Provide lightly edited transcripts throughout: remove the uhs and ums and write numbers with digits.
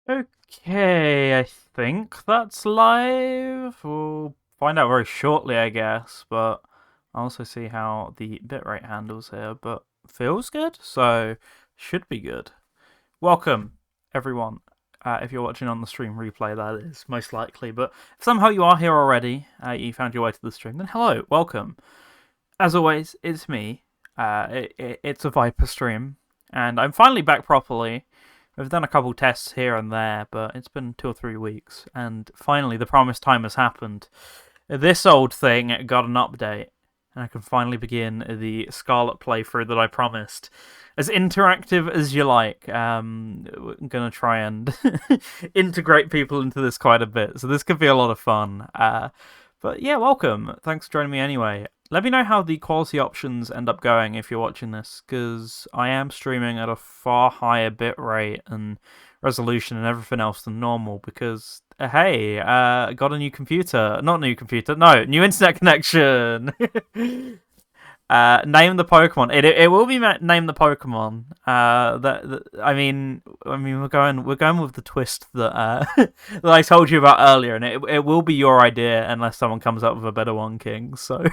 Okay, I think that's live. We'll find out very shortly, I guess, but I'll also see how the bitrate handles here, but feels good, so should be good. Welcome, everyone. If you're watching on the stream replay, that is most likely, but if somehow you are here already, you found your way to the stream, then hello, welcome. As always, it's me. It's a Viper stream, and I'm finally back properly. We've done a couple tests here and there, but it's been 2 or 3 weeks, and finally the promised time has happened. This old thing got an update, and I can finally begin the Scarlet playthrough that I promised. As interactive as you like. We're going to try and integrate people into this quite a bit, so this could be a lot of fun. But yeah, welcome. Thanks for joining me anyway. Let me know how the quality options end up going if you're watching this, because I am streaming at a far higher bitrate and resolution and everything else than normal, because, hey, got a new computer. Not new computer, no, new internet connection! Name the Pokemon. It will be name the Pokemon. I mean, we're going with the twist that that I told you about earlier, and it will be your idea unless someone comes up with a better one, King. So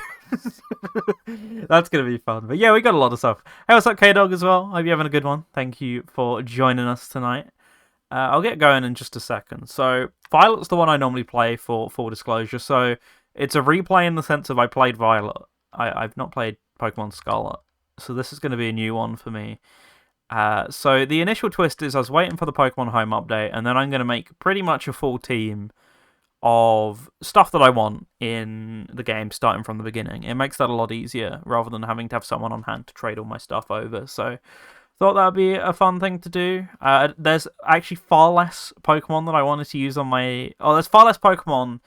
that's gonna be fun. But yeah, we got a lot of stuff. Hey, what's up, K Dog as well? Hope you're having a good one. Thank you for joining us tonight. I'll get going in just a second. So Violet's the one I normally play for full disclosure. So it's a replay in the sense of I played Violet. I've not played Pokemon Scarlet, so this is going to be a new one for me. So the initial twist is I was waiting for the Pokemon Home update, and then I'm going to make pretty much a full team of stuff that I want in the game starting from the beginning. It makes that a lot easier rather than having to have someone on hand to trade all my stuff over. So thought that would be a fun thing to do. There's actually far less Pokemon that I wanted to use on my... Oh, there's far less Pokemon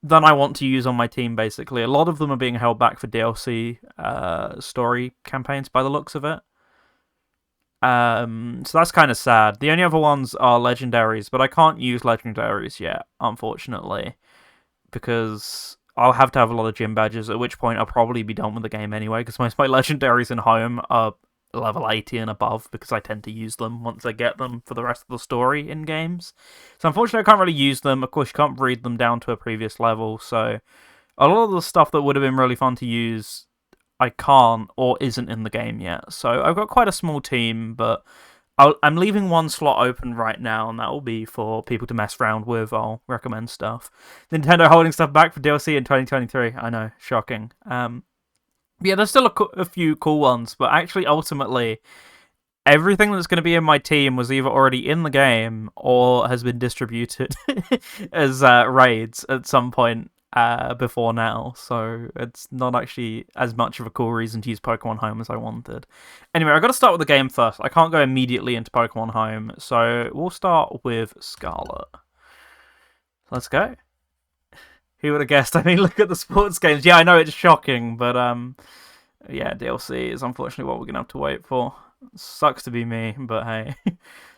than I want to use on my team, basically. A lot of them are being held back for DLC story campaigns by the looks of it. So that's kind of sad. The only other ones are legendaries, but I can't use legendaries yet, unfortunately, because I'll have to have a lot of gym badges, at which point I'll probably be done with the game anyway, because most of my legendaries in home are level 80 and above, because I tend to use them once I get them for the rest of the story in games. So unfortunately I can't really use them. Of course you can't breed them down to a previous level, so a lot of the stuff that would have been really fun to use I can't or isn't in the game yet. So I've got quite a small team, but I'm leaving one slot open right now, and that will be for people to mess around with. I'll recommend stuff. Nintendo holding stuff back for DLC in 2023. I know, shocking. Yeah, there's still a few cool ones, but actually, ultimately, everything that's going to be in my team was either already in the game or has been distributed as raids at some point before now. So it's not actually as much of a cool reason to use Pokemon Home as I wanted. Anyway, I've got to start with the game first. I can't go immediately into Pokemon Home, so we'll start with Scarlet. Let's go. Who would have guessed? I mean, look at the sports games. Yeah, I know it's shocking, but yeah, DLC is unfortunately what we're gonna have to wait for. Sucks to be me, but hey.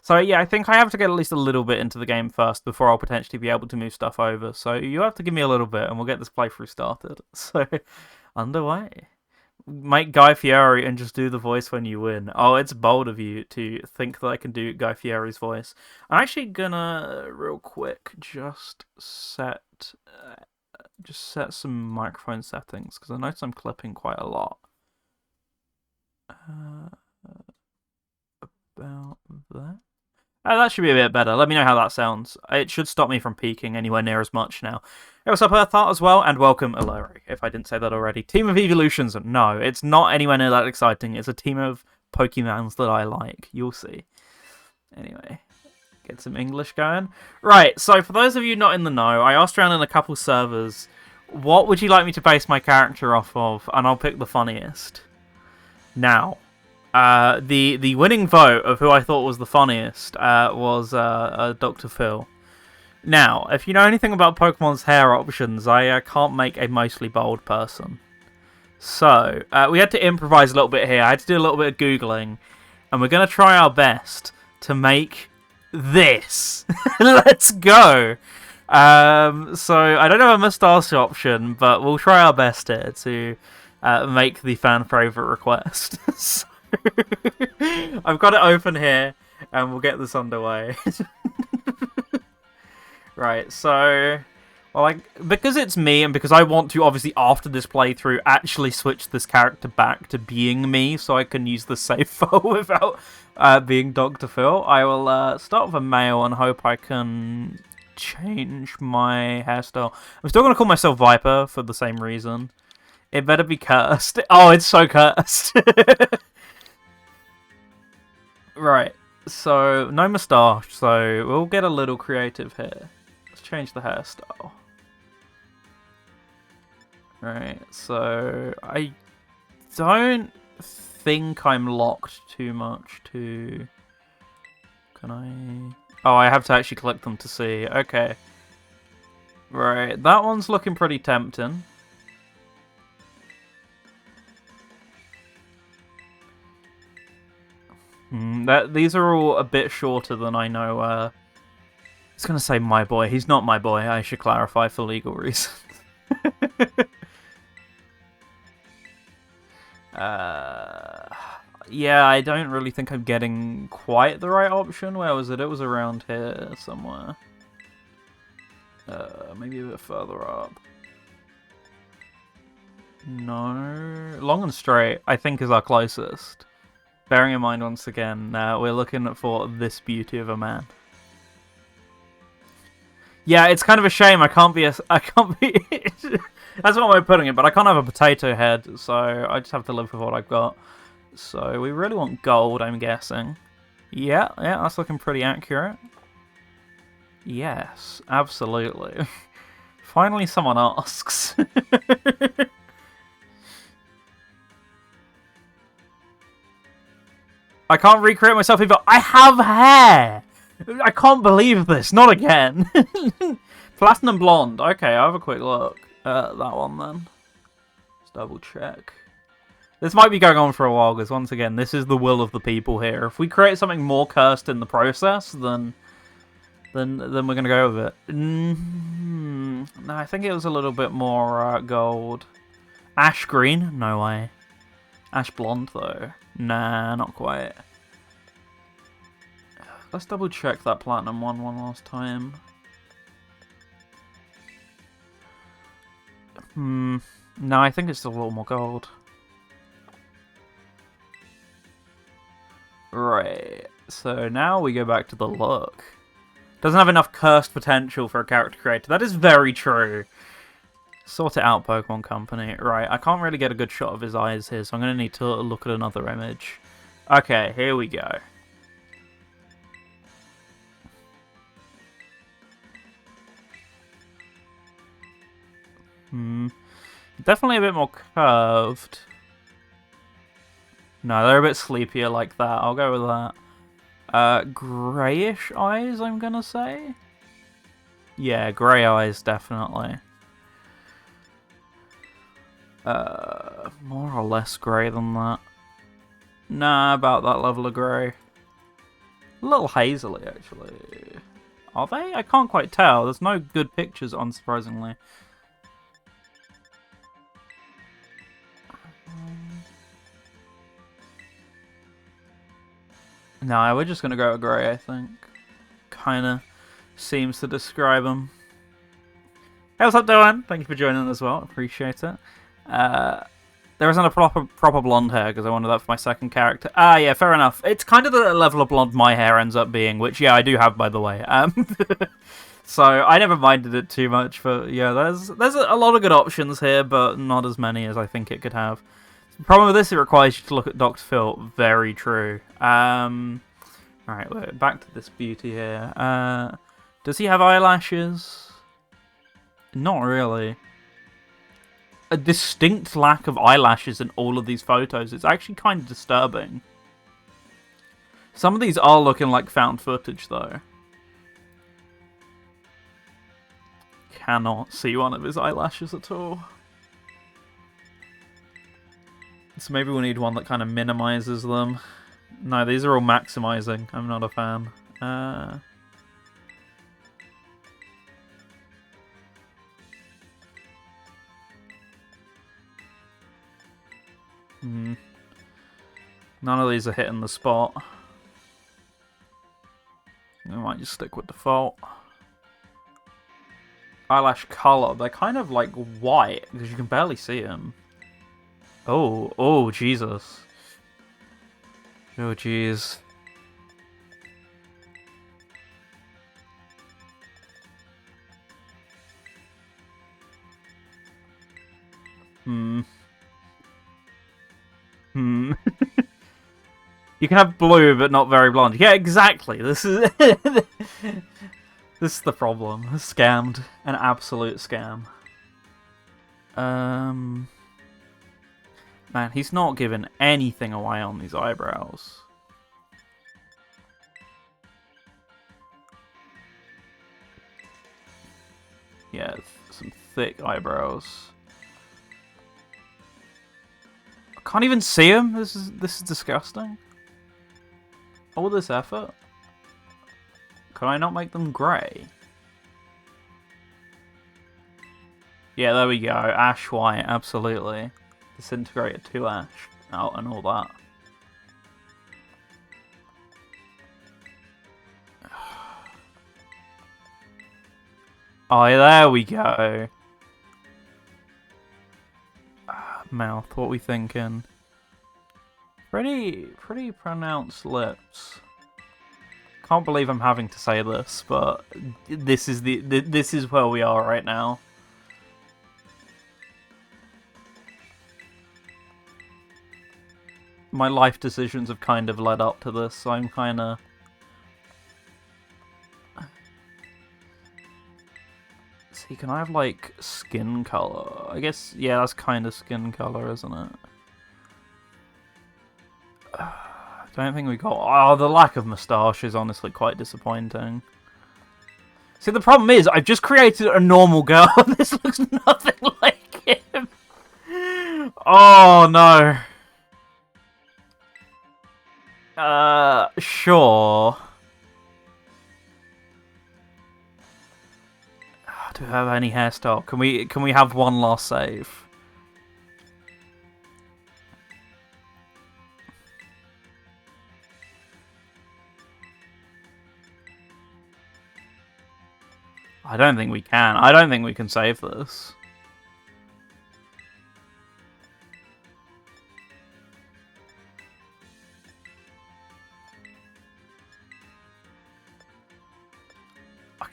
So yeah, I think I have to get at least a little bit into the game first before I'll potentially be able to move stuff over. So you have to give me a little bit, and we'll get this playthrough started. So underway. Make Guy Fieri and just do the voice when you win. Oh, it's bold of you to think that I can do Guy Fieri's voice. I'm actually gonna real quick just set some microphone settings because I notice I'm clipping quite a lot. About that. Oh, that should be a bit better. Let me know how that sounds. It should stop me from peaking anywhere near as much now. Hey, what's up, Earthheart, as well? And welcome, Ilari, if I didn't say that already. Team of Evolutions. No, it's not anywhere near that exciting. It's a team of Pokemons that I like. You'll see. Anyway, get some English going. Right, so for those of you not in the know, I asked around in a couple servers, what would you like me to base my character off of? And I'll pick the funniest. Now, the winning vote of who I thought was the funniest was Dr. Phil. Now, if you know anything about Pokemon's hair options, I can't make a mostly bald person. So, we had to improvise a little bit here. I had to do a little bit of Googling. And we're going to try our best to make this. Let's go! So, I don't have a moustache option, but we'll try our best here to make the fan favourite request. I've got it open here, and we'll get this underway. Right, so... Well, because it's me, and because I want to, obviously, after this playthrough, actually switch this character back to being me, so I can use the save file without being Dr. Phil, I will start with a male and hope I can change my hairstyle. I'm still going to call myself Viper for the same reason. It better be cursed. Oh, it's so cursed. Right, so no moustache, so we'll get a little creative here. Let's change the hairstyle. Right, so I don't think I'm locked too much to... Can I... Oh, I have to actually click them to see. Okay. Right, that one's looking pretty tempting. These are all a bit shorter than I know. I was going to say my boy. He's not my boy, I should clarify for legal reasons. Yeah, I don't really think I'm getting quite the right option. Where was it? It was around here somewhere. Maybe a bit further up. No. Long and straight, I think, is our closest. Bearing in mind, once again, we're looking for this beauty of a man. Yeah, it's kind of a shame I can't be That's one way of putting it, but I can't have a potato head, so I just have to live with what I've got. So we really want gold, I'm guessing. Yeah, that's looking pretty accurate. Yes, absolutely. Finally someone asks. I can't recreate myself either. I have hair! I can't believe this. Not again. Platinum blonde. Okay, I'll have a quick look at that one then. Let's double check. This might be going on for a while because, once again, this is the will of the people here. If we create something more cursed in the process, then we're going to go with it. No, I think it was a little bit more gold. Ash green? No way. Ash blonde, though. Nah, not quite. Let's double check that platinum one last time. No, I think it's still a little more gold. Right, so now we go back to the look. Doesn't have enough cursed potential for a character creator. That is very true. Sort it out, Pokemon Company. Right, I can't really get a good shot of his eyes here, so I'm going to need to look at another image. Okay, here we go. Definitely a bit more curved. No, they're a bit sleepier like that. I'll go with that. Greyish eyes, I'm gonna say? Yeah, grey eyes, definitely. More or less grey than that. Nah, about that level of grey. A little hazily, actually. Are they? I can't quite tell. There's no good pictures, unsurprisingly. No, we're just going to go with grey, I think. Kinda seems to describe them. Hey, what's up, Doan? Thank you for joining as well. Appreciate it. There isn't a proper blonde hair, because I wanted that for my second character. Ah, yeah, fair enough. It's kind of the level of blonde my hair ends up being, which, yeah, I do have, by the way. So, I never minded it too much, but, yeah, there's a lot of good options here, but not as many as I think it could have. The problem with this, it requires you to look at Dr. Phil. Very true. Alright, we're back to this beauty here. Does he have eyelashes? Not really. A distinct lack of eyelashes in all of these photos. It's actually kind of disturbing. Some of these are looking like found footage, though. Cannot see one of his eyelashes at all. So maybe we'll need one that kind of minimizes them. No, these are all maximizing. I'm not a fan. None of these are hitting the spot. We might just stick with default. eyelash color. They're kind of like white because you can barely see them. Oh, Jesus. Oh, jeez. Hmm. You can have blue, but not very blonde. Yeah, exactly. This is this is the problem. Scammed, an absolute scam. Man, he's not giving anything away on these eyebrows. Yeah, some thick eyebrows. I can't even see him. This is disgusting. All this effort. Can I not make them grey? Yeah, there we go. Ash white, absolutely. Disintegrated to ash. Oh, and all that. Oh, yeah, there we go. Mouth, what we thinking? Pretty pronounced lips. Can't believe I'm having to say this, but this is where we are right now. My life decisions have kind of led up to this, so I'm kind of... See, can I have, like, skin color? I guess, yeah, that's kind of skin color, isn't it? I don't think we got... Oh, the lack of moustache is honestly quite disappointing. See, the problem is, I've just created a normal girl, and this looks nothing like him. Oh, no. Sure. Do we have any hairstyle? Can we have one last save? I don't think we can. I don't think we can save this.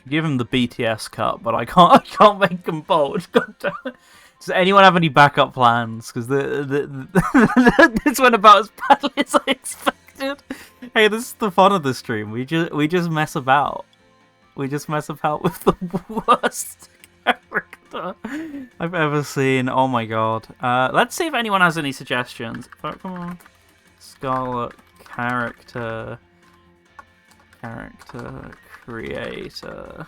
Give him the BTS cut, but I can't make him bold. Does anyone have any backup plans? Because this went about as badly as I expected. Hey, this is the fun of the stream. We just mess about. We just mess about with the worst character I've ever seen. Oh my god. Let's see if anyone has any suggestions. Pokémon Scarlet character creator.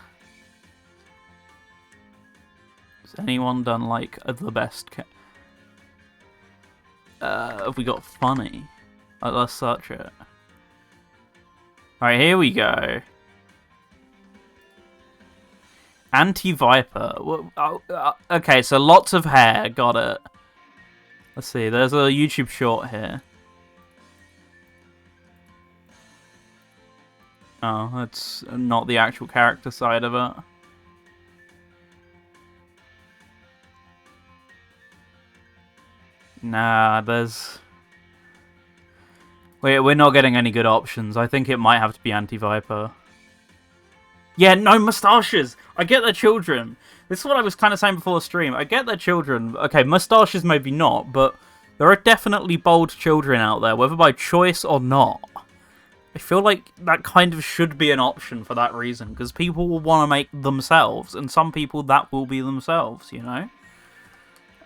Has anyone done like the best? Have we got funny? Let's search it. Alright, here we go. Anti-Viper. Okay, so lots of hair. Got it. Let's see. There's a YouTube short here. Oh, that's not the actual character side of it. Nah, there's... We're not getting any good options. I think it might have to be Anti-Viper. Yeah, no moustaches! I get they're children. This is what I was kind of saying before the stream. I get they're children. Okay, moustaches maybe not, but there are definitely bold children out there, whether by choice or not. I feel like that kind of should be an option for that reason, because people will want to make themselves, and some people that will be themselves, you know?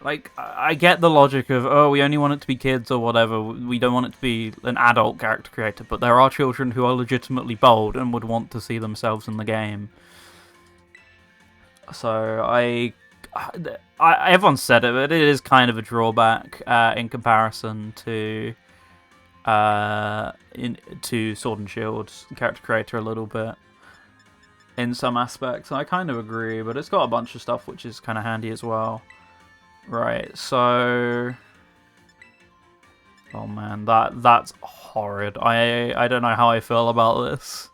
Like, I get the logic of, oh, we only want it to be kids or whatever, we don't want it to be an adult character creator, but there are children who are legitimately bold and would want to see themselves in the game. So, everyone said it, but it is kind of a drawback in comparison to Sword and Shield's character creator a little bit in some aspects. I kind of agree, but it's got a bunch of stuff which is kind of handy as well. Right, so... Oh man, that's horrid. I don't know how I feel about this.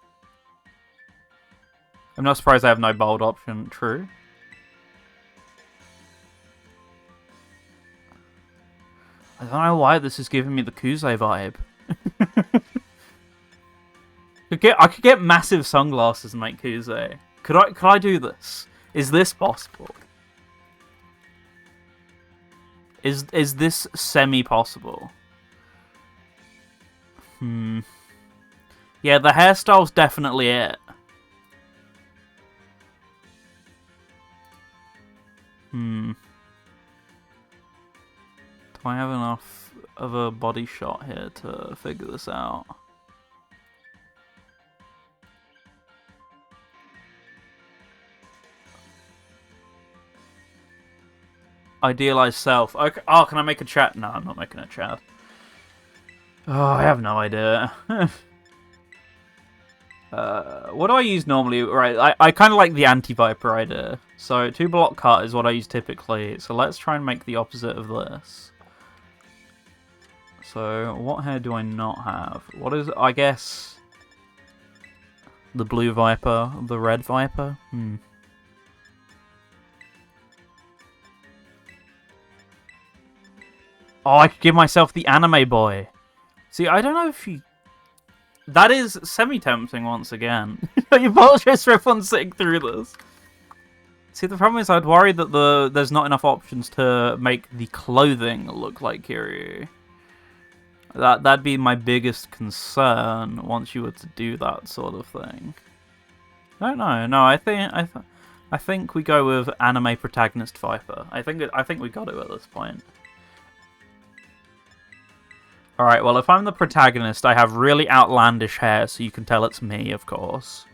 I'm not surprised I have no bold option. True. don't know why this is giving me the Kuze vibe. I could get massive sunglasses and make Kuze. Could I do this? Is this possible? Is this semi-possible? Yeah, the hairstyle's definitely it. Do I have enough of a body shot here to figure this out? Idealized self. Okay. Oh, can I make a chat? No, I'm not making a chat. Oh, I have no idea. What do I use normally? Right, I kind of like the anti-Viper idea. So 2-block cut is what I use typically. So let's try and make the opposite of this. So what hair do I not have? What is, I guess, the blue Viper, the red Viper? Oh, I could give myself the anime boy. See, I don't know if you... That is semi-tempting once again. I apologize for everyone sitting through this. See, the problem is I'd worry that there's not enough options to make the clothing look like Kiryu. That'd be my biggest concern once you were to do that sort of thing. No, I think we go with anime protagonist Viper. I think we got it at this point. Alright, well, if I'm the protagonist, I have really outlandish hair, so you can tell it's me, of course.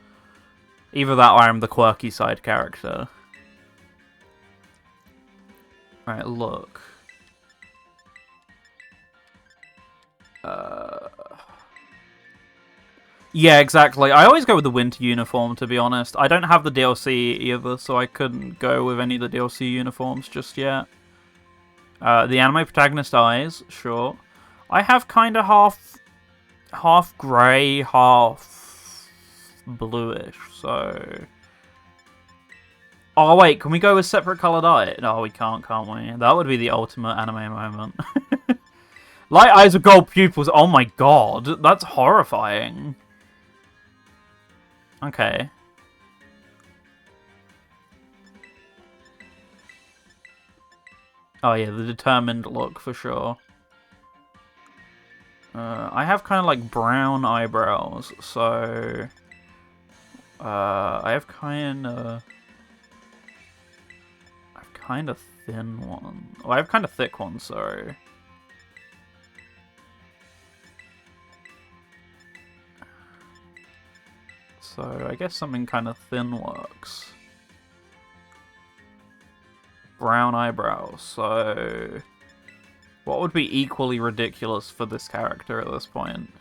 Either that or I'm the quirky side character. Alright, look. Yeah, exactly. I always go with the winter uniform, to be honest. I don't have the DLC either, so I couldn't go with any of the DLC uniforms just yet. The anime protagonist eyes, sure. I have kind of half grey, half bluish, so... Oh wait, can we go with separate coloured eye? No, we can't we? That would be the ultimate anime moment. Light eyes with gold pupils, oh my god, that's horrifying. Okay. Oh yeah, the determined look for sure. I have kind of like brown eyebrows, so I have kind of thin one. Oh, I have kind of thick ones, sorry. So I guess something kind of thin works. Brown eyebrows, so... What would be equally ridiculous for this character at this point?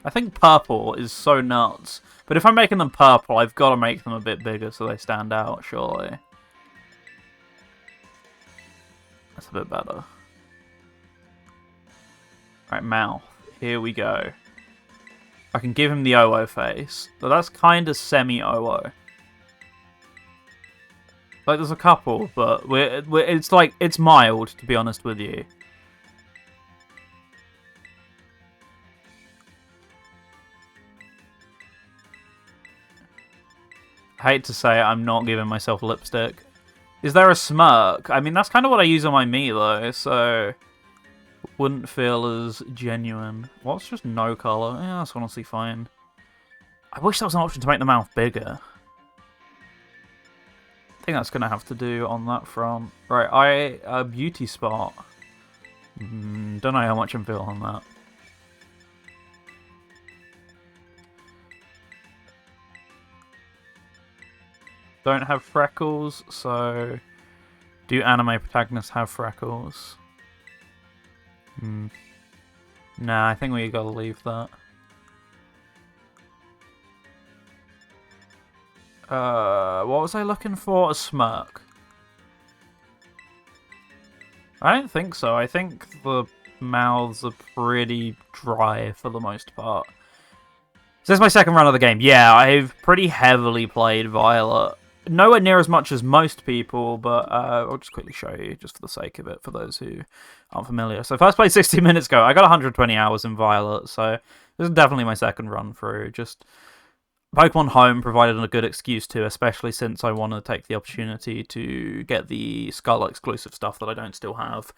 I think purple is so nuts. But if I'm making them purple, I've got to make them a bit bigger so they stand out, surely. That's a bit better. Right, mouth. Here we go. I can give him the OO face. But that's kind of semi-OO. Like, there's a couple, but it's like, it's mild, to be honest with you. I hate to say it, I'm not giving myself lipstick. Is there a smirk? I mean, that's kind of what I use on my me, though, so... Wouldn't feel as genuine. What's just no colour? Yeah, that's honestly fine. I wish there was an option to make the mouth bigger. I think that's going to have to do on that front. Right, a beauty spot. Don't know how much I'm feeling on that. Don't have freckles, so... Do anime protagonists have freckles? Nah, I think we gotta leave that. What was I looking for? A smirk. I don't think so. I think the mouths are pretty dry for the most part. So this is my second run of the game. Yeah, I've pretty heavily played Violet. nowhere near as much as most people, but I'll just quickly show you, just for the sake of it, for those who aren't familiar. So first played 60 minutes ago. I got 120 hours in Violet, so this is definitely my second run through. Just Pokemon Home provided a good excuse to, especially since I want to take the opportunity to get the Scarlet exclusive stuff that I don't still have.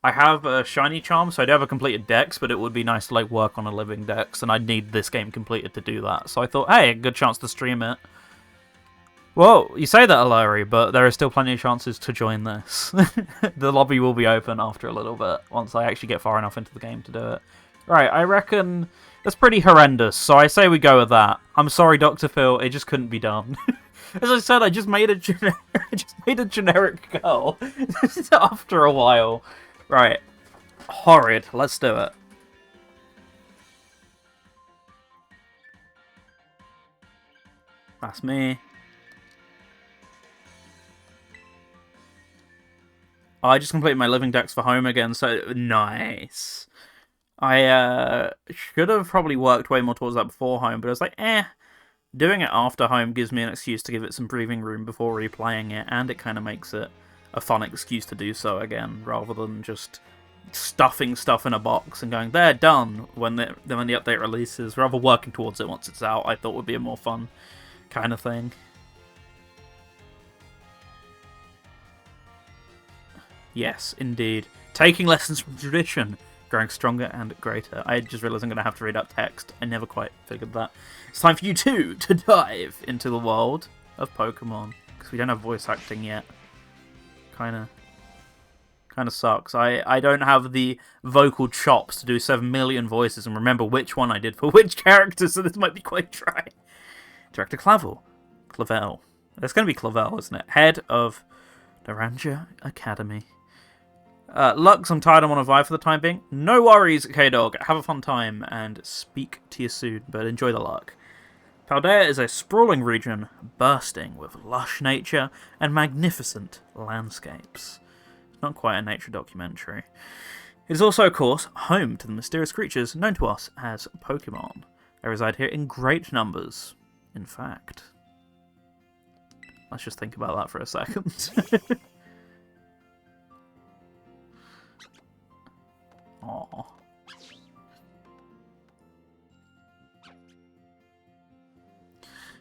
I have a shiny charm, so I do have a completed dex, but it would be nice to like work on a living dex, and I'd need this game completed to do that. So I thought, hey, a good chance to stream it. Well, you say that, Alari, but there are still plenty of chances to join this. The lobby will be open after a little bit, once I actually get far enough into the game to do it. Right, I reckon that's pretty horrendous, so I say we go with that. I'm sorry, Dr. Phil, it just couldn't be done. As I said, I just made a generic girl after a while. Right, horrid, let's do it. That's me. Oh, I just completed my living dex for home again, so nice. I should have probably worked way more towards that before home, but I was like, doing it after home gives me an excuse to give it some breathing room before replaying it, and it kind of makes it a fun excuse to do so again, rather than just stuffing stuff in a box and going, there, done, when the update releases. Rather working towards it once it's out, I thought would be a more fun kind of thing. Yes, indeed. Taking lessons from tradition, growing stronger and greater. I just realised I'm going to have to read up text. I never quite figured that. It's time for you two to dive into the world of Pokemon, because we don't have voice acting yet. Kind of sucks. I don't have the vocal chops to do 7 million voices and remember which one I did for which character, so this might be quite dry. Director Clavel. It's going to be Clavel, isn't it? Head of Naranja Academy. Lux, I'm tired, I want to vibe for the time being. No worries, K-Dog. Have a fun time and speak to you soon, but enjoy the luck. Paldea is a sprawling region bursting with lush nature and magnificent landscapes. It's not quite a nature documentary. It is also, of course, home to the mysterious creatures known to us as Pokémon. They reside here in great numbers, in fact. Let's just think about that for a second. Aww.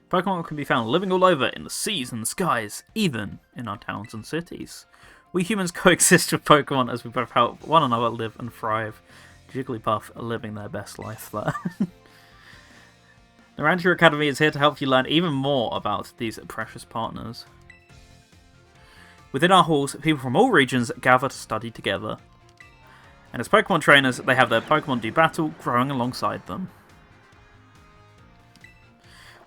Pokemon can be found living all over in the seas and the skies, even in our towns and cities. We humans coexist with Pokemon as we both help one another live and thrive. Jigglypuff are living their best life there. The Naranja Academy is here to help you learn even more about these precious partners. Within our halls, people from all regions gather to study together. And as Pokemon trainers, they have their Pokemon do battle, growing alongside them.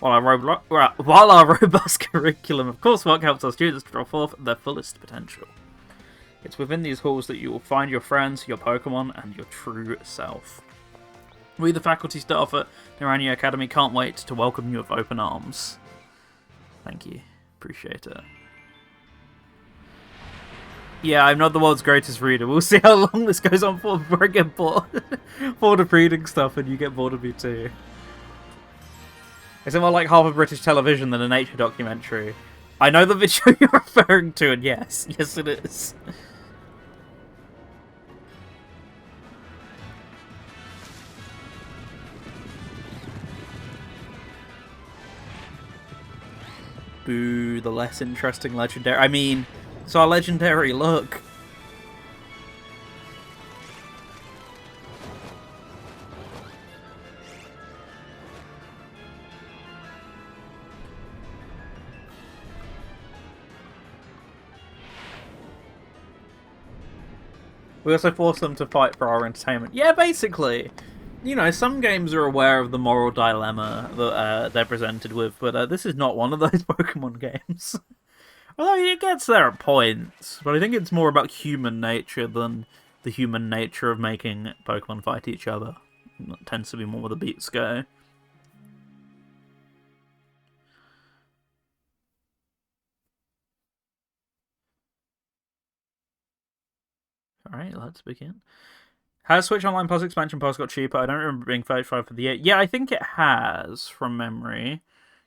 While our robust curriculum of coursework helps our students to draw forth their fullest potential. It's within these halls that you will find your friends, your Pokemon, and your true self. We, the faculty staff at Naranja Academy, can't wait to welcome you with open arms. Thank you. Appreciate it. Yeah, I'm not the world's greatest reader. We'll see how long this goes on for before I get bored, bored of reading stuff and you get bored of me too. Is it more like half of British television than a nature documentary? I know the video you're referring to, and yes it is. Boo, the less interesting legendary. I mean, it's our legendary, look. We also force them to fight for our entertainment. Yeah, basically. You know, some games are aware of the moral dilemma that they're presented with, but this is not one of those Pokemon games. Although it gets there at points, but I think it's more about human nature than the human nature of making Pokemon fight each other. That tends to be more where the beats go. Alright, let's begin. Has Switch Online Plus expansion pass got cheaper? I don't remember being 35 for the year. Yeah, I think it has, from memory.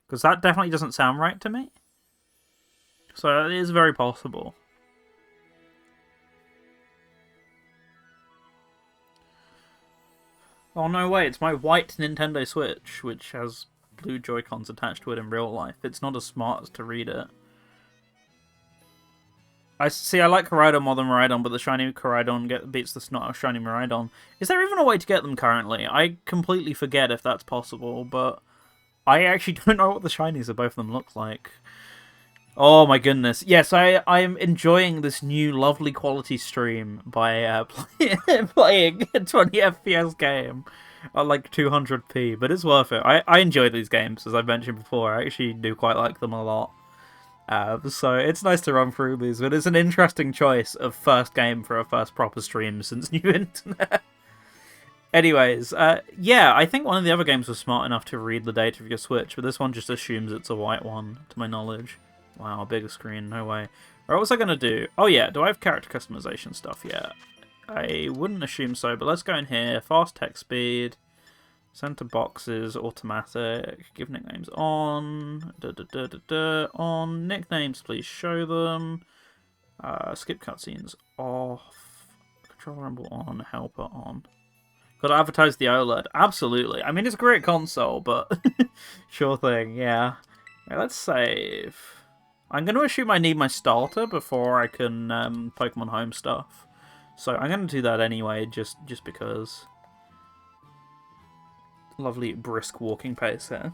Because that definitely doesn't sound right to me. So it is very possible. Oh no, wait, it's my white Nintendo Switch, which has blue Joy-Cons attached to it in real life. It's not as smart as to read it. I like Koraidon more than Miraidon, but the shiny Koraidon beats the snot of shiny Miraidon. Is there even a way to get them currently? I completely forget if that's possible, but I actually don't know what the shinies of both of them look like. Oh my goodness. Yes, I'm enjoying this new lovely quality stream by playing a 20 FPS game at like 200p, but it's worth it. I enjoy these games, as I've mentioned before. I actually do quite like them a lot. So it's nice to run through these, but it's an interesting choice of first game for a first proper stream since new internet. Anyways, yeah, I think one of the other games was smart enough to read the data of your Switch, but this one just assumes it's a white one, to my knowledge. Wow, bigger screen, no way. Alright, what was I going to do? Oh yeah, do I have character customization stuff yet? I wouldn't assume so, but let's go in here. Fast text speed. Center boxes, automatic. Give nicknames on. On. Nicknames, please show them. Skip cutscenes off. Control rumble on. Helper on. Got to advertise the OLED. Absolutely. I mean, it's a great console, but sure thing, yeah. Right, let's save. I'm going to assume I need my starter before I can Pokemon Home stuff. So I'm going to do that anyway, just because. Lovely brisk walking pace here.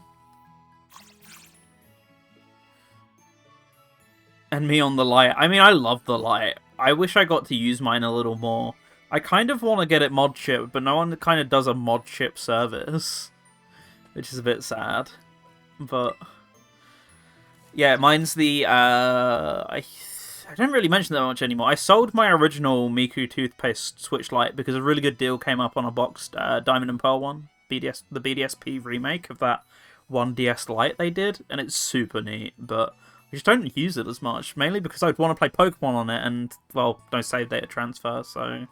And me on the light. I mean, I love the light. I wish I got to use mine a little more. I kind of want to get it mod shipped, but no one kind of does a mod ship service. Which is a bit sad. But yeah, mine's the I don't really mention that much anymore. I sold my original Miku toothpaste Switch Lite because a really good deal came up on a boxed Diamond and Pearl one. The BDSP remake of that 1DS Lite they did, and it's super neat, but I just don't use it as much, mainly because I'd want to play Pokemon on it, and, well, no save data transfer, so.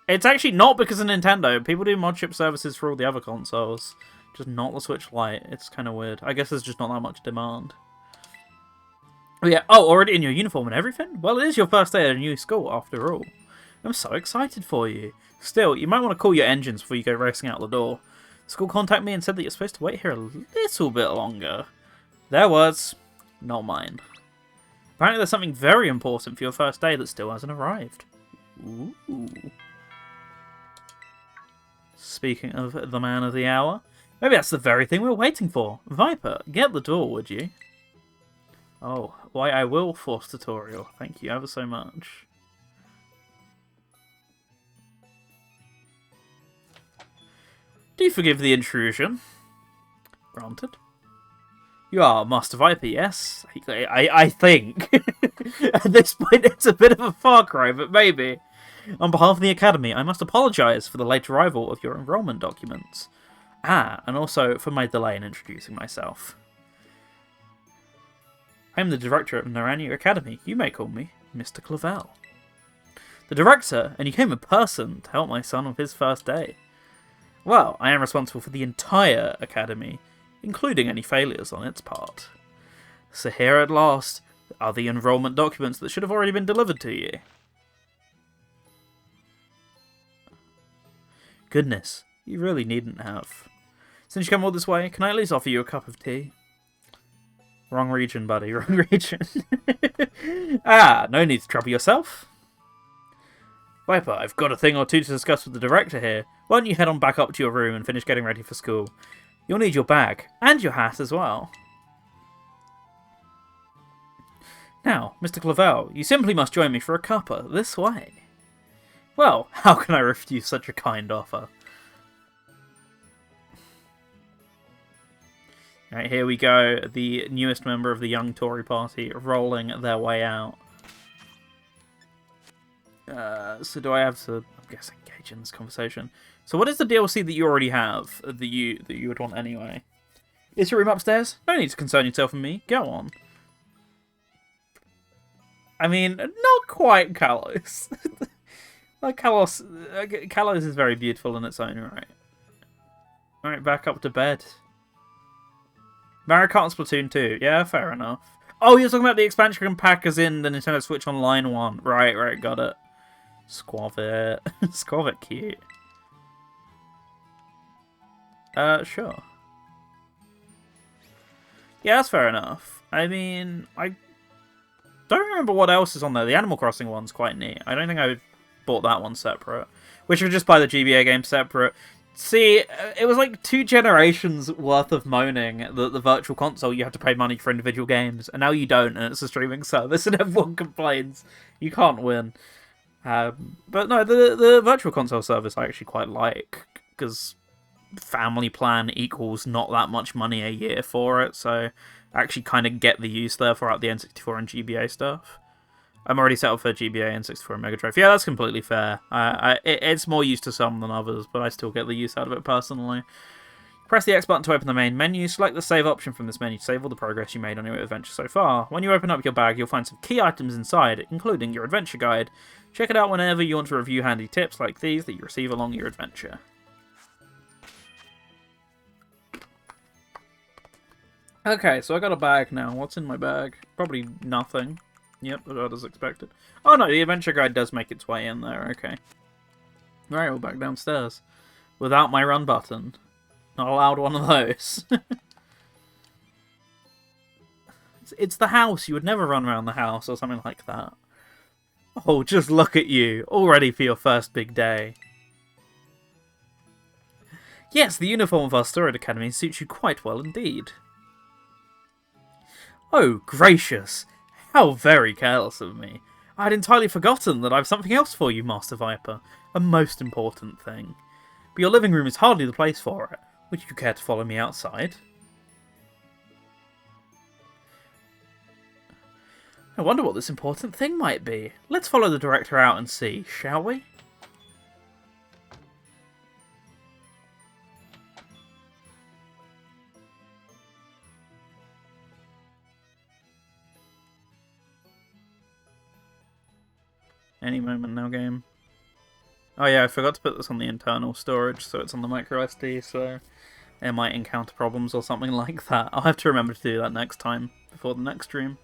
It's actually not because of Nintendo. People do mod ship services for all the other consoles, just not the Switch Lite. It's kind of weird. I guess there's just not that much demand. Oh yeah, already in your uniform and everything? Well, it is your first day at a new school, after all. I'm so excited for you. Still, you might want to call your engines before you go racing out the door. The school contacted me and said that you're supposed to wait here a little bit longer. Their words, not mine. Apparently there's something very important for your first day that still hasn't arrived. Ooh. Speaking of the man of the hour, maybe that's the very thing we're waiting for. Viper, get the door, would you? Oh, why I will force tutorial. Thank you ever so much. Do you forgive the intrusion? Granted. You are Master Viper, yes? I think. At this point, it's a bit of a far cry, but maybe. On behalf of the Academy, I must apologise for the late arrival of your enrolment documents. And also for my delay in introducing myself. I am the director of Narania Academy. You may call me Mr. Clavel. The director, and you came in person to help my son on his first day. Well, I am responsible for the entire Academy, including any failures on its part. So here at last are the enrolment documents that should have already been delivered to you. Goodness, you really needn't have. Since you come all this way, can I at least offer you a cup of tea? Wrong region, buddy, wrong region. No need to trouble yourself. Viper, I've got a thing or two to discuss with the director here. Why don't you head on back up to your room and finish getting ready for school? You'll need your bag, and your hat as well. Now, Mr. Clavel, you simply must join me for a cuppa this way. Well, how can I refuse such a kind offer? Alright, here we go. The newest member of the young Tory party rolling their way out. So do I have to, I guess, engage in this conversation? So what is the DLC that you already have, that you would want anyway? Is your room upstairs? No need to concern yourself with me. Go on. I mean, not quite Kalos. Like, Kalos is very beautiful in its own right. Alright, back up to bed. Mario Kart and Splatoon 2. Yeah, fair enough. Oh, you're talking about the expansion pack as in the Nintendo Switch Online one. Right, got it. Squavit. Squavit cute. Sure. Yeah, that's fair enough. I mean, I don't remember what else is on there. The Animal Crossing one's quite neat. I don't think I bought that one separate. We should just buy the GBA game separate. See, it was like 2 generations worth of moaning that the Virtual Console you have to pay money for individual games, and now you don't, and it's a streaming service, and everyone complains. You can't win. But no, the Virtual Console service I actually quite like, because family plan equals not that much money a year for it, so I actually kind of get the use there for the N64 and GBA stuff. I'm already set up for GBA, N64, and Mega Drive. Yeah, that's completely fair. It's more used to some than others, but I still get the use out of it personally. Press the X button to open the main menu. Select the save option from this menu to save all the progress you made on your adventure so far. When you open up your bag, you'll find some key items inside, including your adventure guide. Check it out whenever you want to review handy tips like these that you receive along your adventure. Okay, so I got a bag now. What's in my bag? Probably nothing. Yep, about as expected. Oh no, the adventure guide does make its way in there, okay. Right, we're back downstairs. Without my run button. Not allowed one of those. It's the house, you would never run around the house or something like that. Oh, just look at you, all ready for your first big day. Yes, the uniform of our Storied Academy suits you quite well indeed. Oh, gracious! How very careless of me. I had entirely forgotten that I've something else for you, Master Viper. A most important thing. But your living room is hardly the place for it. Would you care to follow me outside? I wonder what this important thing might be. Let's follow the director out and see, shall we? Any moment now, game. Oh yeah, I forgot to put this on the internal storage, so it's on the micro SD, so it might encounter problems or something like that. I'll have to remember to do that next time, before the next stream.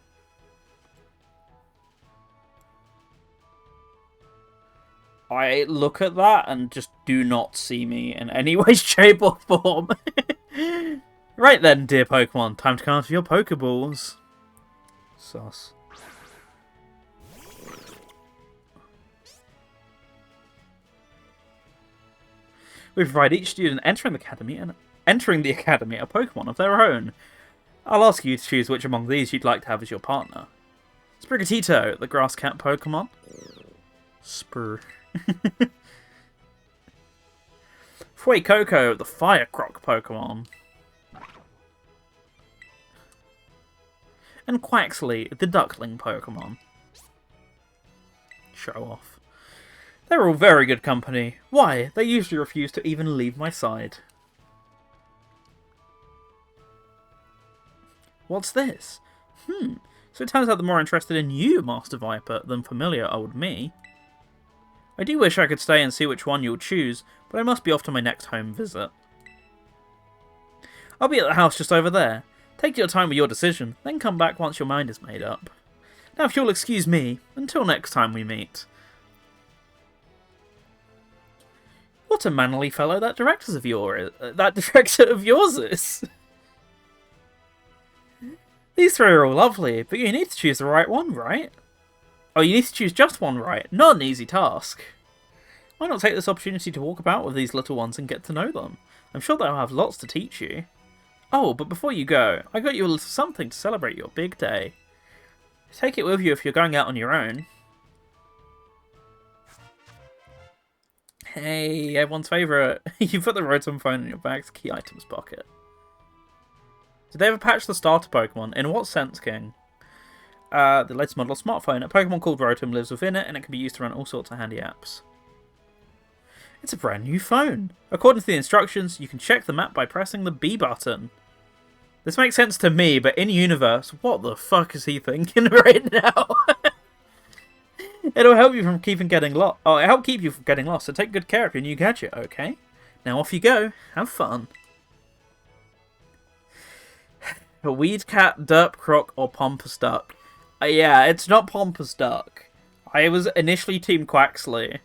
I look at that and just do not see me in any way, shape, or form. Right then, dear Pokemon, time to count your Pokeballs. Sus. We provide each student entering the academy a Pokemon of their own. I'll ask you to choose which among these you'd like to have as your partner. Sprigatito, the grass cat Pokemon. Spur. Fuecoco, the fire croc Pokemon. And Quaxley, the duckling Pokemon. Show off. They're all very good company. Why? They usually refuse to even leave my side. What's this? So it turns out they're more interested in you, Master Viper, than familiar old me. I do wish I could stay and see which one you'll choose, but I must be off to my next home visit. I'll be at the house just over there. Take your time with your decision, then come back once your mind is made up. Now if you'll excuse me, until next time we meet. What a manly fellow that director of yours is. These three are all lovely, but you need to choose the right one, right? Oh, you need to choose just one right. Not an easy task. Why not take this opportunity to walk about with these little ones and get to know them? I'm sure they'll have lots to teach you. Oh, but before you go, I got you a little something to celebrate your big day. Take it with you if you're going out on your own. Hey, everyone's favourite. You put the Rotom phone in your bag's key items pocket. Did they ever patch the starter Pokemon? In what sense, King? The latest model of smartphone. A Pokemon called Rotom lives within it, and it can be used to run all sorts of handy apps. It's a brand new phone. According to the instructions, you can check the map by pressing the B button. This makes sense to me, but in universe, what the fuck is he thinking right now? It'll help you from getting lost. Oh, it'll help keep you from getting lost, so take good care of your new gadget, okay? Now off you go. Have fun. Weed Cat, Derp Croc, or Pompous Duck? Yeah, it's not Pompous Duck. I was initially Team Quaxley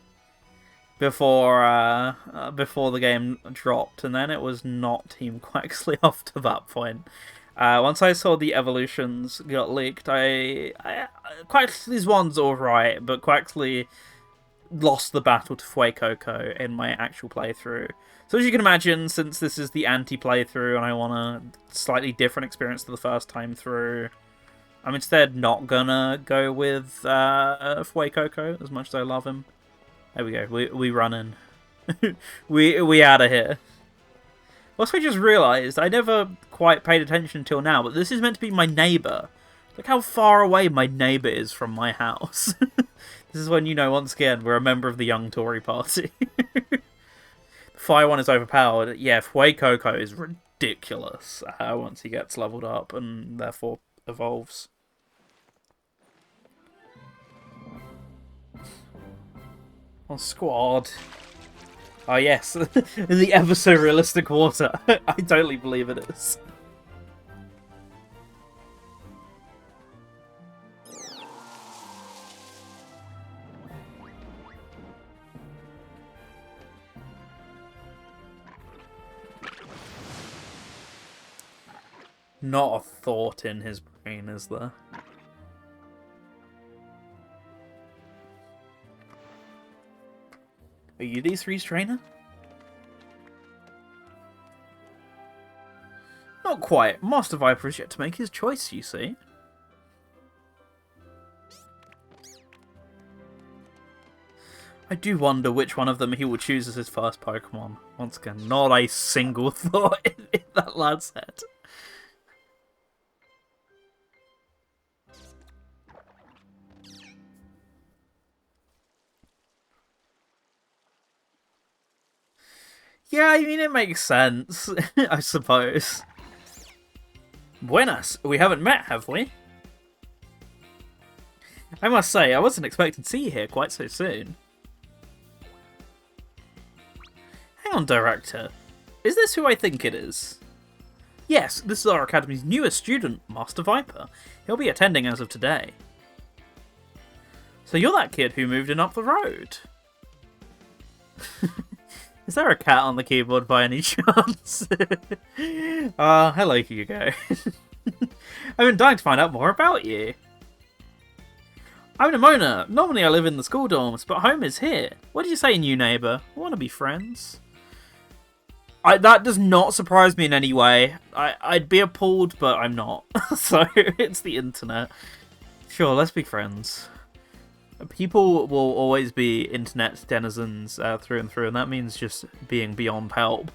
before the game dropped, and then it was not Team Quaxley after that point. Once I saw the evolutions got leaked, Quaxley's one's alright, but Quaxley lost the battle to Fuecoco in my actual playthrough. So as you can imagine, since this is the anti-playthrough and I want a slightly different experience to the first time through, I'm instead not gonna go with Fuecoco, as much as I love him. There we go, we run in. we out of here. Also, I just realised, I never quite paid attention until now, but this is meant to be my neighbour. Look how far away my neighbour is from my house. This is when, you know, once again, we're a member of the young Tory party. Fire one is overpowered. Yeah, Fuecoco is ridiculous once he gets leveled up and therefore evolves. Oh, squad. Oh, yes. The ever so realistic water. I totally believe it is. Not a thought in his brain, is there? Are you D3's trainer? Not quite. Master Viper is yet to make his choice, you see. I do wonder which one of them he will choose as his first Pokemon. Once again, not a single thought in that lad's head. Yeah, I mean, it makes sense, I suppose. Buenas, we haven't met, have we? I must say, I wasn't expecting to see you here quite so soon. Hang on, Director. Is this who I think it is? Yes, this is our Academy's newest student, Master Viper. He'll be attending as of today. So you're that kid who moved in up the road? Is there a cat on the keyboard by any chance? Hello, Hugo. I've been dying to find out more about you. I'm Nimona. Normally I live in the school dorms, but home is here. What do you say, new neighbour? Want to be friends? That does not surprise me in any way. I'd be appalled, but I'm not. So, it's the internet. Sure, let's be friends. People will always be internet denizens through and through, and that means just being beyond help.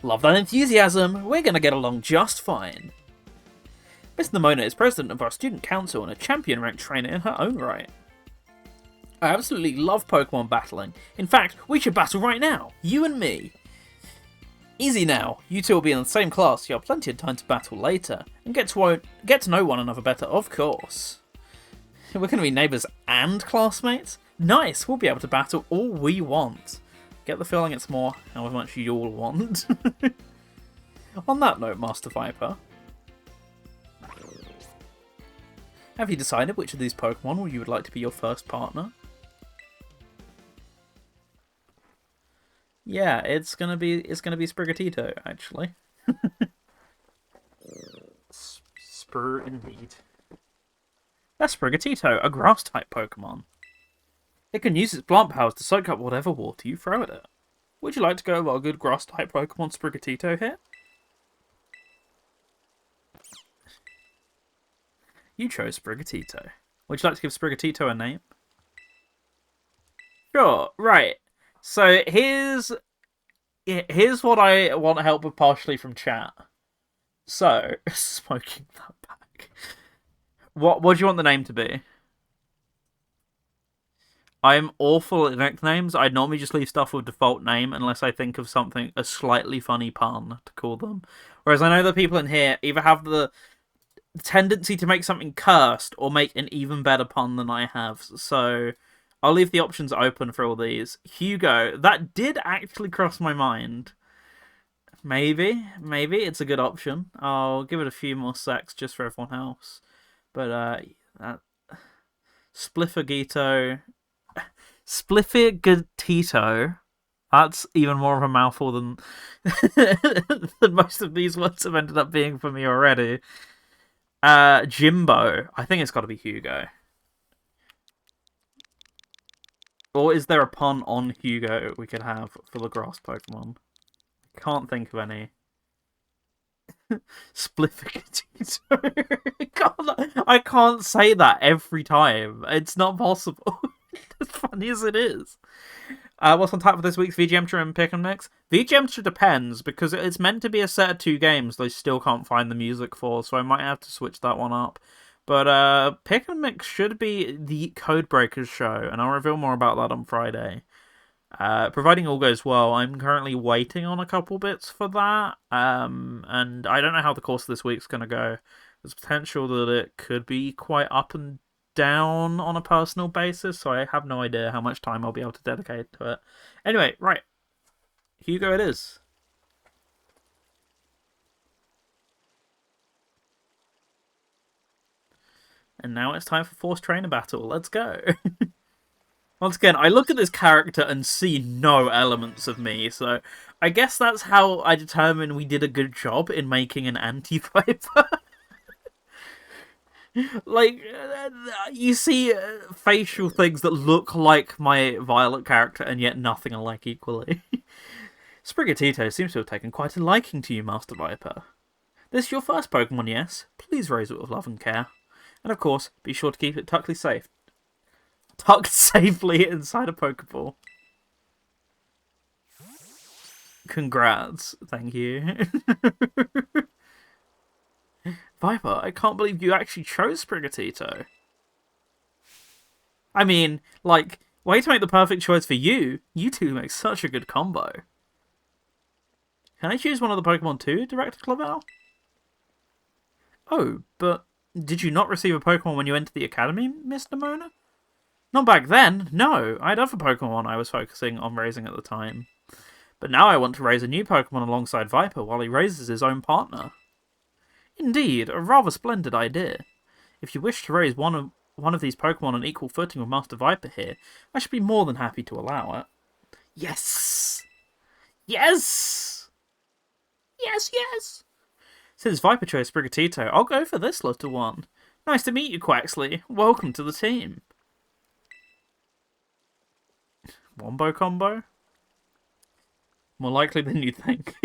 Love that enthusiasm! We're gonna get along just fine. Miss Nimona is president of our student council and a champion-ranked trainer in her own right. I absolutely love Pokemon battling. In fact, we should battle right now, you and me. Easy now, you two will be in the same class, so you'll have plenty of time to battle later, and get to know one another better, of course. We're going to be neighbours and classmates? Nice, we'll be able to battle all we want. Get the feeling it's more how much you'll want. On that note, Master Viper, have you decided which of these Pokemon you would like to be your first partner? Yeah, it's gonna be Sprigatito, actually. Spur indeed. That's Sprigatito, a grass-type Pokemon. It can use its plant powers to soak up whatever water you throw at it. Would you like to go with our good grass-type Pokemon Sprigatito here? You chose Sprigatito. Would you like to give Sprigatito a name? Sure, right. So here's what I want help with partially from chat. So, smoking that back. What do you want the name to be? I'm awful at nicknames. I'd normally just leave stuff with default name unless I think of something, a slightly funny pun to call them. Whereas I know that people in here either have the tendency to make something cursed or make an even better pun than I have. So I'll leave the options open for all these. Hugo, that did actually cross my mind. Maybe it's a good option. I'll give it a few more secs just for everyone else. But that Spliffagito, Spliffigatito. That's even more of a mouthful than than most of these words have ended up being for me already. Jimbo. I think it's got to be Hugo. Or is there a pun on Hugo we could have for the grass Pokemon? Can't think of any. Spliffigatito. I can't say that every time. It's not possible. As funny as it is. What's on tap for this week's VGMtra and Pick and Mix? VGMtra depends, because it's meant to be a set of 2 games they still can't find the music for, so I might have to switch that one up. But Pick and Mix should be the Codebreakers show, and I'll reveal more about that on Friday. Providing all goes well, I'm currently waiting on a couple bits for that, and I don't know how the course of this week's going to go. There's potential that it could be quite up and down on a personal basis, so I have no idea how much time I'll be able to dedicate to it. Anyway, right. Hugo it is. And now it's time for Force Trainer Battle. Let's go. Once again, I look at this character and see no elements of me, so I guess that's how I determine we did a good job in making an anti-Viper. Like, you see facial things that look like my Violet character and yet nothing alike equally. Sprigatito seems to have taken quite a liking to you, Master Viper. This is your first Pokemon, yes? Please raise it with love and care. And of course, be sure to keep it tucked safely inside a Pokeball. Congrats. Thank you. Viper, I can't believe you actually chose Sprigatito. I mean, like, way to make the perfect choice for you. You two make such a good combo. Can I choose one of the Pokemon too, Director Clavel? Oh, but did you not receive a Pokemon when you entered the Academy, Miss Nemona? Not back then, no. I had other Pokemon I was focusing on raising at the time. But now I want to raise a new Pokemon alongside Viper while he raises his own partner. Indeed, a rather splendid idea. If you wish to raise one of these Pokemon on equal footing with Master Viper here, I should be more than happy to allow it. Yes! Yes! Yes, yes! Since Viper chose Sprigatito, I'll go for this little one. Nice to meet you, Quaxley. Welcome to the team. Wombo combo? More likely than you think.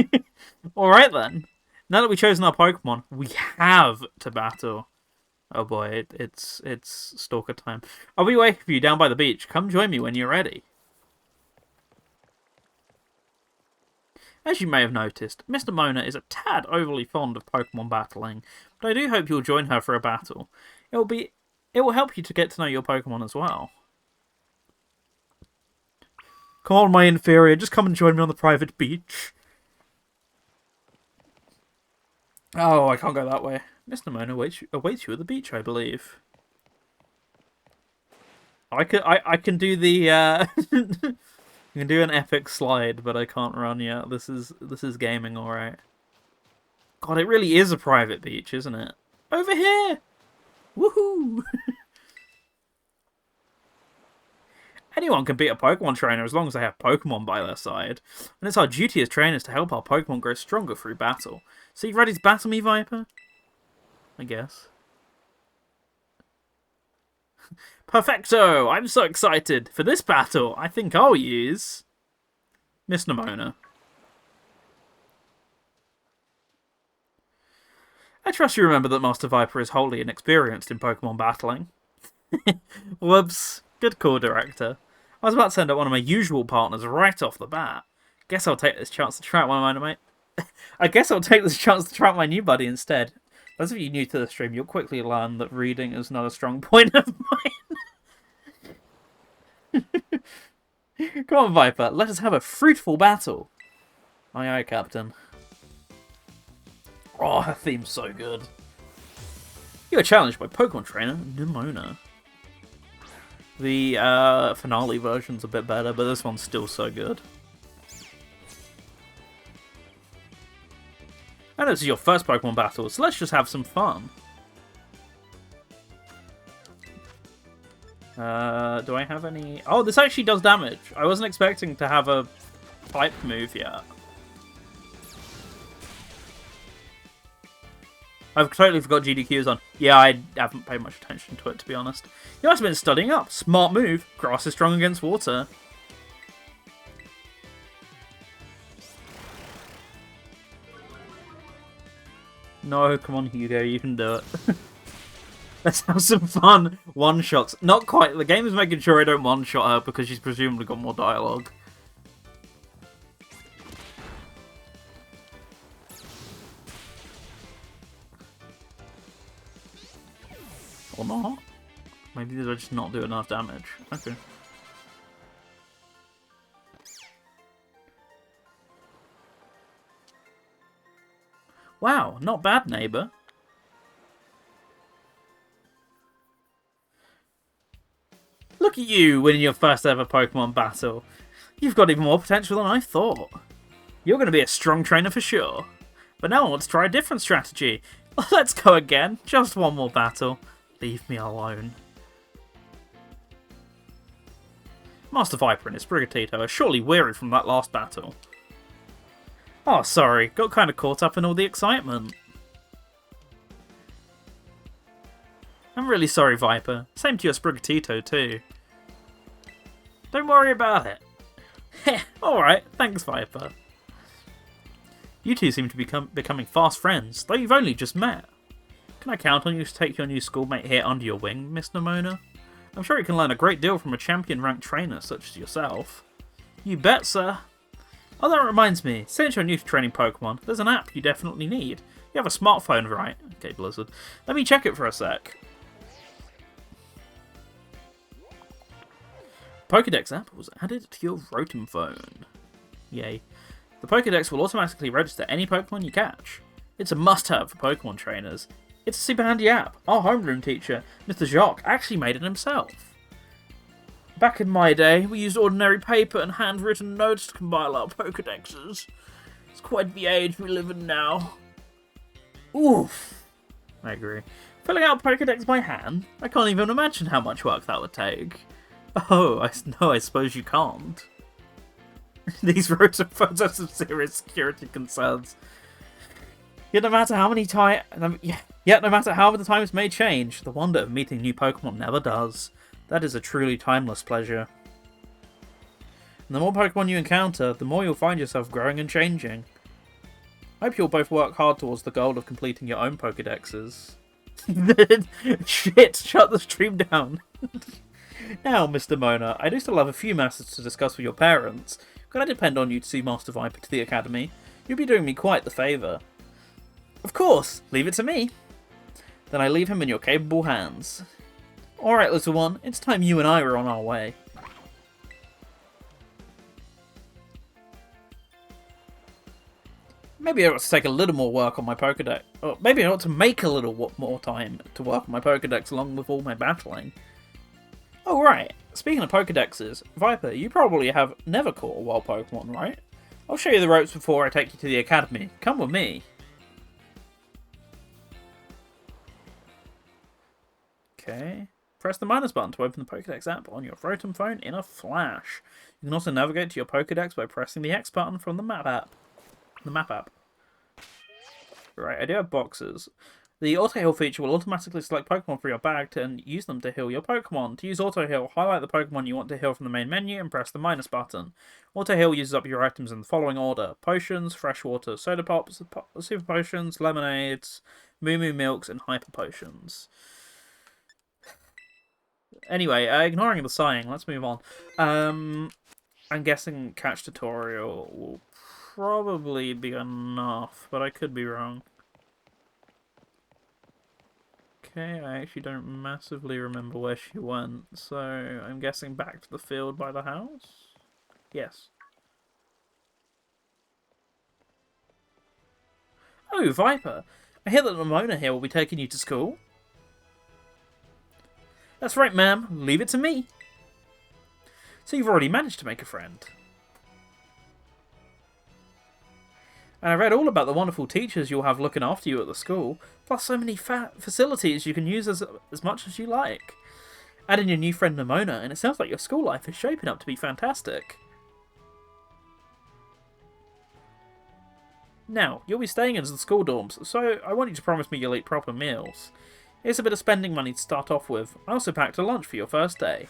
Alright then. Now that we've chosen our Pokemon, we have to battle. Oh boy, it's stalker time. I'll be waiting for you down by the beach. Come join me when you're ready. As you may have noticed, Mr. Mona is a tad overly fond of Pokemon battling, but I do hope you'll join her for a battle. It will help you to get to know your Pokemon as well. Come on, my inferior, just come and join me on the private beach. Oh, I can't go that way. Mr. Mona awaits you at the beach, I believe. I can do the I can do an epic slide, but I can't run yet. This is gaming, alright. God, it really is a private beach, isn't it? Over here! Woohoo! Anyone can beat a Pokemon trainer as long as they have Pokemon by their side. And it's our duty as trainers to help our Pokemon grow stronger through battle. So you ready to battle me, Viper? I guess. Perfecto! I'm so excited! For this battle, I think I'll use Miss Nemona. I trust you remember that Master Viper is wholly inexperienced in Pokemon battling. Whoops. Good call, Director. I was about to send out one of my usual partners right off the bat. Guess I'll take this chance to try out one of my... I guess I'll take this chance to try out my new buddy instead. Those of you new to the stream, you'll quickly learn that reading is not a strong point of mine. Come on, Viper, let us have a fruitful battle. Aye, aye, Captain. Oh, her theme's so good. You are challenged by Pokemon Trainer Nemona. The finale version's a bit better, but this one's still so good. I know this is your first Pokemon battle, so let's just have some fun. Do I have any... Oh, this actually does damage. I wasn't expecting to have a type move yet. I've totally forgot GDQ's on. Yeah, I haven't paid much attention to it, to be honest. You must have been studying up. Smart move. Grass is strong against water. No, come on, Hugo, you can do it. Let's have some fun one-shots. Not quite. The game is making sure I don't one-shot her because she's presumably got more dialogue. Or not. Maybe did I just not do enough damage? Okay. Wow, not bad, neighbour. Look at you winning your first ever Pokemon battle. You've got even more potential than I thought. You're going to be a strong trainer for sure. But now I want to try a different strategy. Let's go again. Just one more battle. Leave me alone. Master Viper and his Sprigatito are surely weary from that last battle. Oh, sorry. Got kind of caught up in all the excitement. I'm really sorry, Viper. Same to your Sprigatito, too. Don't worry about it. Heh, alright. Thanks, Viper. You two seem to be becoming fast friends, though you've only just met. Can I count on you to take your new schoolmate here under your wing, Miss Nemona? I'm sure you can learn a great deal from a champion-ranked trainer such as yourself. You bet, sir. Oh, that reminds me. Since you're new to training Pokemon, there's an app you definitely need. You have a smartphone, right? Okay, Blizzard. Let me check it for a sec. Pokédex app was added to your Rotom phone. Yay. The Pokédex will automatically register any Pokemon you catch. It's a must-have for Pokemon trainers. It's a super handy app. Our homeroom teacher, Mr. Jacques, actually made it himself. Back in my day, we used ordinary paper and handwritten notes to compile our Pokédexes. It's quite the age we live in now. Oof. I agree. Filling out Pokédex by hand? I can't even imagine how much work that would take. Oh, I suppose you can't. These roads are photos of serious security concerns. Yet no matter how many times may change, the wonder of meeting new Pokemon never does. That is a truly timeless pleasure. And the more Pokemon you encounter, the more you'll find yourself growing and changing. I hope you'll both work hard towards the goal of completing your own Pokédexes. Shit, shut the stream down. Now, Mr. Mona, I do still have a few matters to discuss with your parents. Could I depend on you to see Master Viper to the academy? You'd be doing me quite the favour. Of course, leave it to me. Then I leave him in your capable hands. Alright, little one, it's time you and I were on our way. Maybe I ought to take a little more work on my Pokédex. Or maybe I ought to make a little more time to work on my Pokédex along with all my battling. Oh, right. Speaking of Pokédexes, Viper, you probably have never caught a wild Pokemon, right? I'll show you the ropes before I take you to the academy. Come with me. Okay. Press the minus button to open the Pokédex app on your Rotom phone in a flash. You can also navigate to your Pokédex by pressing the X button from the map app. Right, I do have boxes. The auto-heal feature will automatically select Pokemon for your bag and use them to heal your Pokemon. To use auto-heal, highlight the Pokemon you want to heal from the main menu and press the minus button. Auto-heal uses up your items in the following order: potions, freshwater, soda pops, super potions, lemonades, moo milks, and hyper potions. Anyway, ignoring the sighing, let's move on. I'm guessing catch tutorial will probably be enough, but I could be wrong. Okay, I actually don't massively remember where she went, so I'm guessing back to the field by the house? Yes. Oh, Viper! I hear that Nemona here will be taking you to school. That's right, ma'am. Leave it to me. So you've already managed to make a friend. And I read all about the wonderful teachers you'll have looking after you at the school, plus so many facilities you can use as much as you like. Add in your new friend Nimona, and it sounds like your school life is shaping up to be fantastic. Now, you'll be staying in the school dorms, so I want you to promise me you'll eat proper meals. Here's a bit of spending money to start off with. I also packed a lunch for your first day.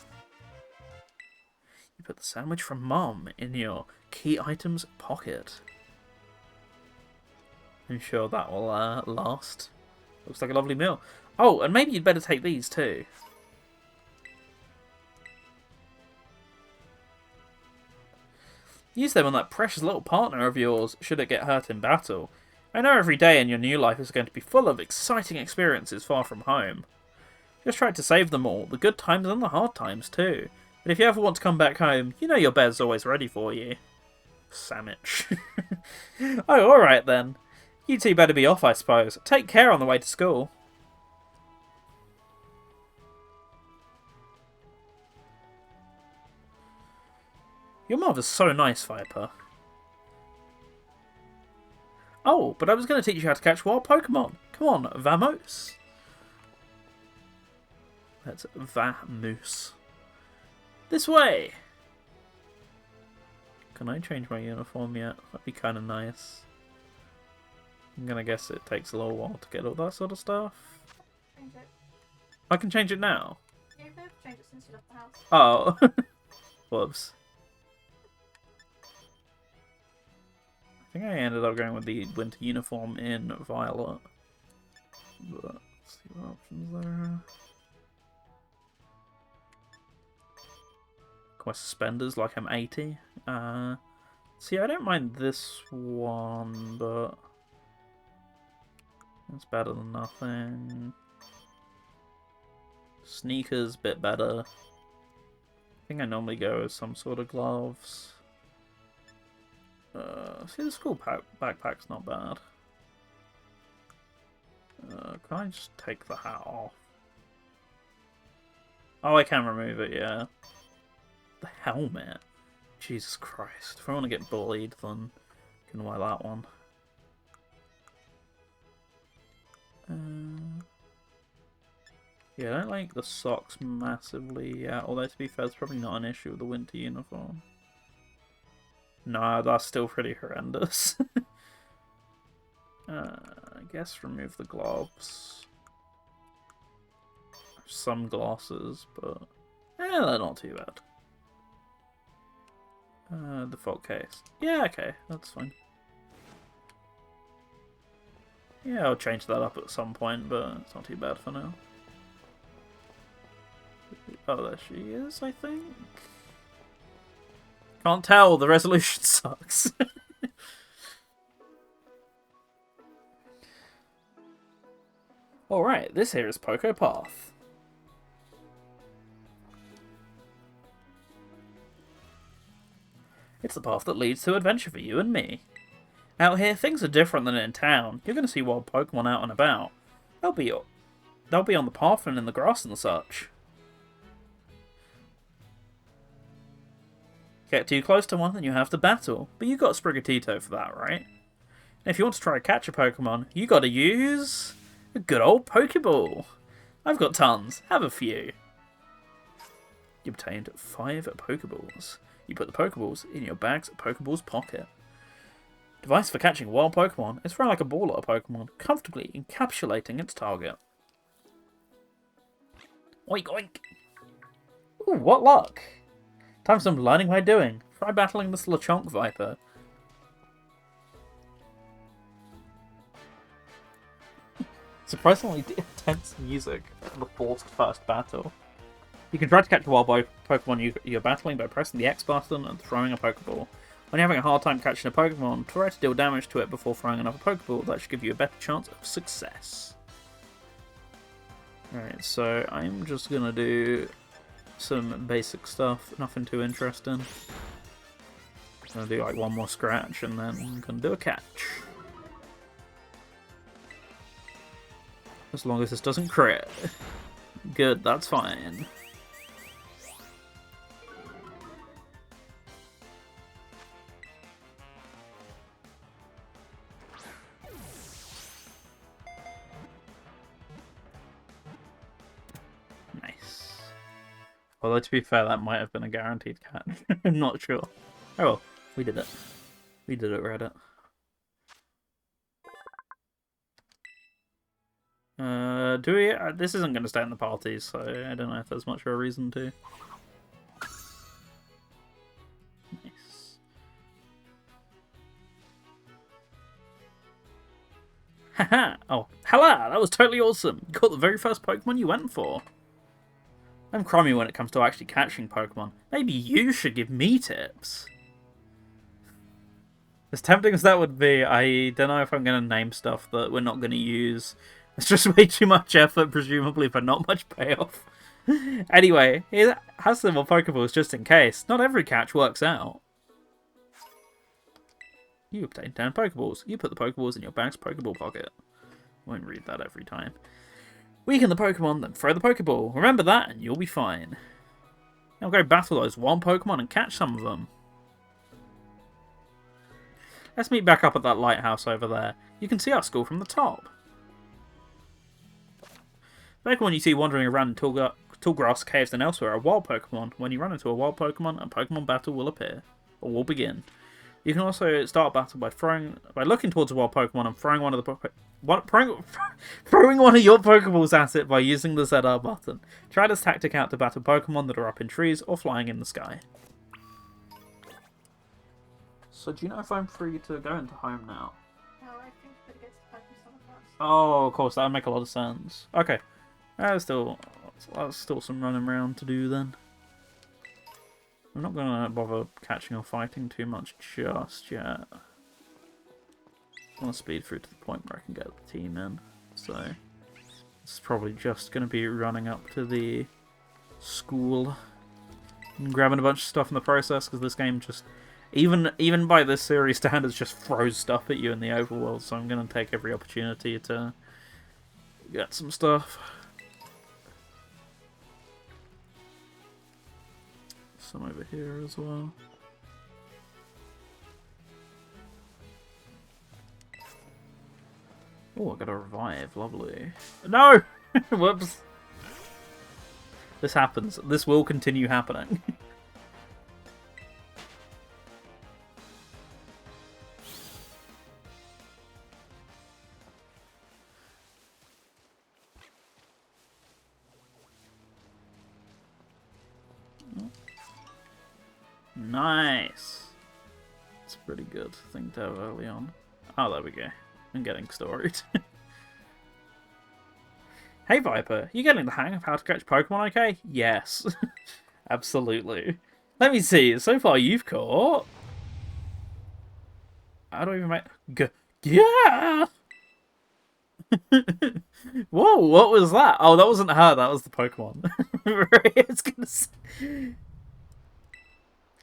You put the sandwich from Mom in your key items pocket. I'm sure that will last. Looks like a lovely meal. Oh, and maybe you'd better take these too. Use them on that precious little partner of yours, should it get hurt in battle. I know every day in your new life is going to be full of exciting experiences far from home. Just try to save them all, the good times and the hard times too. But if you ever want to come back home, you know your bed's always ready for you. Sandwich. Oh, alright then. You two better be off, I suppose. Take care on the way to school. Your mother's so nice, Viper. Oh, but I was going to teach you how to catch wild Pokémon. Come on, vamos. Let's vamoose. This way! Can I change my uniform yet? That'd be kind of nice. I'm going to guess it takes a little while to get all that sort of stuff. Change it. I can change it now? Yeah, you've been able to change it since you left the house. Oh. Whoops. I think I ended up going with the winter uniform in Violet. But let's see what options there are. My suspenders like I'm 80. See, I don't mind this one, but it's better than nothing. Sneakers, bit better. I think I normally go with some sort of gloves. See, the school backpack's not bad. Can I just take the hat off? Oh, I can remove it, yeah. The helmet? Jesus Christ. If I want to get bullied, then I can wear that one. Yeah, I don't like the socks massively yet, although to be fair, it's probably not an issue with the winter uniform. No, that's still pretty horrendous. I guess remove the gloves. Sunglasses, but they're not too bad. Default case. Yeah, okay, that's fine. Yeah, I'll change that up at some point, but it's not too bad for now. Oh, there she is, I think. Can't tell, the resolution sucks. Alright, this here is Poké Path. It's the path that leads to adventure for you and me. Out here, things are different than in town. You're going to see wild Pokemon out and about. They'll be on the path and in the grass and such. Get too close to one and you have to battle, but you got Sprigatito for that, right? And if you want to try to catch a Pokemon, you got to use a good old Pokeball. I've got tons. Have a few. You obtained 5 Pokeballs. You put the Pokeballs in your bag's Pokeballs pocket. Device for catching wild Pokemon is thrown like a ball at a Pokemon, comfortably encapsulating its target. Oink oink! Ooh, what luck! Time for some learning by doing. Try battling this Lechonk Viper. Surprisingly intense music for the forced first battle. You can try to catch a wild Pokemon you're battling by pressing the X button and throwing a Pokeball. When you're having a hard time catching a Pokemon, try to deal damage to it before throwing another Pokeball. That should give you a better chance of success. Alright, so I'm just gonna do some basic stuff, nothing too interesting. I'm gonna do like one more scratch and then I'm gonna do a catch. As long as this doesn't crit. Good, that's fine. Although, to be fair, that might have been a guaranteed catch. I'm not sure. Oh well, we did it. We did it, Reddit. Do we? This isn't going to stay in the parties, so I don't know if there's much of a reason to. Nice. Haha! Oh, hella! That was totally awesome! You caught the very first Pokemon you went for! I'm crummy when it comes to actually catching Pokemon. Maybe you should give me tips! As tempting as that would be, I don't know if I'm going to name stuff that we're not going to use. It's just way too much effort, presumably, for not much payoff. Anyway, it has some more Pokeballs just in case. Not every catch works out. You obtain 10 Pokeballs. You put the Pokeballs in your bag's Pokeball pocket. Won't read that every time. Weaken the Pokemon, then throw the Pokeball. Remember that, and you'll be fine. Now go battle those wild Pokemon and catch some of them. Let's meet back up at that lighthouse over there. You can see our school from the top. Pokemon you see wandering around in tall grass caves and elsewhere are wild Pokemon. When you run into a wild Pokemon, a Pokemon battle will appear, or will begin. You can also start a battle by looking towards a wild Pokemon and throwing one of your Pokeballs at it by using the ZR button. Try this tactic out to battle Pokemon that are up in trees or flying in the sky. So do you know if I'm free to go into home now? No, I think that gets to Pokemon first. Oh, of course, that would make a lot of sense. Okay. There's still some running around to do then. I'm not going to bother catching or fighting too much just yet. I want to speed through to the point where I can get the team in. So, it's probably just going to be running up to the school and grabbing a bunch of stuff in the process, because this game just, even by this series standards, just throws stuff at you in the overworld, so I'm going to take every opportunity to get some stuff. Some over here as well. Oh, I got a revive. Lovely. No! Whoops. This happens. This will continue happening. Nice. It's a pretty good thing to have early on. Oh, there we go. I'm getting storied. Hey Viper, you getting the hang of how to catch Pokemon okay? Yes. Absolutely. Let me see, so far you've caught... How do I even make... Yeah! Whoa, what was that? Oh, that wasn't her, that was the Pokemon. It's gonna say...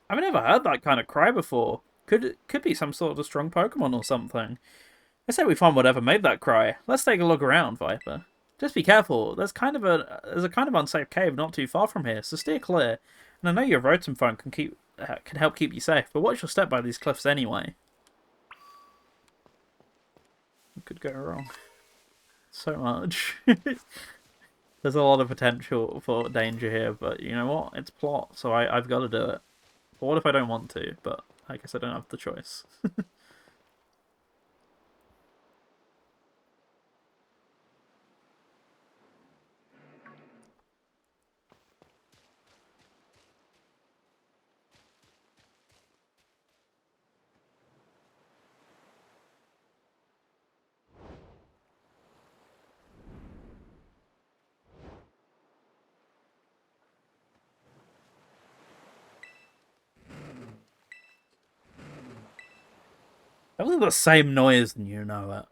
I've never heard that kind of cry before. Could be some sort of strong Pokemon or something. I say we find whatever made that cry. Let's take a look around, Viper. Just be careful. There's a kind of unsafe cave not too far from here, so steer clear. And I know your Rotom phone can help keep you safe, but watch your step by these cliffs anyway. What could go wrong? So much. There's a lot of potential for danger here, but you know what? It's plot, so I've got to do it. But what if I don't want to? But I guess I don't have the choice. That was the same noise, and you know it.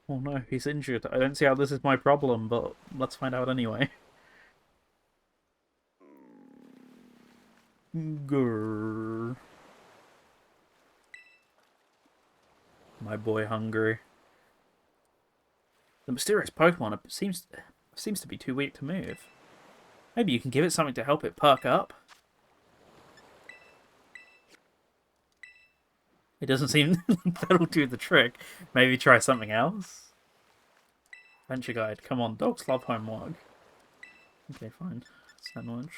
Oh no, he's injured. I don't see how this is my problem, but let's find out anyway. Grrr. my boy hungry. The mysterious Pokemon seems to be too weak to move. Maybe you can give it something to help it perk up. It doesn't seem that'll do the trick. Maybe try something else. Adventure guide. Come on, dogs love homework. Okay, fine. Sandwich.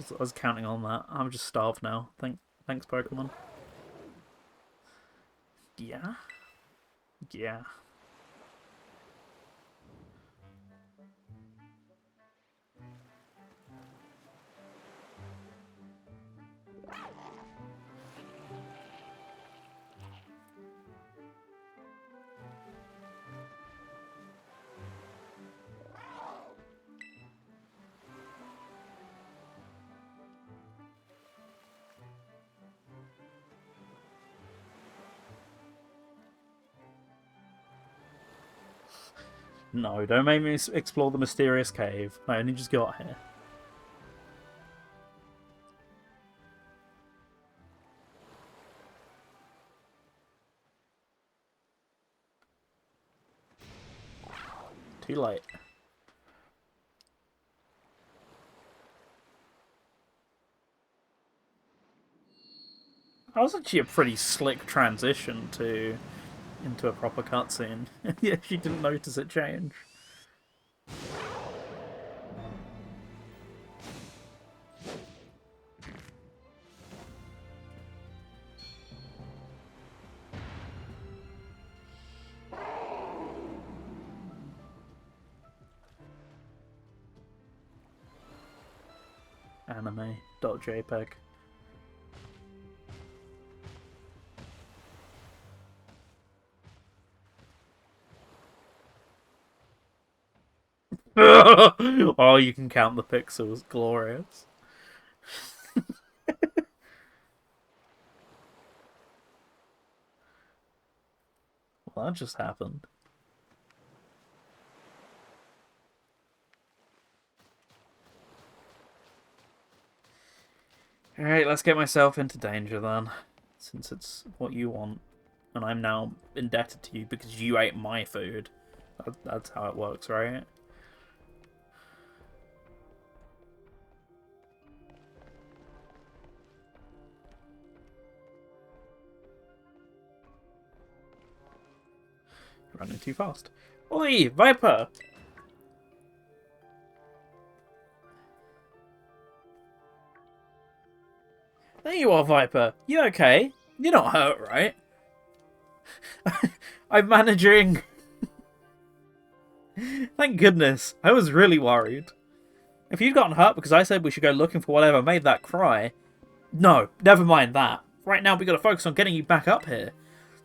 I was counting on that. I'm just starved now. Thanks, Pokemon. Yeah? Yeah. No, don't make me explore the mysterious cave. I only just got here. Too late. That was actually a pretty slick transition into a proper cutscene. Yeah, she didn't notice it change. Anime.jpg. Oh, you can count the pixels. Glorious. Well, that just happened. Alright, let's get myself into danger then. Since it's what you want. And I'm now indebted to you because you ate my food. That's how it works, right? You're running too fast. Oi, Viper! There you are, Viper. You okay? You're not hurt, right? I'm managing. Thank goodness. I was really worried. If you'd gotten hurt because I said we should go looking for whatever made that cry... No, never mind that. Right now we gotta focus on getting you back up here.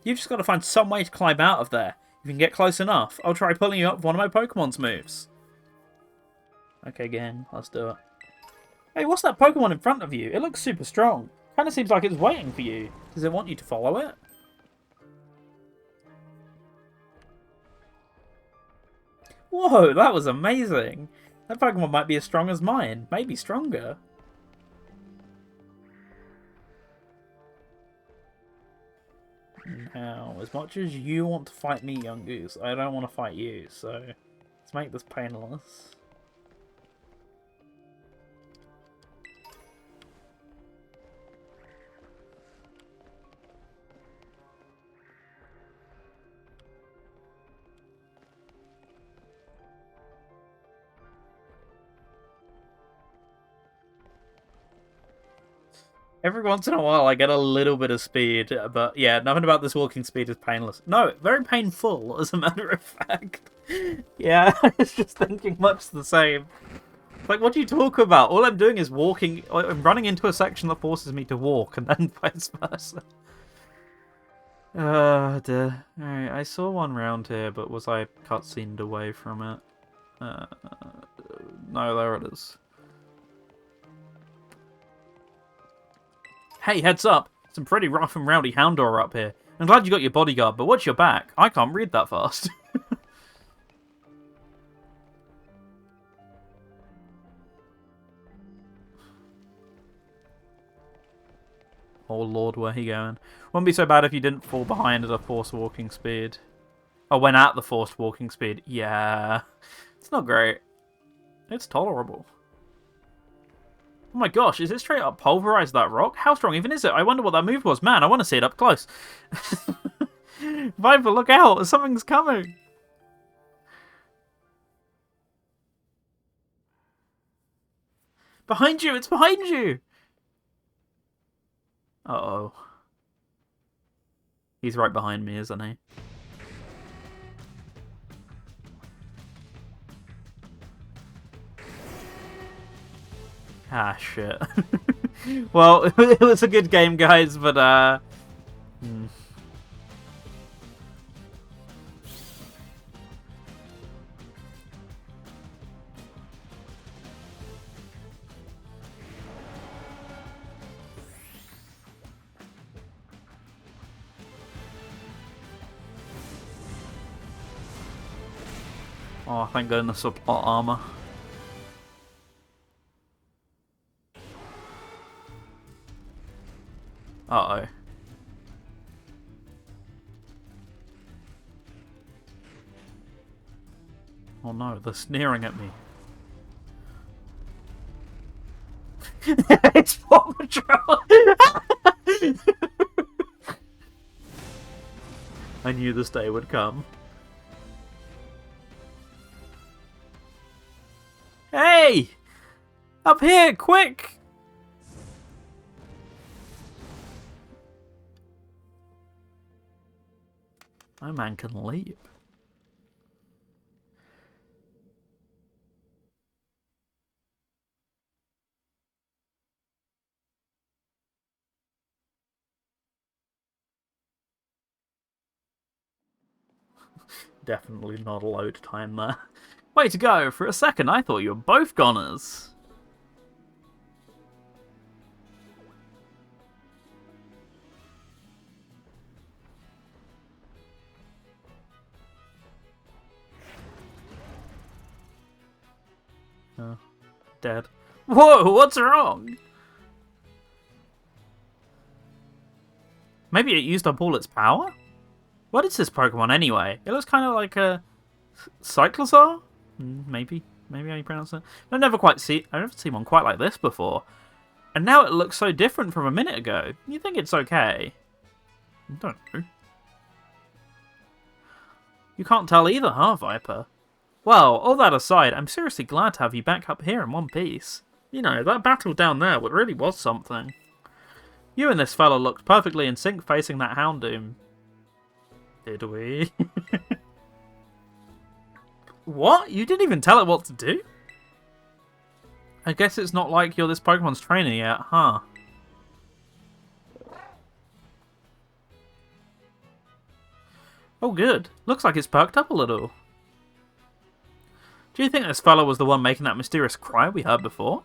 You've just gotta find some way to climb out of there. If you can get close enough, I'll try pulling you up with one of my Pokemon's moves. Okay, gang, let's do it. Hey, what's that Pokemon in front of you? It looks super strong. Kinda seems like it's waiting for you. Does it want you to follow it? Whoa, that was amazing. That Pokemon might be as strong as mine. Maybe stronger. Now, as much as you want to fight me, Young Goose, I don't want to fight you, so let's make this painless. Every once in a while I get a little bit of speed, but yeah, nothing about this walking speed is painless. No, very painful, as a matter of fact. Yeah, I was just thinking much the same. Like, what do you talk about? All I'm doing is walking. I'm running into a section that forces me to walk, and then vice versa. Dear. Alright, I saw one round here, but was I cutscened away from it? No, there it is. Hey, heads up! Some pretty rough and rowdy Houndour up here. I'm glad you got your bodyguard, but watch your back. I can't read that fast. Oh lord, where he going? Wouldn't be so bad if you didn't fall behind at a forced walking speed. Oh, when at the forced walking speed. Yeah. It's not great. It's tolerable. Oh my gosh, is it straight up pulverized that rock? How strong even is it? I wonder what that move was. Man, I want to see it up close. Viper, look out! Something's coming! Behind you! It's behind you! Uh-oh. He's right behind me, isn't he? Ah, shit. Well, it was a good game, guys, but, Oh, thank goodness for plot armor. Uh-oh. Oh no, they're sneering at me. It's Paw Patrol! I knew this day would come. Hey! Up here, quick! My man can leap. Definitely not a load time there. Way to go! For a second I thought you were both goners. Dead. Whoa, what's wrong? Maybe it used up all its power? What is this Pokemon anyway? It looks kind of like a Cyclosaur? Maybe how you pronounce it. I've never seen one quite like this before. And now it looks so different from a minute ago. You think it's okay? I don't know. You can't tell either, huh, Viper? Well, all that aside, I'm seriously glad to have you back up here in one piece. You know, that battle down there really was something. You and this fella looked perfectly in sync facing that Houndoom. Did we? What? You didn't even tell it what to do? I guess it's not like you're this Pokemon's trainer yet, huh? Oh good. Looks like it's perked up a little. Do you think this fella was the one making that mysterious cry we heard before?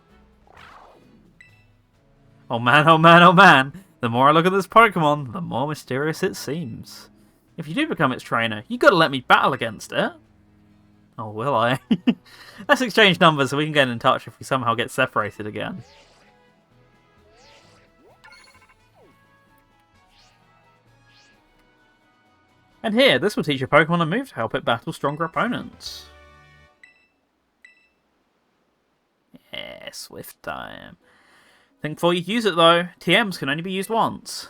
Oh man, oh man, oh man. The more I look at this Pokemon, the more mysterious it seems. If you do become its trainer, you gotta let me battle against it. Oh, will I? Let's exchange numbers so we can get in touch if we somehow get separated again. And here, this will teach your Pokemon a move to help it battle stronger opponents. Yeah, Swift time. Think before you use it though, TMs can only be used once.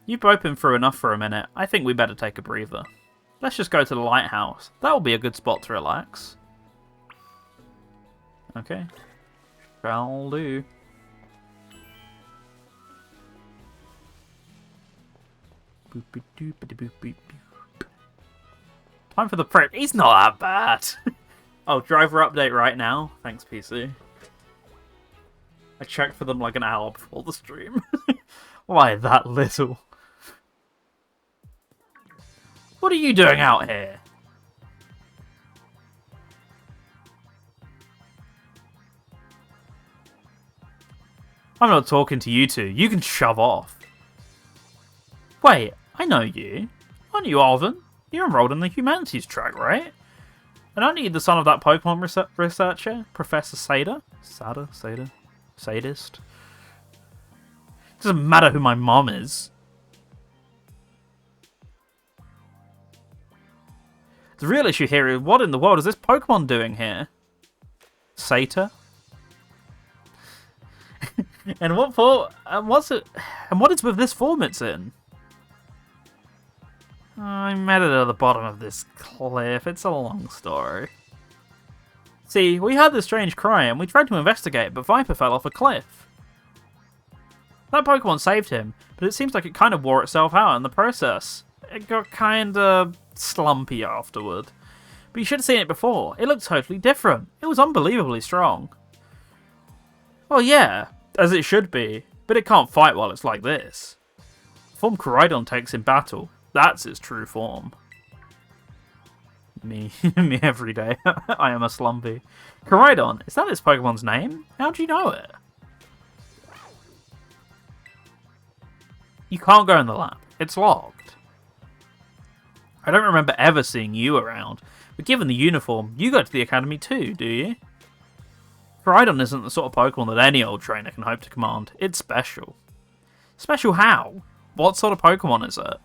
You've both been through enough for a minute, I think we better take a breather. Let's just go to the lighthouse. That will be a good spot to relax. Okay. Shall do. Time for the prep. He's not that bad. Oh, driver update right now. Thanks, PC. I checked for them like an hour before the stream. Why that little? What are you doing out here? I'm not talking to you two. You can shove off. Wait, I know you. Aren't you Alvin? You're enrolled in the humanities track, right? And aren't you the son of that Pokemon researcher, Professor Sadist? Doesn't matter who my mom is. The real issue here is, what in the world is this Pokemon doing here? Satyr? And what for? And what's it? And what is with this form it's in? I met it at the bottom of this cliff. It's a long story. See, we heard this strange cry and we tried to investigate, but Viper fell off a cliff. That Pokemon saved him, but it seems like it kind of wore itself out in the process. It got kinda slumpy afterward. But you should have seen it before. It looked totally different. It was unbelievably strong. Well, yeah, as it should be, but it can't fight while it's like this. The form Koraidon takes in battle, that's its true form. Me every day. I am a slumpy. Koraidon, is that its Pokemon's name? How'd you know it? You can't go in the lab. It's locked. I don't remember ever seeing you around, but given the uniform, you go to the academy too, do you? Koraidon isn't the sort of Pokemon that any old trainer can hope to command. It's special. Special how? What sort of Pokemon is it?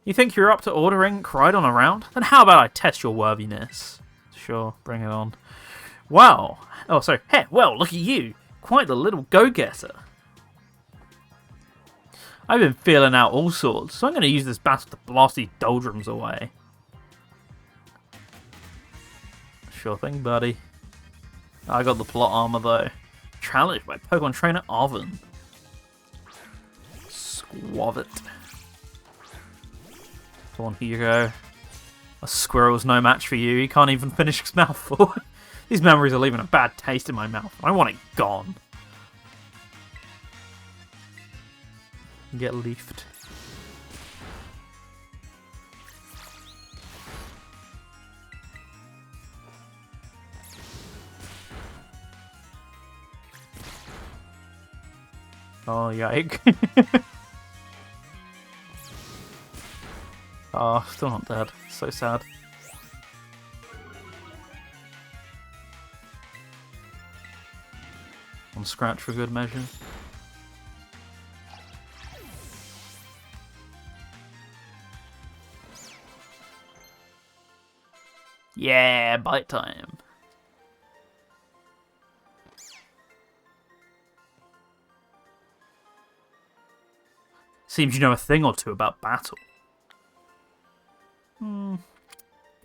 You think you're up to ordering Koraidon around? Then how about I test your worthiness? Sure, bring it on. Wow. Oh, sorry. Hey, well, look at you. Quite the little go-getter. I've been feeling out all sorts, so I'm going to use this battle to blast these doldrums away. Sure thing, buddy. I got the plot armor, though. Challenged by Pokemon Trainer Arvin. Squav it. Come on, here you go. A squirrel's no match for you. He can't even finish his mouthful. These memories are leaving a bad taste in my mouth. I want it gone. Get leafed. Oh, yike. Oh, still not dead. So sad. On scratch for good measure. Yeah, bite time. Seems you know a thing or two about battle.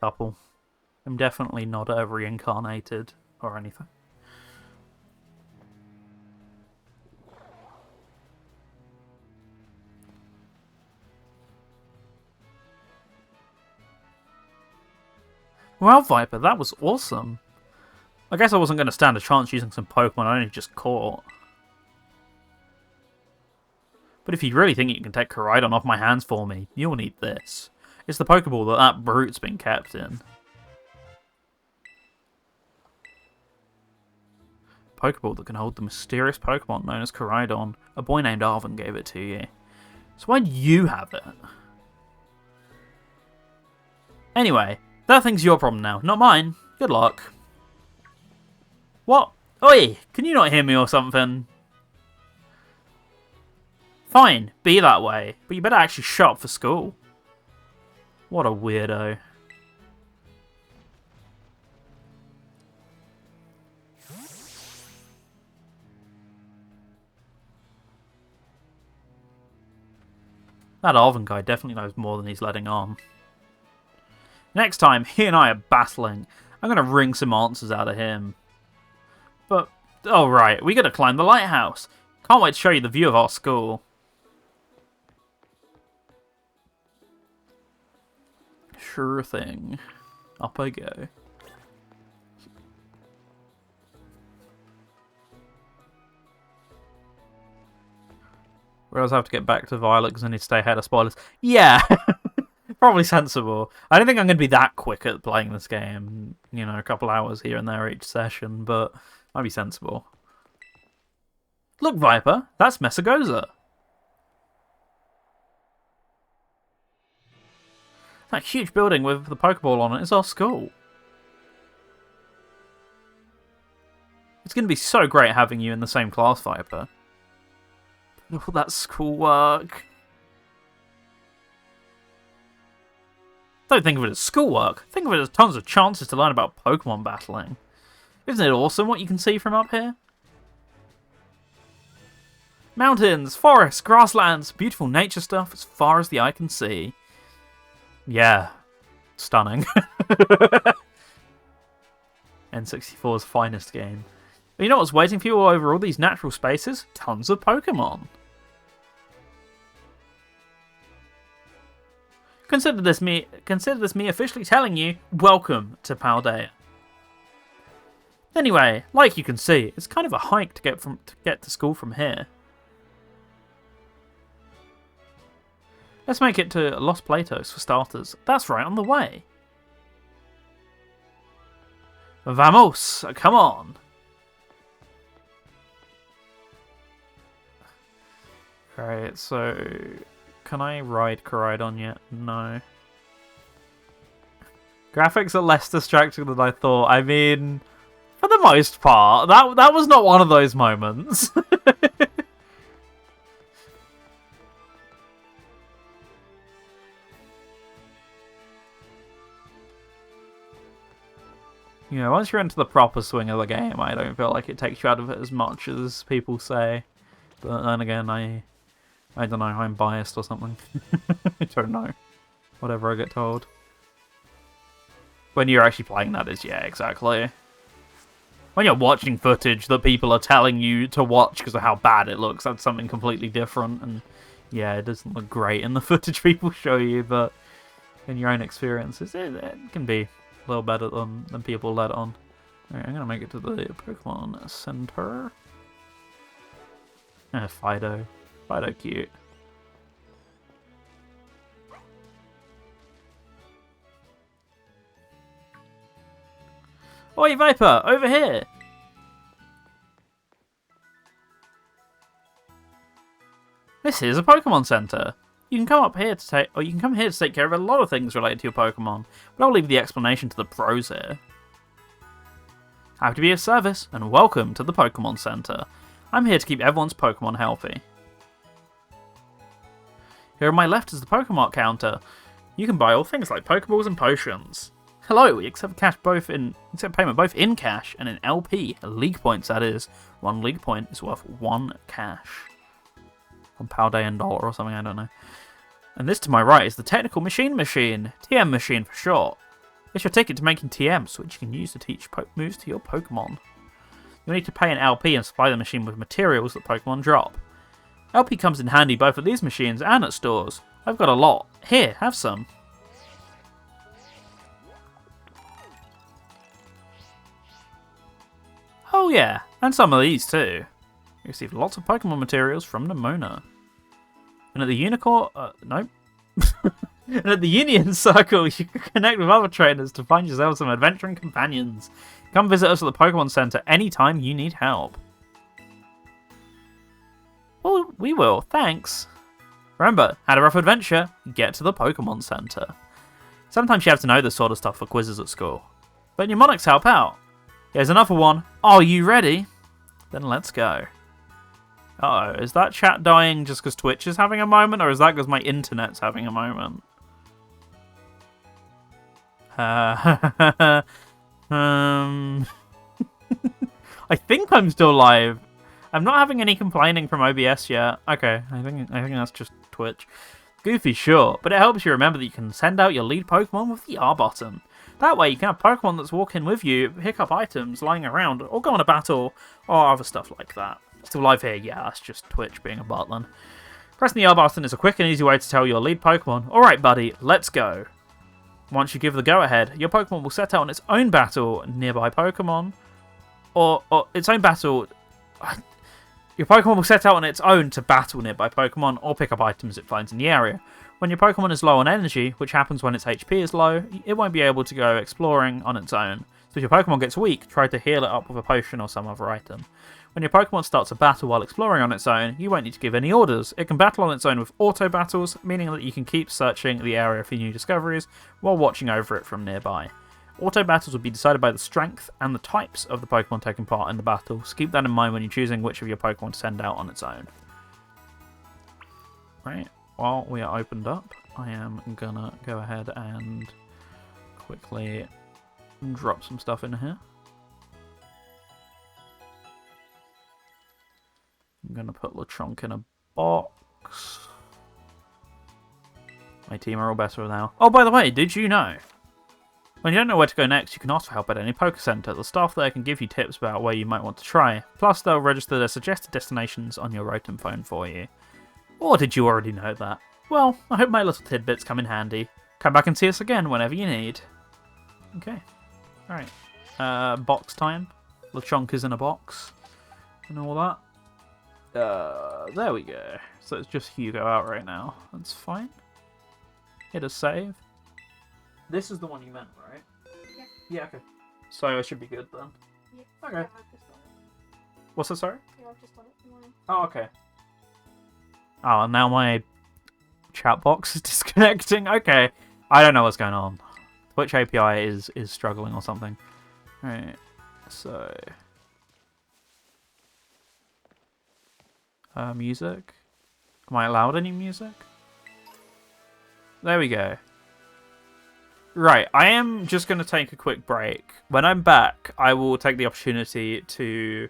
Couple. I'm definitely not reincarnated or anything. Well, Viper, that was awesome. I guess I wasn't going to stand a chance using some Pokemon I only just caught. But if you really think you can take Koraidon off my hands for me, you'll need this. It's the Pokeball that brute's been kept in. Pokeball that can hold the mysterious Pokemon known as Koraidon. A boy named Arvin gave it to you. So why do you have it? Anyway, that thing's your problem now, not mine. Good luck. What? Oi! Can you not hear me or something? Fine, be that way, but you better actually shut up for school. What a weirdo. That Arvin guy definitely knows more than he's letting on. Next time he and I are battling, I'm going to wring some answers out of him. But, oh right, we got to climb the lighthouse. Can't wait to show you the view of our school. Sure thing. Up I go. Whereas I have to get back to Violet because I need to stay ahead of spoilers. Yeah! Probably sensible. I don't think I'm going to be that quick at playing this game. You know, a couple hours here and there each session, but might be sensible. Look, Viper, that's Messagoza. That huge building with the Pokeball on it is our school. It's going to be so great having you in the same class, Viper. Oh, that schoolwork. Don't think of it as schoolwork. Think of it as tons of chances to learn about Pokemon battling. Isn't it awesome what you can see from up here? Mountains, forests, grasslands, beautiful nature stuff as far as the eye can see. Yeah, stunning. N64's finest game. But you know what's waiting for you all over all these natural spaces? Tons of Pokemon. Consider this me officially telling you, welcome to Paldea. Anyway, like you can see, it's kind of a hike to get to school from here. Let's make it to Los Platos for starters. That's right on the way. Vamos, come on. Right, so can I ride Koraidon yet? No. Graphics are less distracting than I thought. I mean, for the most part, that was not one of those moments. You know, once you're into the proper swing of the game, I don't feel like it takes you out of it as much as people say. But then again, I don't know, I'm biased or something. I don't know. Whatever I get told. When you're actually playing, that is, yeah, exactly. When you're watching footage that people are telling you to watch because of how bad it looks, that's something completely different. And yeah, it doesn't look great in the footage people show you, but in your own experiences, it can be a little better than people let on. Alright, I'm gonna make it to the Pokemon Center. Fido. Fido cute. Oi, Viper! Over here! This is a Pokemon Center. You can come here to take care of a lot of things related to your Pokemon, but I'll leave the explanation to the pros here. Happy to be of service, and welcome to the Pokemon Center. I'm here to keep everyone's Pokemon healthy. Here on my left is the Pokemon counter. You can buy all things like Pokeballs and potions. Hello, we accept payment both in cash and in LP, League Points that is. 1 League Point is worth 1 cash. 1 Paldean dollar or something, I don't know. And this to my right is the Technical Machine, TM Machine for short. It's your ticket to making TMs, which you can use to teach moves to your Pokemon. You'll need to pay an LP and supply the machine with materials that Pokemon drop. LP comes in handy both at these machines and at stores. I've got a lot. Here, have some. Oh yeah, and some of these too. You received lots of Pokemon materials from Nemona. And at the nope. And at the Union Circle, you can connect with other trainers to find yourself some adventuring companions. Come visit us at the Pokemon Center anytime you need help. Well, we will, thanks. Remember, had a rough adventure, get to the Pokemon Center. Sometimes you have to know this sort of stuff for quizzes at school. But mnemonics help out. Here's another one. Are you ready? Then let's go. Uh-oh, is that chat dying just because Twitch is having a moment, or is that because my internet's having a moment? I think I'm still live. I'm not having any complaining from OBS yet. Okay, I think that's just Twitch. Goofy, sure, but it helps you remember that you can send out your lead Pokemon with the R button. That way you can have Pokemon that's walking with you, pick up items lying around, or go on a battle, or other stuff like that. Still live here? Yeah, that's just Twitch being a bot then. Pressing the R button is a quick and easy way to tell your lead Pokemon, alright buddy, let's go. Once you give the go-ahead, your Pokemon will set out on its own battle nearby Pokemon, or its own battle... Your Pokemon will set out on its own to battle nearby Pokemon, or pick up items it finds in the area. When your Pokemon is low on energy, which happens when its HP is low, it won't be able to go exploring on its own. So if your Pokemon gets weak, try to heal it up with a potion or some other item. When your Pokemon starts a battle while exploring on its own, you won't need to give any orders. It can battle on its own with auto battles, meaning that you can keep searching the area for new discoveries while watching over it from nearby. Auto battles will be decided by the strength and the types of the Pokemon taking part in the battle, so keep that in mind when you're choosing which of your Pokemon to send out on its own. Right, while we are opened up, I am gonna go ahead and quickly drop some stuff in here. I'm gonna put Lechonk in a box. My team are all better now. Oh, by the way, did you know? When you don't know where to go next, you can ask for help at any Poké Center. The staff there can give you tips about where you might want to try. Plus, they'll register their suggested destinations on your Rotom phone for you. Or did you already know that? Well, I hope my little tidbits come in handy. Come back and see us again whenever you need. Okay. Alright. Box time. Lechonk is in a box. And all that. There we go. So it's just Hugo out right now. That's fine. Hit a save. This is the one you meant, right? Yeah. Yeah, okay. So I should be good then. Yeah. Okay. Yeah, I've just done it. What's that, sorry? Yeah, I've just done it for mine. Oh, okay. Oh, and now my chat box is disconnecting. Okay. I don't know what's going on. Twitch API is struggling or something. Alright. So... music? Am I allowed any music? There we go. Right, I am just going to take a quick break. When I'm back, I will take the opportunity to...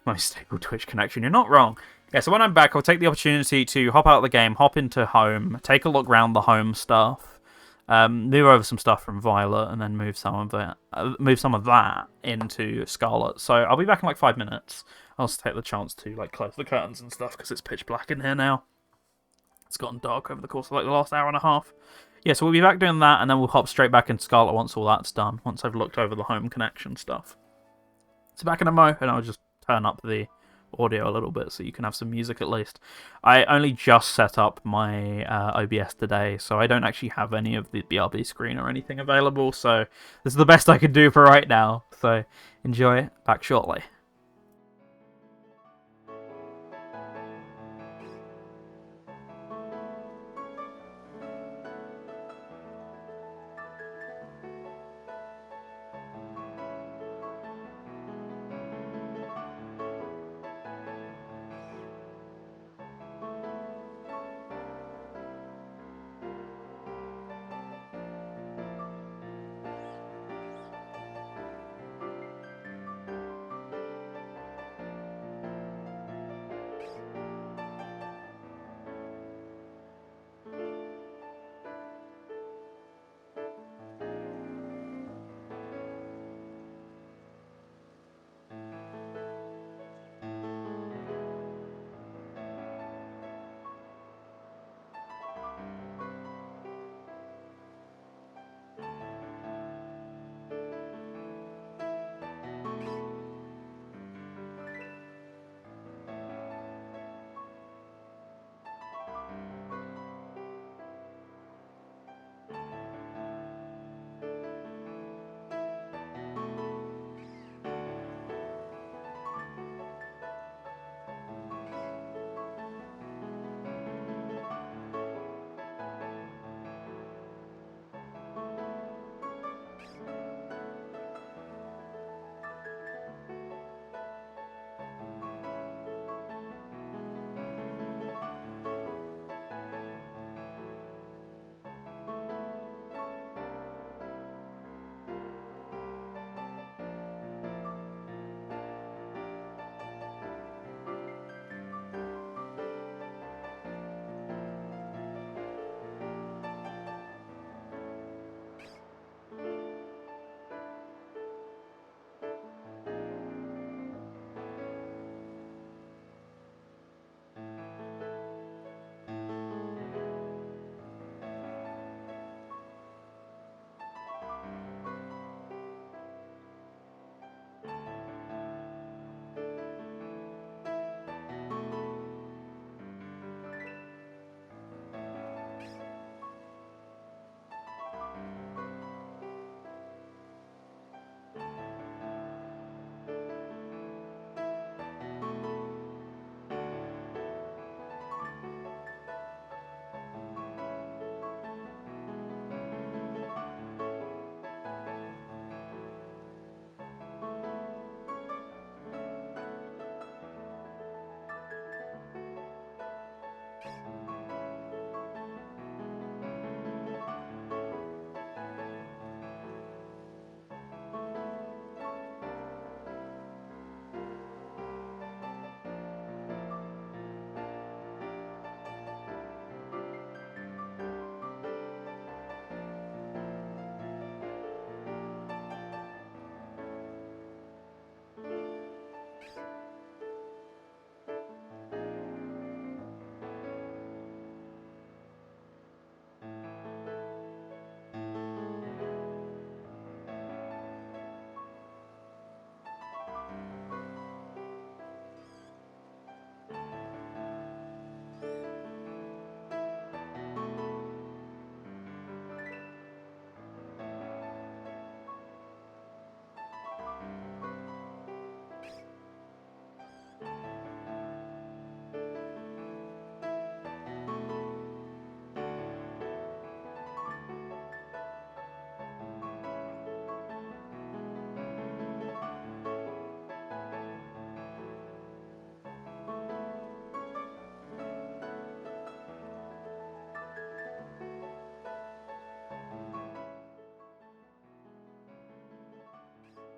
My stable Twitch connection, you're not wrong. Yeah, so when I'm back, I'll take the opportunity to hop out of the game, hop into home, take a look around the home stuff, move over some stuff from Violet, and then move some of that into Scarlet. So I'll be back in like 5 minutes. I'll also take the chance to like close the curtains and stuff because it's pitch black in here now. It's gotten dark over the course of like the last hour and a half. Yeah, so we'll be back doing that, and then we'll hop straight back into Scarlet once all that's done, once I've looked over the home connection stuff. So back in a mo, and I'll just turn up the audio a little bit so you can have some music at least. I only just set up my OBS today, so I don't actually have any of the BRB screen or anything available, so this is the best I can do for right now. So enjoy, back shortly.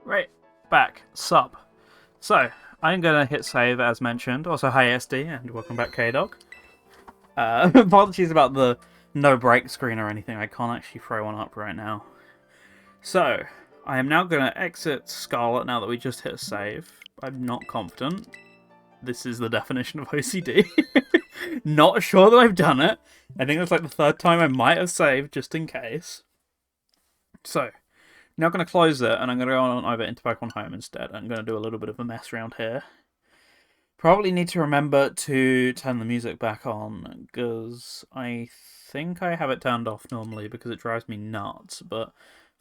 Right, back. Sup. So, I'm gonna hit save as mentioned. Also, hi SD, and welcome back, K-Dog. Apologies about the no break screen or anything. I can't actually throw one up right now. So, I am now gonna exit Scarlet now that we just hit save. I'm not confident. This is the definition of OCD. Not sure that I've done it. I think it's like the third time I might have saved, just in case. So, now I'm going to close it, and I'm going to go on over into Pokemon Home instead. I'm going to do a little bit of a mess around here. Probably need to remember to turn the music back on, because I think I have it turned off normally, because it drives me nuts. But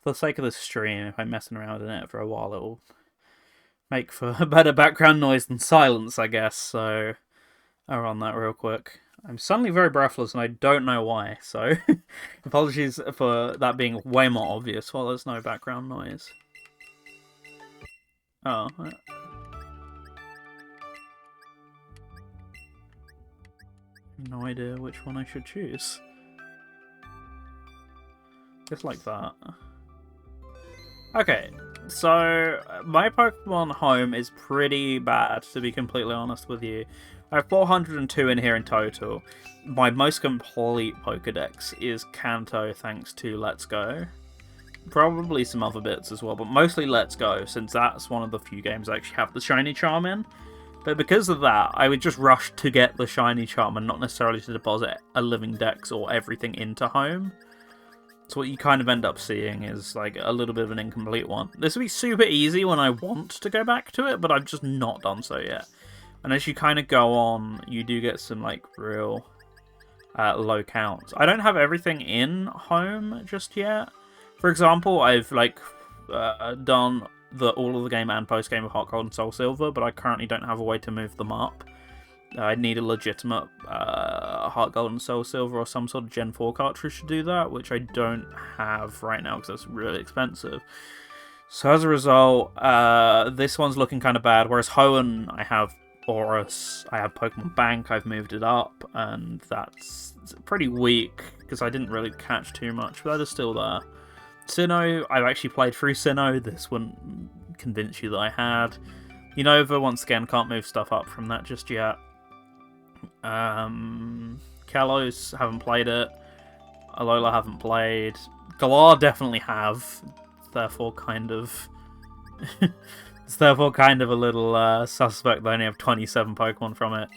for the sake of the stream, if I'm messing around in it for a while, it'll make for a better background noise than silence, I guess. So I'll run that real quick. I'm suddenly very breathless, and I don't know why, so apologies for that being way more obvious while there's no background noise. Oh. No idea which one I should choose. Just like that. Okay, so my Pokemon Home is pretty bad, to be completely honest with you. I have 402 in here in total. My most complete Pokedex is Kanto thanks to Let's Go. Probably some other bits as well, but mostly Let's Go, since that's one of the few games I actually have the Shiny Charm in. But because of that, I would just rush to get the Shiny Charm and not necessarily to deposit a living dex or everything into Home. So what you kind of end up seeing is like a little bit of an incomplete one. This will be super easy when I want to go back to it, but I've just not done so yet. And as you kind of go on, you do get some like real low counts. I don't have everything in Home just yet. For example, I've like done all of the game and post game of Heart Gold and Soul Silver, but I currently don't have a way to move them up. I need a legitimate Heart Gold and Soul Silver or some sort of Gen 4 cartridge to do that, which I don't have right now because that's really expensive. So as a result, this one's looking kind of bad, whereas Hoenn, I have Aurus, I have Pokemon Bank, I've moved it up, and that's pretty weak because I didn't really catch too much, but that is still there. Sinnoh, I've actually played through Sinnoh. This wouldn't convince you that I had. Unova, once again, can't move stuff up from that just yet. Kalos, haven't played it. Alola, haven't played. Galar, definitely have. Therefore, kind of... it's therefore kind of a little suspect that I only have 27 Pokemon from it.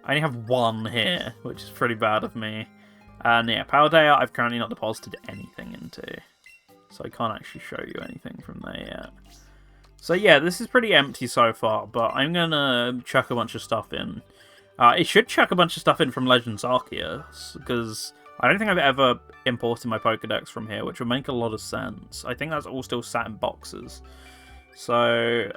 I only have one here, which is pretty bad of me. And yeah, Paldea, I've currently not deposited anything into. So I can't actually show you anything from there yet. So yeah, this is pretty empty so far, but I'm going to chuck a bunch of stuff in. It should chuck a bunch of stuff in from Legends Arceus, because I don't think I've ever imported my Pokedex from here, which would make a lot of sense. I think that's all still sat in boxes. So,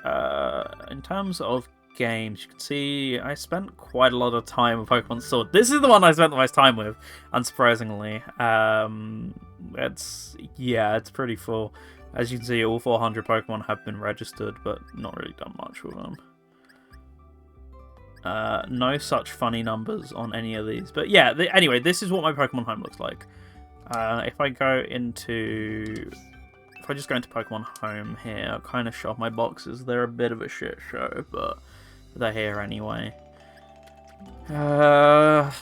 in terms of games, you can see I spent quite a lot of time with Pokemon Sword. This is the one I spent the most time with, unsurprisingly. It's pretty full. As you can see, all 400 Pokemon have been registered, but not really done much with them. No such funny numbers on any of these. But yeah, anyway, this is what my Pokemon Home looks like. If I just go into Pokemon Home here, I'll kind of show off my boxes. They're a bit of a shit show, but they're here anyway. I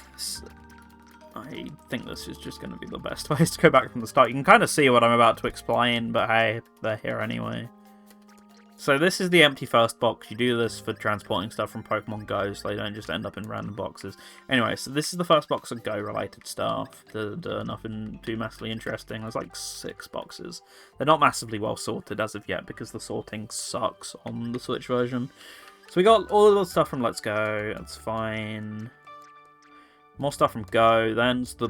think this is just going to be the best place to go back from the start. You can kind of see what I'm about to explain, but hey, they're here anyway. So this is the empty first box. You do this for transporting stuff from Pokemon Go, so they don't just end up in random boxes. Anyway, so this is the first box of Go-related stuff. Nothing too massively interesting. There's like 6 boxes. They're not massively well sorted as of yet, because the sorting sucks on the Switch version. So we got all of the stuff from Let's Go. That's fine. More stuff from Go. Then's the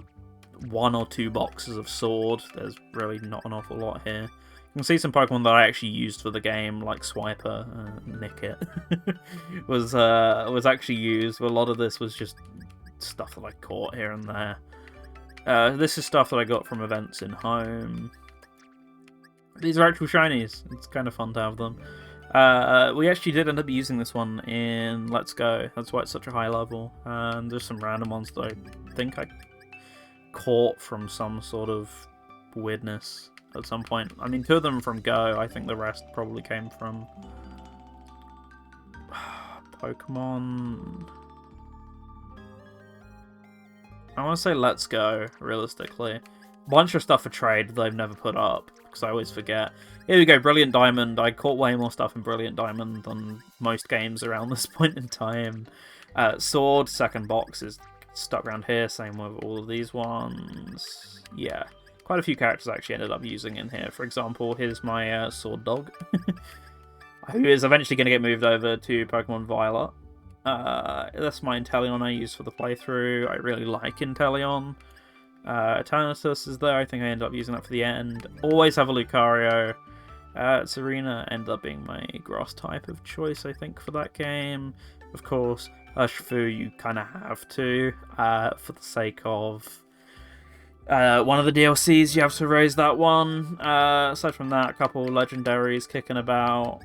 1 or 2 boxes of Sword. There's really not an awful lot here. You can see some Pokemon that I actually used for the game, like Swiper, Nickit, was actually used. A lot of this was just stuff that I caught here and there. This is stuff that I got from events in Home. These are actual shinies. It's kind of fun to have them. We actually did end up using this one in Let's Go. That's why it's such a high level. And there's some random ones that I think I caught from some sort of weirdness. at some point. I mean, 2 of them from Go. I think the rest probably came from Pokemon. I want to say Let's Go, realistically. Bunch of stuff for trade that I've never put up, because I always forget. Here we go, Brilliant Diamond. I caught way more stuff in Brilliant Diamond than most games around this point in time. Sword, second box is stuck around here, same with all of these ones. Yeah, quite a few characters I actually ended up using in here. For example, here's my Sword Dog, who is eventually going to get moved over to Pokemon Violet. That's my Inteleon I use for the playthrough. I really like Inteleon. Eternatus is there. I think I ended up using that for the end. Always have a Lucario. Serena ended up being my grass type of choice, I think, for that game. Of course, Urshifu you kind of have to, for the sake of one of the DLCs, you have to raise that one. Aside from that, a couple legendaries kicking about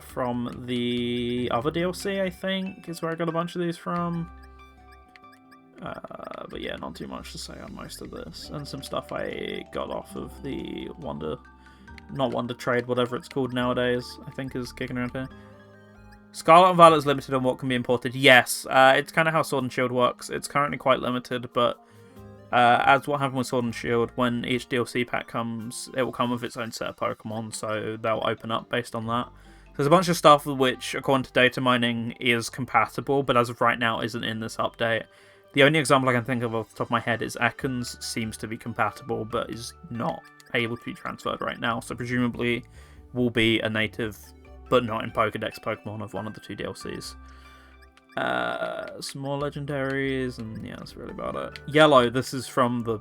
from the other DLC, I think, is where I got a bunch of these from. But yeah, not too much to say on most of this. And some stuff I got off of the not Wonder Trade, whatever it's called nowadays, I think is kicking around here. Scarlet and Violet is limited on what can be imported. Yes, it's kind of how Sword and Shield works. It's currently quite limited, but as what happened with Sword and Shield, when each DLC pack comes, it will come with its own set of Pokemon, so they'll open up based on that. There's a bunch of stuff which, according to data mining, is compatible, but as of right now isn't in this update. The only example I can think of off the top of my head is Ekans seems to be compatible, but is not able to be transferred right now, so presumably will be a native, but not in Pokedex Pokemon of one of the 2 DLCs. Some more legendaries, and yeah, that's really about it. Yellow, this is from the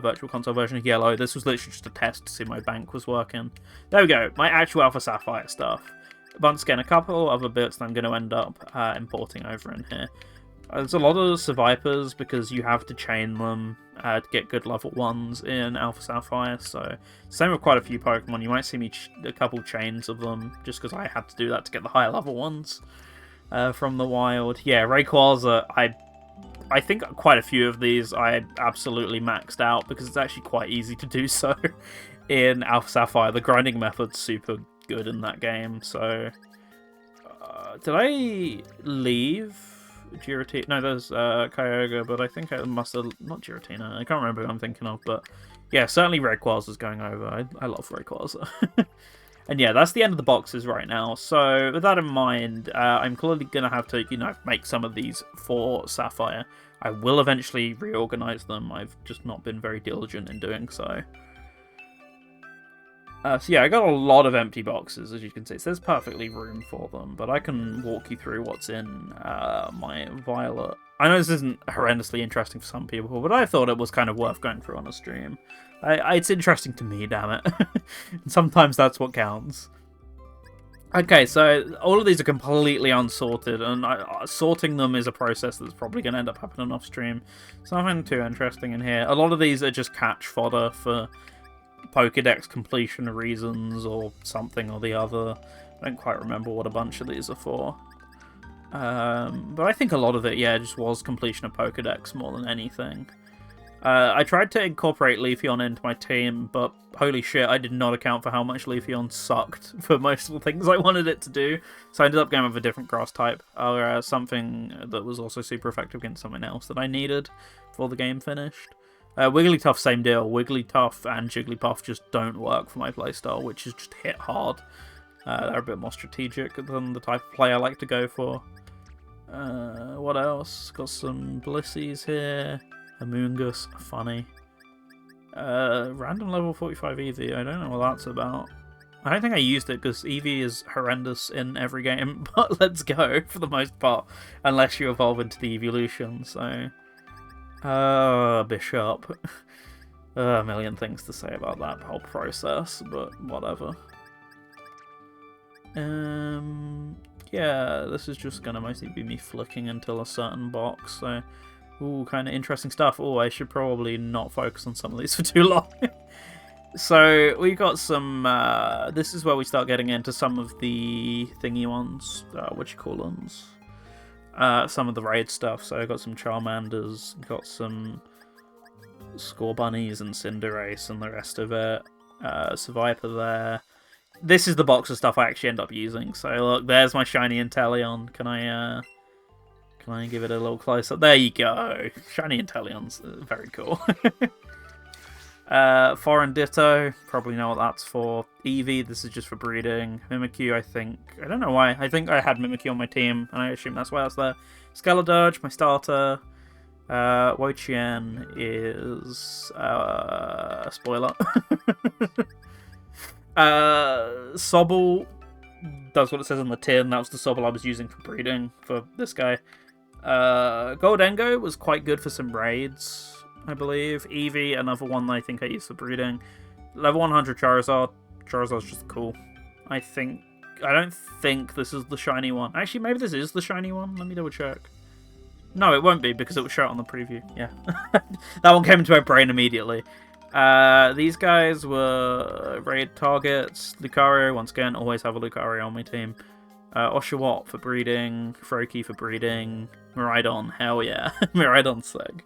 Virtual Console version of Yellow. This was literally just a test to see my bank was working. There we go, my actual Alpha Sapphire stuff. Once again, a couple other bits that I'm going to end up importing over in here. There's a lot of Survivors because you have to chain them to get good level 1s in Alpha Sapphire, so same with quite a few Pokemon. You might see me a couple chains of them just because I had to do that to get the higher level ones from the wild. Yeah, Rayquaza, I think quite a few of these I absolutely maxed out because it's actually quite easy to do so in Alpha Sapphire. The grinding method's super good in that game, so did I leave Giratina? No, there's Kyogre, but I think I must have... Not Giratina, I can't remember who I'm thinking of, but yeah, certainly Rayquaza's going over. I love Rayquaza. And yeah, that's the end of the boxes right now. So with that in mind, I'm clearly going to have to, make some of these for Sapphire. I will eventually reorganize them. I've just not been very diligent in doing so. So yeah, I got a lot of empty boxes, as you can see. So there's perfectly room for them, but I can walk you through what's in my Violet. I know this isn't horrendously interesting for some people, but I thought it was kind of worth going through on a stream. It's interesting to me, damn it. Sometimes that's what counts. Okay, so all of these are completely unsorted, and sorting them is a process that's probably going to end up happening off stream. So nothing too interesting in here. A lot of these are just catch fodder for Pokedex completion reasons or something or the other. I don't quite remember what a bunch of these are for. But I think a lot of it, yeah, just was completion of Pokedex more than anything. I tried to incorporate Leafeon into my team, but holy shit, I did not account for how much Leafeon sucked for most of the things I wanted it to do. So I ended up going with a different grass type, or something that was also super effective against something else that I needed before the game finished. Wigglytuff, same deal. Wigglytuff and Jigglypuff just don't work for my playstyle, which is just hit hard. They're a bit more strategic than the type of play I like to go for. What else? Got some Blissies here. Amoonguss, funny. Random level 45 Eevee, I don't know what that's about. I don't think I used it because Eevee is horrendous in every game, but let's go for the most part, unless you evolve into the evolution, so... Bishop. A million things to say about that whole process, but whatever. Yeah, this is just gonna mostly be me flicking until a certain box, so... Ooh, kind of interesting stuff. Oh, I should probably not focus on some of these for too long. So, we got some... this is where we start getting into some of the thingy ones. Whatchamacallums. Some of the raid stuff. So, I got some Charmanders, got some Scorbunnies and Cinderace and the rest of it. Survivor there. This is the box of stuff I actually end up using. So look, there's my shiny Inteleon. Can I give it a little close up? There you go. Shiny Inteleon's very cool. Foreign Ditto, probably know what that's for. Eevee, this is just for breeding. Mimikyu, I don't know why. I think I had Mimikyu on my team, and I assume that's why that's there. Scarlet, my starter. Wochien is spoiler. Sobble does what it says on the tin. That was the Sobble I was using for breeding for this guy. Goldengo was quite good for some raids, I believe. Eevee, another one that I think I used for breeding. Level 100 Charizard. Charizard's just cool. I don't think this is the shiny one. Actually, maybe this is the shiny one. Let me double check. No, it won't be because it was shown on the preview. Yeah. That one came into my brain immediately. These guys were raid targets. Lucario, once again, always have a Lucario on my team. Oshawott for breeding. Froakie for breeding. Miraidon, hell yeah. Miraidon's sick.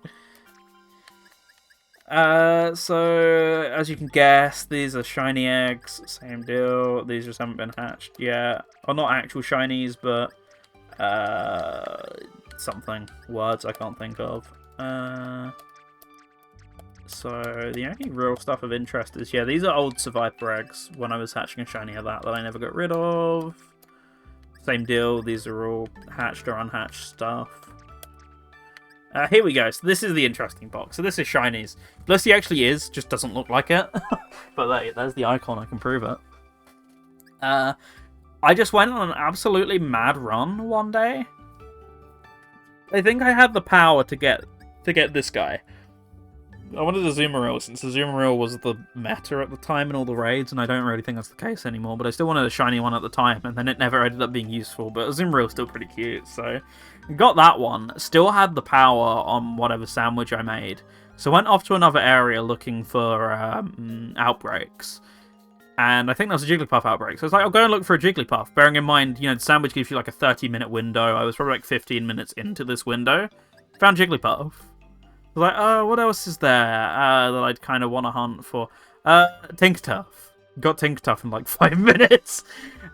So, as you can guess, these are shiny eggs. Same deal. These just haven't been hatched yet. Well, not actual shinies, but something. Words I can't think of. So, the only real stuff of interest is, yeah, these are old Survivor eggs when I was hatching a shiny of that I never got rid of. Same deal, these are all hatched or unhatched stuff. Here we go, so this is the interesting box. So this is shinies. Blissey actually is, just doesn't look like it. But there's the icon, I can prove it. I just went on an absolutely mad run one day. I think I had the power to get this guy. I wanted a Azumarill since Azumarill was the meta at the time in all the raids, and I don't really think that's the case anymore, but I still wanted a shiny one at the time, and then it never ended up being useful, but Azumarill's still pretty cute, so got that one. Still had the power on whatever sandwich I made, so went off to another area looking for outbreaks, and I think that was a Jigglypuff outbreak, so I was like, I'll go and look for a Jigglypuff, bearing in mind, the sandwich gives you like a 30-minute window. I was probably like 15 minutes into this window, found Jigglypuff. I was like, what else is there that I'd kind of want to hunt for? Tinktuff. Got Tinktuff in like 5 minutes.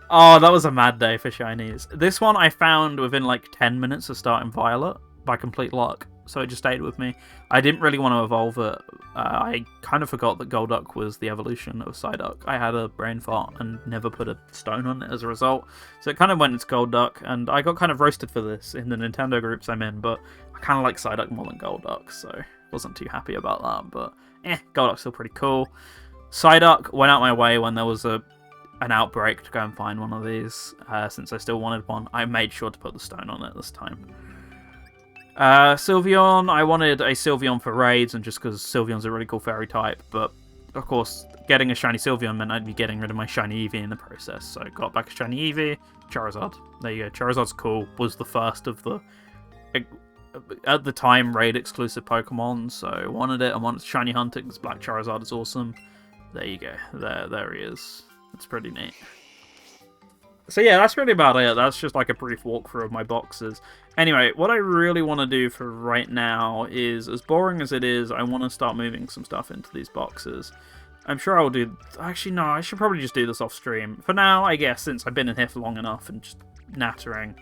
Oh, that was a mad day for shinies. This one I found within like 10 minutes of starting Violet by complete luck, so it just stayed with me. I didn't really want to evolve it. I kind of forgot that Golduck was the evolution of Psyduck. I had a brain fart and never put a stone on it as a result, so it kind of went into Golduck, and I got kind of roasted for this in the Nintendo groups I'm in, but I kind of like Psyduck more than Golduck, so wasn't too happy about that, but Golduck's still pretty cool. Psyduck went out my way when there was an outbreak to go and find one of these, since I still wanted one. I made sure to put the stone on it this time. Sylveon, I wanted a Sylveon for raids, and just because Sylveon's a really cool fairy type, but of course, getting a shiny Sylveon meant I'd be getting rid of my shiny Eevee in the process, so I got back a shiny Eevee, Charizard. There you go, Charizard's cool, was the first of the, at the time, raid exclusive Pokemon, so I wanted it. I wanted shiny hunting, because Black Charizard is awesome. There you go, there he is. It's pretty neat. So yeah, that's really about it. That's just like a brief walkthrough of my boxes. Anyway, what I really want to do for right now is, as boring as it is, I want to start moving some stuff into these boxes. I'm sure I'll do... Actually, no, I should probably just do this off stream. For now, I guess, since I've been in here for long enough and just nattering.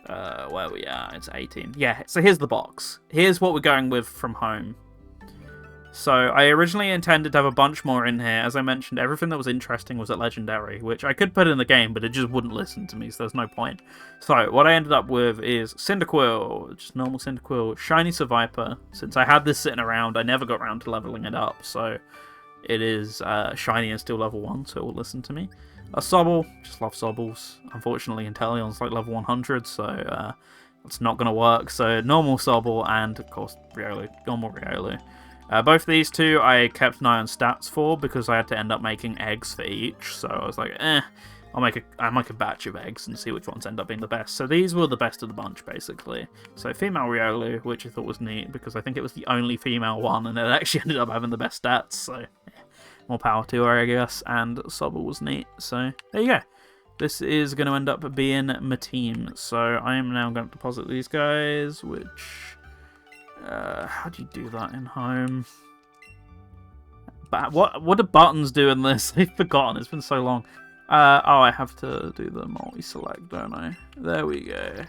Where are we at? It's 18. Yeah, so here's the box. Here's what we're going with from home. So, I originally intended to have a bunch more in here. As I mentioned, everything that was interesting was at Legendary, which I could put in the game, but it just wouldn't listen to me, so there's no point. So, what I ended up with is Cyndaquil, just normal Cyndaquil, Shiny Survivor. Since I had this sitting around, I never got around to leveling it up, so it is Shiny and still level 1, so it will listen to me. A Sobble, just love Sobbles. Unfortunately, Inteleon's like level 100, so it's not going to work. So, normal Sobble and, of course, Riolu, normal Riolu. Both these two I kept an eye on stats for because I had to end up making eggs for each, so I was like, I'll make a batch of eggs and see which ones end up being the best. So these were the best of the bunch, basically. So female Riolu, which I thought was neat because I think it was the only female one and it actually ended up having the best stats, so more power to her, I guess, and Sobble was neat, so there you go. This is going to end up being my team, so I am now going to deposit these guys, which... how do you do that in home? What do buttons do in this? I've forgotten. It's been so long. Oh, I have to do the multi-select, don't I? There we go.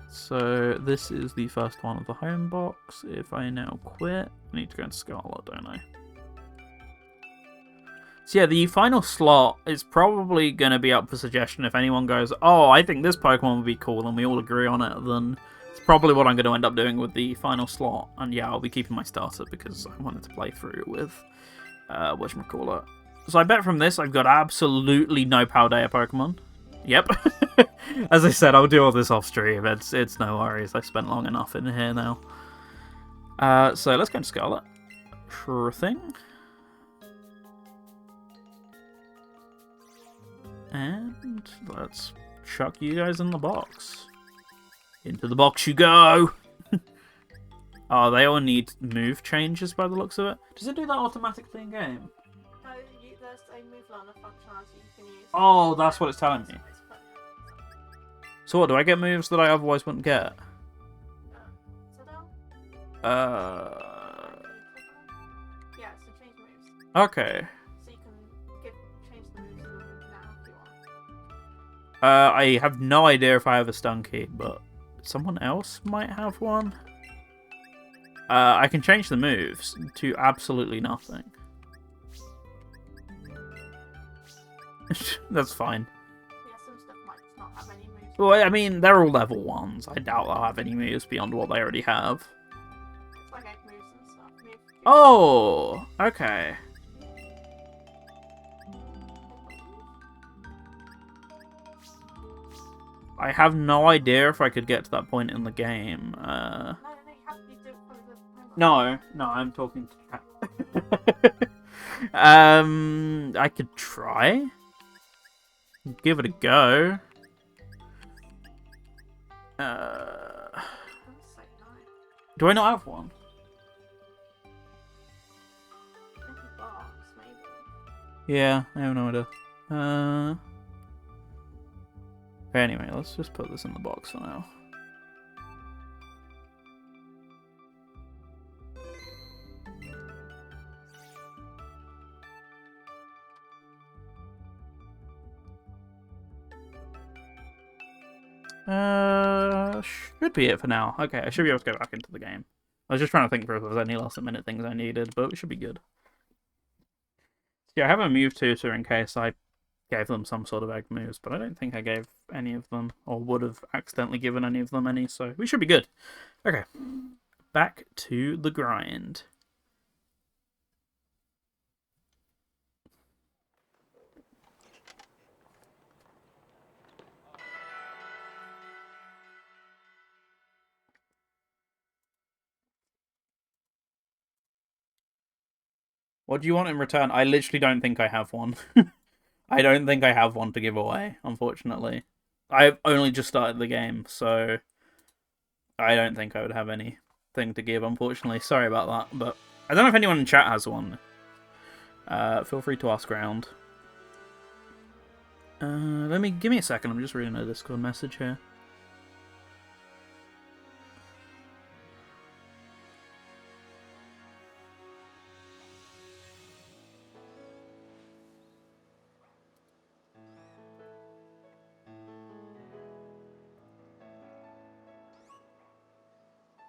So this is the first one of the home box. If I now quit, I need to go into Scarlet, don't I? So yeah, the final slot is probably going to be up for suggestion. If anyone goes, oh, I think this Pokemon would be cool, and we all agree on it, then it's probably what I'm going to end up doing with the final slot. And yeah, I'll be keeping my starter because I wanted to play through with, whatchamacallit. So I bet from this I've got absolutely no Paldea Pokemon. Yep. As I said, I'll do all this off stream. It's no worries. I've spent long enough in here now. So let's go to Scarlet. Sure thing. And let's chuck you guys in the box. Into the box you go! Oh, they all need move changes by the looks of it. Does it do that automatically in game? There's a move learner functionality you can use. Oh, that's what it's telling me. So what, do I get moves that I otherwise wouldn't get? Yeah, so change moves. Okay. So you can change the moves now if you want. I have no idea if I have a stun key, but someone else might have one. I can change the moves to absolutely nothing. That's fine. Yeah, some stuff might not have any moves. Well, I mean, they're all level 1s. I doubt they'll have any moves beyond what they already have. It's like egg moves and stuff. Oh, okay. I have no idea if I could get to that point in the game. No, you have to do it for the No, I'm talking to chat. I could try. Give it a go. Do I not have one? Box, maybe. Yeah, I have no idea. Anyway, let's just put this in the box for now. Should be it for now. Okay, I should be able to go back into the game. I was just trying to think if there was any last minute things I needed, but it should be good. Yeah, I have a move tutor in case I gave them some sort of egg moves, but I don't think I gave any of them, or would have accidentally given any of them any, so we should be good. Okay, back to the grind. What do you want in return? I literally don't think I have one. I don't think I have one to give away, unfortunately. I've only just started the game, so I don't think I would have anything to give, unfortunately. Sorry about that, but I don't know if anyone in chat has one. Feel free to ask around. Give me a second. I'm just reading a Discord message here.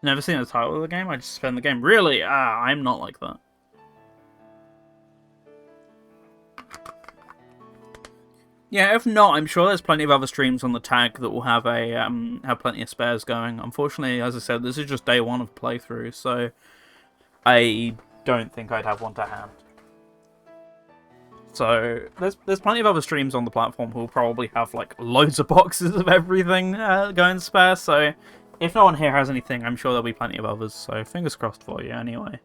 Never seen the title of the game, I just spend the game. Really? I'm not like that. Yeah, if not, I'm sure there's plenty of other streams on the tag that will have have plenty of spares going. Unfortunately, as I said, this is just day one of playthrough, so I don't think I'd have one to hand. So there's plenty of other streams on the platform who will probably have like loads of boxes of everything going spare. So if no one here has anything, I'm sure there'll be plenty of others. So fingers crossed for you anyway.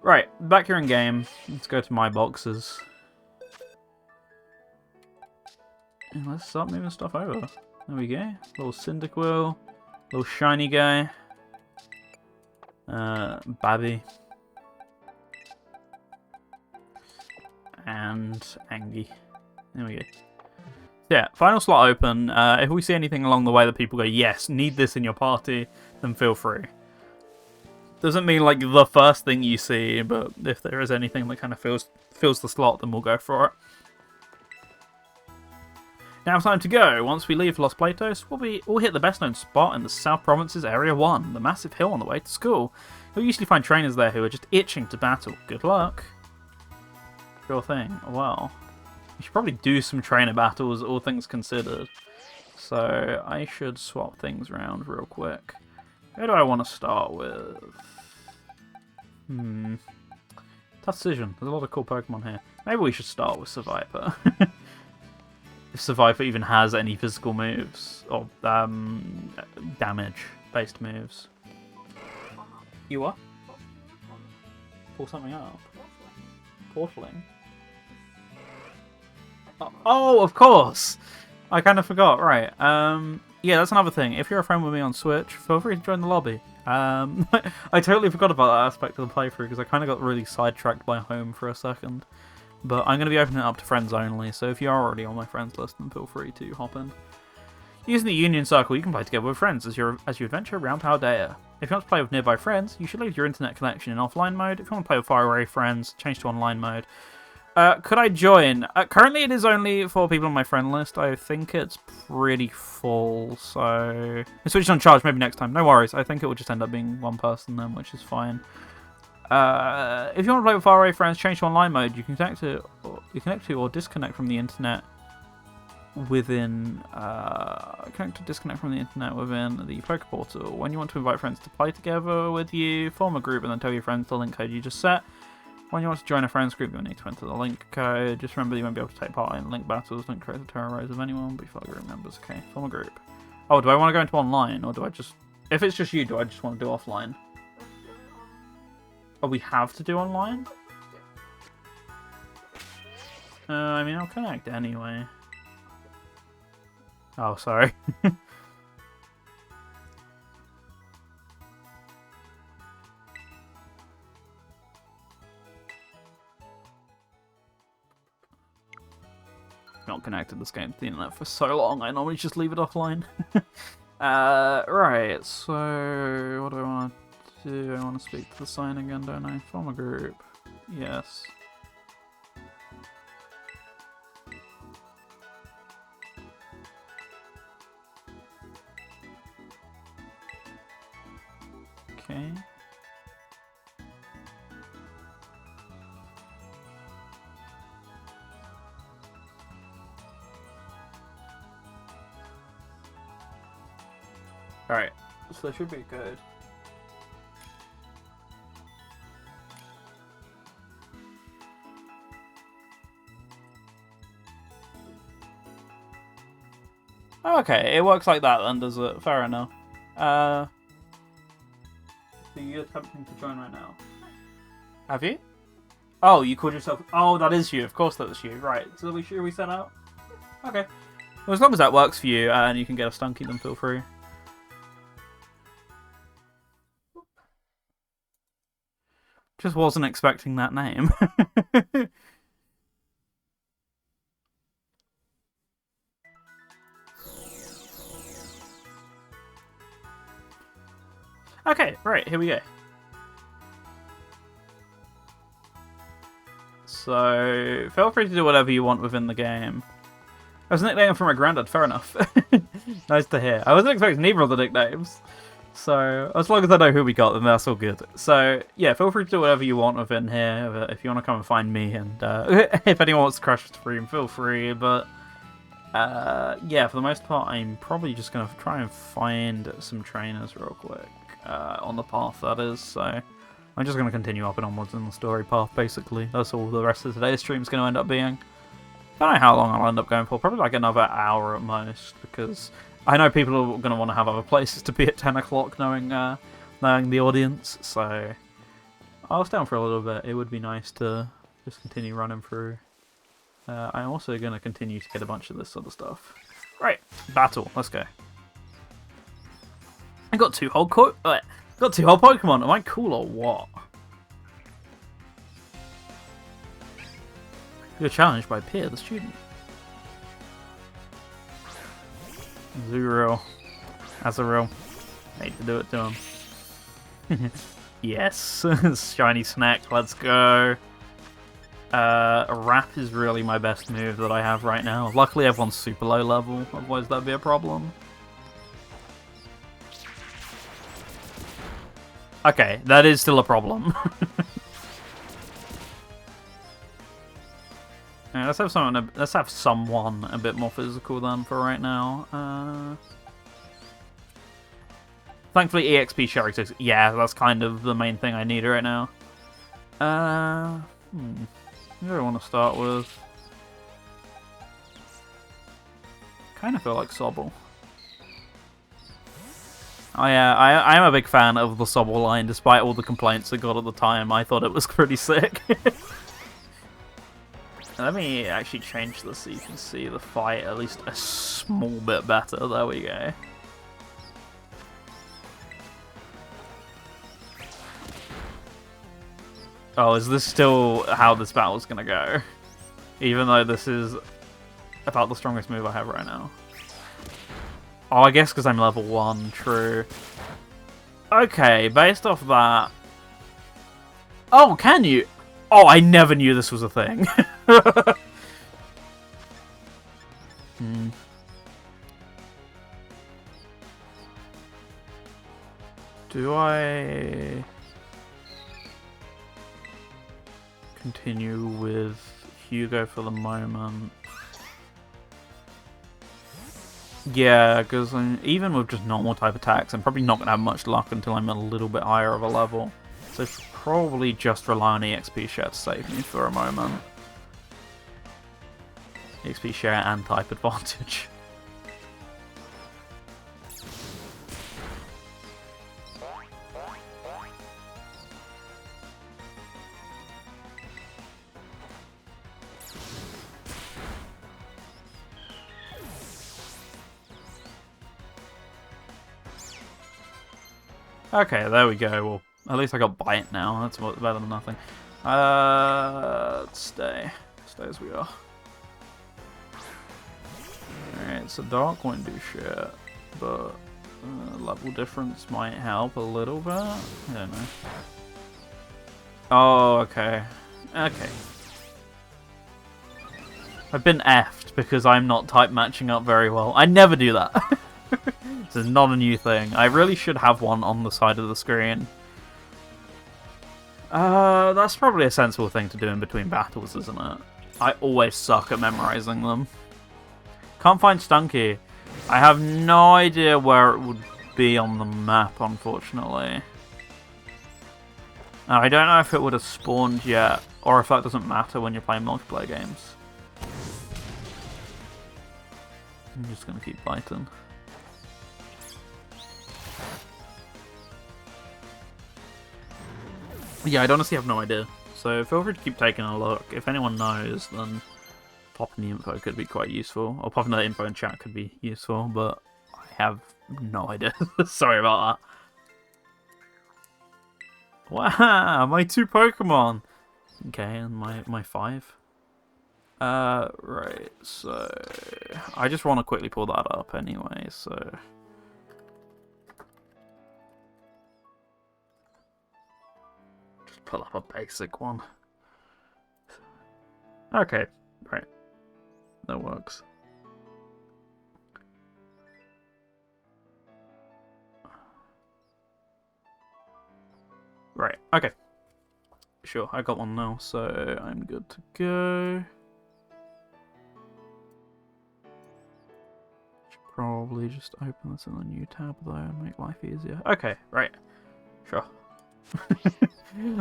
Right, back here in game. Let's go to my boxes. And let's start moving stuff over. There we go. Little Cyndaquil. Little shiny guy. Babby. And Angie. There we go. Yeah, final slot open. If we see anything along the way that people go, yes, need this in your party, then feel free. Doesn't mean like the first thing you see, but if there is anything that kind of fills the slot, then we'll go for it. Now it's time to go. Once we leave Los Platos, we'll hit the best-known spot in the South Province's Area 1, the massive hill on the way to school. You'll usually find trainers there who are just itching to battle. Good luck. Sure thing. Well, you should probably do some trainer battles, all things considered. So I should swap things around real quick. Who do I want to start with? Tough decision. There's a lot of cool Pokemon here. Maybe we should start with Survivor. If Survivor even has any physical moves or damage-based moves. You what? Pull something up. Portaling. Oh, of course! I kind of forgot, right. Yeah, that's another thing. If you're a friend with me on Switch, feel free to join the lobby. I totally forgot about that aspect of the playthrough because I kind of got really sidetracked by home for a second. But I'm going to be opening it up to friends only, so if you're already on my friends list, then feel free to hop in. Using the Union Circle, you can play together with friends as you adventure around Paldea. If you want to play with nearby friends, you should leave your internet connection in offline mode. If you want to play with faraway friends, change to online mode. Could I join? Currently it is only 4 people on my friend list. I think it's pretty full, so... I switched on charge, maybe next time. No worries, I think it will just end up being 1 person then, which is fine. If you want to play with faraway friends, change to online mode. You can connect to or disconnect from the internet within connect to disconnect from the internet within the Poke Portal. When you want to invite friends to play together with you, form a group and then tell your friends the link code you just set. When you want to join a friends group, you'll need to enter the link code. Just remember you won't be able to take part in link battles, link create the terrorize of anyone, but fellow group members. Okay, form a group. Oh, do I want to go into online or do I just... If it's just you, do I just want to do offline? Oh, we have to do online? I mean, I'll connect anyway. Oh, sorry. Not connected this game to the internet for so long, I normally just leave it offline. Right, so what do I want to do? I want to speak to the sign again, don't I? Form a group. Yes. Okay. Alright, so that should be good. Okay, it works like that then, does it? Fair enough. So you're attempting to join right now? Have you? Oh, you called yourself... Oh, that is you. Of course that's you. Right, so are we sure we set out? Okay. Well, as long as that works for you and you can get a Stunky, then feel free. Just wasn't expecting that name. Okay, right, here we go. So, feel free to do whatever you want within the game. I was nicknamed from my granddad, fair enough. Nice to hear. I wasn't expecting either of the nicknames. So, as long as I know who we got, then that's all good. So, yeah, feel free to do whatever you want within here. If you want to come and find me, and if anyone wants to crash the stream, feel free. But, yeah, for the most part, I'm probably just going to try and find some trainers real quick. On the path, that is. So, I'm just going to continue up and onwards in the story path, basically. That's all the rest of today's stream is going to end up being. I don't know how long I'll end up going for. Probably like another hour at most, because... I know people are going to want to have other places to be at 10 o'clock, knowing the audience, so I'll stay on for a little bit. It would be nice to just continue running through. I'm also going to continue to get a bunch of this sort of stuff. Right, battle, let's go. I got two whole Pokemon. Am I cool or what? You're challenged by Peer, the student. Zero. That's a real. Hate to do it to him. Yes, shiny snack, let's go. Wrap is really my best move that I have right now. Luckily everyone's super low level, otherwise that'd be a problem. Okay, that is still a problem. Yeah, let's have someone a bit more physical then for right now. Thankfully EXP Sherry 6. Yeah, that's kind of the main thing I need right now. Who do I want to start with? Kind of feel like Sobble. I am a big fan of the Sobble line, despite all the complaints I got at the time. I thought it was pretty sick. Let me actually change this so you can see the fight at least a small bit better. There we go. Oh, is this still how this battle's gonna go? Even though this is about the strongest move I have right now. Oh, I guess because I'm level 1, true. Okay, based off that... Oh, can you? Oh, I never knew this was a thing. Do I... continue with Hugo for the moment? Yeah, because even with just normal type attacks, I'm probably not going to have much luck until I'm a little bit higher of a level. So I should probably just rely on EXP share to save me for a moment. EXP share and type advantage. Okay, there we go. Well, at least I got Bite now. That's better than nothing. Let's stay. Stay as we are. Alright, so Dark won't do shit, but level difference might help a little bit. I don't know. Oh, okay. Okay. I've been effed because I'm not type matching up very well. I never do that. This is not a new thing. I really should have one on the side of the screen. That's probably a sensible thing to do in between battles, isn't it? I always suck at memorizing them. Can't find Stunky. I have no idea where it would be on the map, unfortunately. I don't know if it would have spawned yet, or if that doesn't matter when you're playing multiplayer games. I'm just gonna keep biting. Yeah, I honestly have no idea. So feel free to keep taking a look. If anyone knows, then popping the info could be quite useful. Or popping the info in chat could be useful, but I have no idea. Sorry about that. Wow, my 2 Pokemon! Okay, and my 5. Right, so... I just want to quickly pull that up anyway, so... Just pull up a basic one. Okay, right. That works. Right, okay. Sure, I got one now, so I'm good to go. Should probably just open this in a new tab though and make life easier. Okay, right. Sure.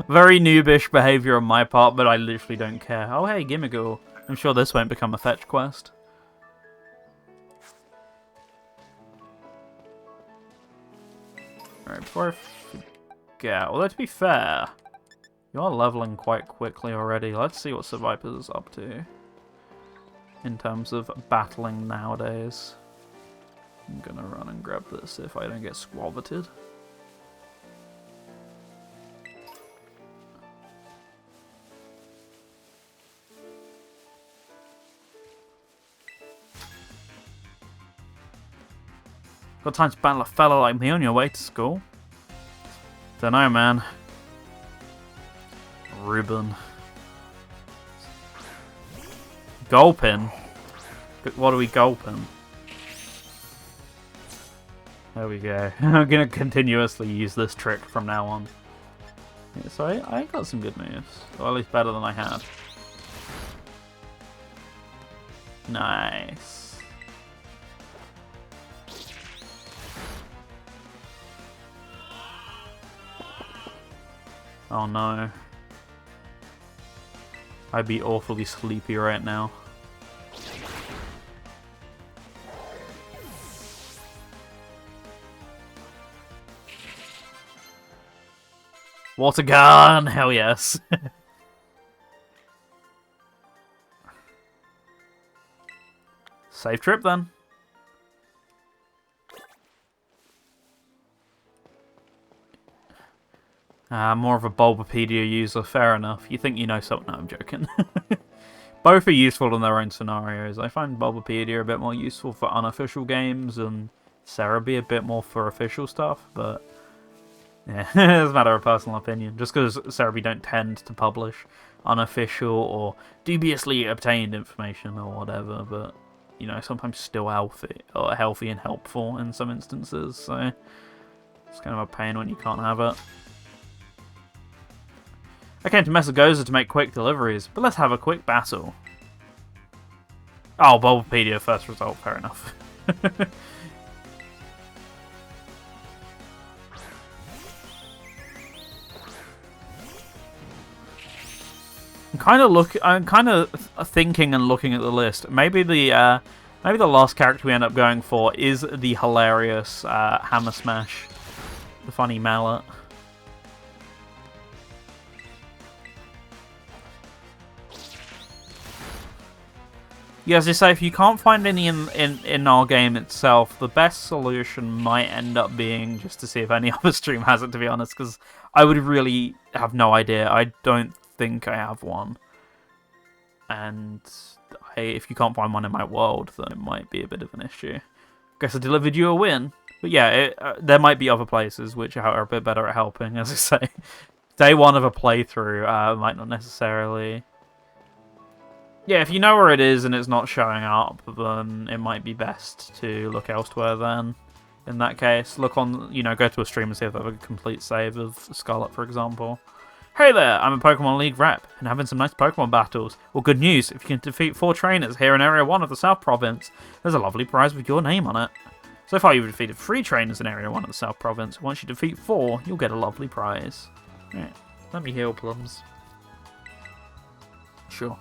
Very noobish behavior on my part, but I literally don't care. Oh hey, Gimmighoul. I'm sure this won't become a fetch quest. Alright, before I forget, although to be fair, you're leveling quite quickly already. Let's see what Seviper's is up to in terms of battling nowadays. I'm gonna run and grab this if I don't get squaveted. Got time to battle a fella like me on your way to school? Dunno, man. Ruben. Gulpin? What are we gulping? There we go. I'm going to continuously use this trick from now on. Yeah, so I got some good moves. Or at least better than I had. Nice. Oh no. I'd be awfully sleepy right now. Water gun! Hell yes. Safe trip then. More of a Bulbapedia user, fair enough. You think you know something? No, I'm joking. Both are useful in their own scenarios. I find Bulbapedia a bit more useful for unofficial games and Cerebi a bit more for official stuff, but yeah, it's a matter of personal opinion. Just because Cerebi don't tend to publish unofficial or dubiously obtained information or whatever, but you know, sometimes still healthy and helpful in some instances, so it's kind of a pain when you can't have it. I came to Mesagoza to make quick deliveries, but let's have a quick battle. Oh, Bulbapedia first result, fair enough. I'm kind of thinking and looking at the list. Maybe the last character we end up going for is the hilarious Hammer Smash, the funny mallet. Yeah, as I say, if you can't find any in our game itself, the best solution might end up being just to see if any other stream has it, to be honest, because I would really have no idea. I don't think I have one. And if you can't find one in my world, then it might be a bit of an issue. Guess I delivered you a win. But yeah, there might be other places which are a bit better at helping, as I say. Day one of a playthrough might not necessarily... Yeah, if you know where it is and it's not showing up, then it might be best to look elsewhere then. In that case, look on, go to a stream and see if they have a complete save of Scarlet, for example. Hey there, I'm a Pokemon League rep, and having some nice Pokemon battles. Well, good news, if you can defeat 4 trainers here in Area 1 of the South Province, there's a lovely prize with your name on it. So far you've defeated 3 trainers in Area 1 of the South Province. Once you defeat 4, you'll get a lovely prize. Right, let me heal, Plums. Sure.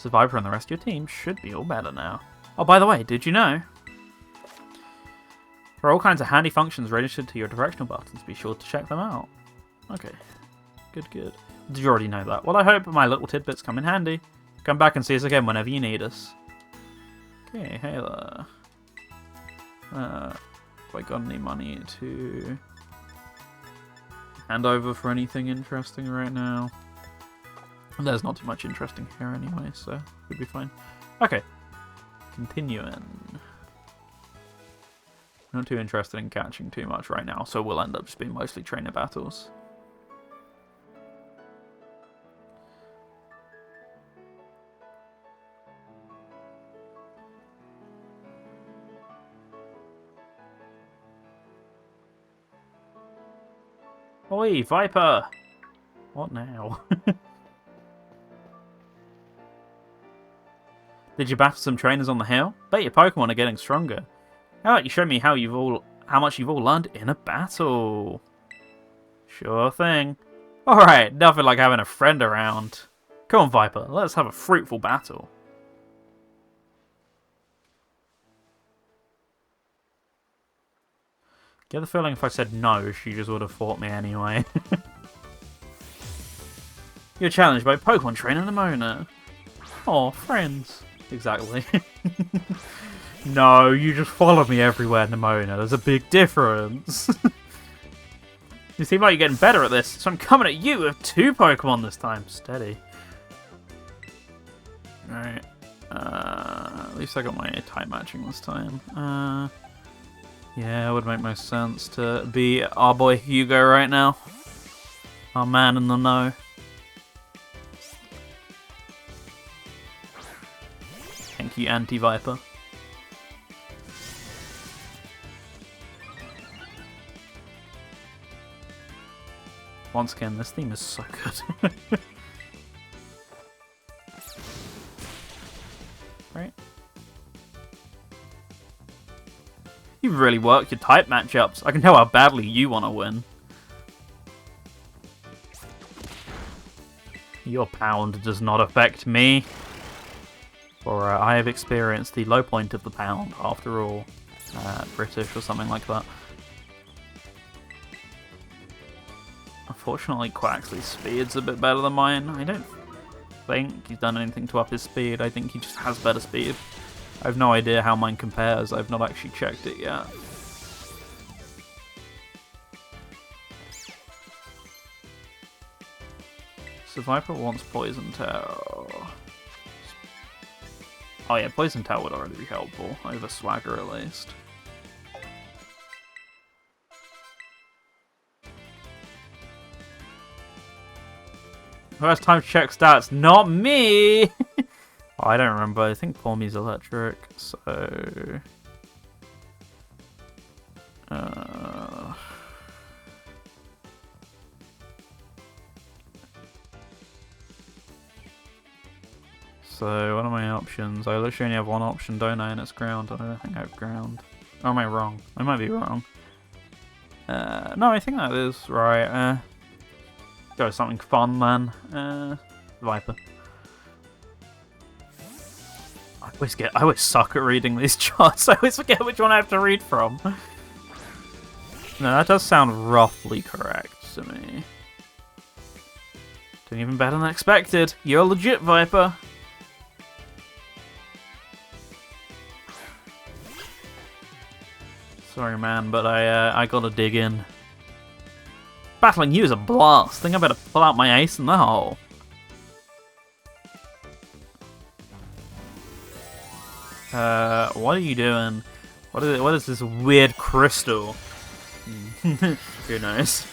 So Viper and the rest of your team should be all better now. Oh, by the way, did you know? There are all kinds of handy functions registered to your directional buttons. Be sure to check them out. Okay. Good, good. Did you already know that? Well, I hope my little tidbits come in handy. Come back and see us again whenever you need us. Okay, hey there. Have I got any money to hand over for anything interesting right now? There's not too much interesting here anyway, so we'll be fine. Okay, continuing. Not too interested in catching too much right now, so we'll end up just being mostly trainer battles. Oi, Viper! What now? Did you battle some trainers on the hill? Bet your Pokemon are getting stronger. How about you show me how much you've all learned in a battle? Sure thing. Alright, nothing like having a friend around. Come on, Viper, let's have a fruitful battle. Get the feeling if I said no, she just would have fought me anyway. You're challenged by Pokemon trainer Nimona. Aw, friends. Exactly. No, you just follow me everywhere, Nimona. There's a big difference. You seem like you're getting better at this, so I'm coming at you with 2 Pokemon this time. Steady. Alright. At least I got my type matching this time. Yeah, it would make most sense to be our boy Hugo right now. Our man in the know. Thank you, Anti-Viper. Once again, this theme is so good. Right? You really worked your type matchups. I can tell how badly you want to win. Your pound does not affect me. For I have experienced the low point of the pound, after all. British or something like that. Unfortunately, Quaxly's speed's a bit better than mine. I don't think he's done anything to up his speed. I think he just has better speed. I have no idea how mine compares. I've not actually checked it yet. So Viper wants Poison Tail. Oh yeah, Poison Tail would already be helpful, over Swagger at least. First time to check stats, not me! I don't remember, I think Pawmi's electric, so... So, what are my options? I literally only have one option, don't I? And it's ground. I don't think I have ground. Or am I wrong? I might be wrong. No, I think that is right. Go with something fun, then. Viper. I always suck at reading these charts. I always forget which one I have to read from. No, that does sound roughly correct to me. Doing even better than expected. You're legit, Viper. Sorry, man, but I gotta dig in. Battling you is a blast. Think I better pull out my ace in the hole. What are you doing? What is this weird crystal? Who knows?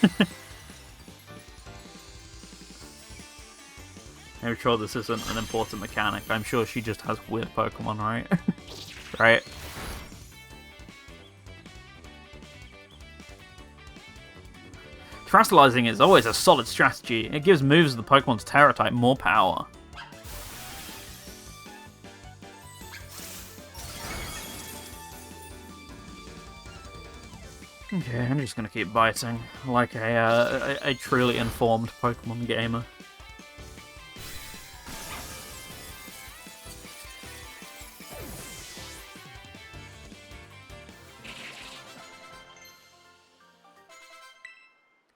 I'm sure this isn't an important mechanic. I'm sure she just has weird Pokemon, right? Right? Terastallizing is always a solid strategy. It gives moves of the Pokemon's Terra type more power. Okay, I'm just gonna keep biting like a truly informed Pokemon gamer.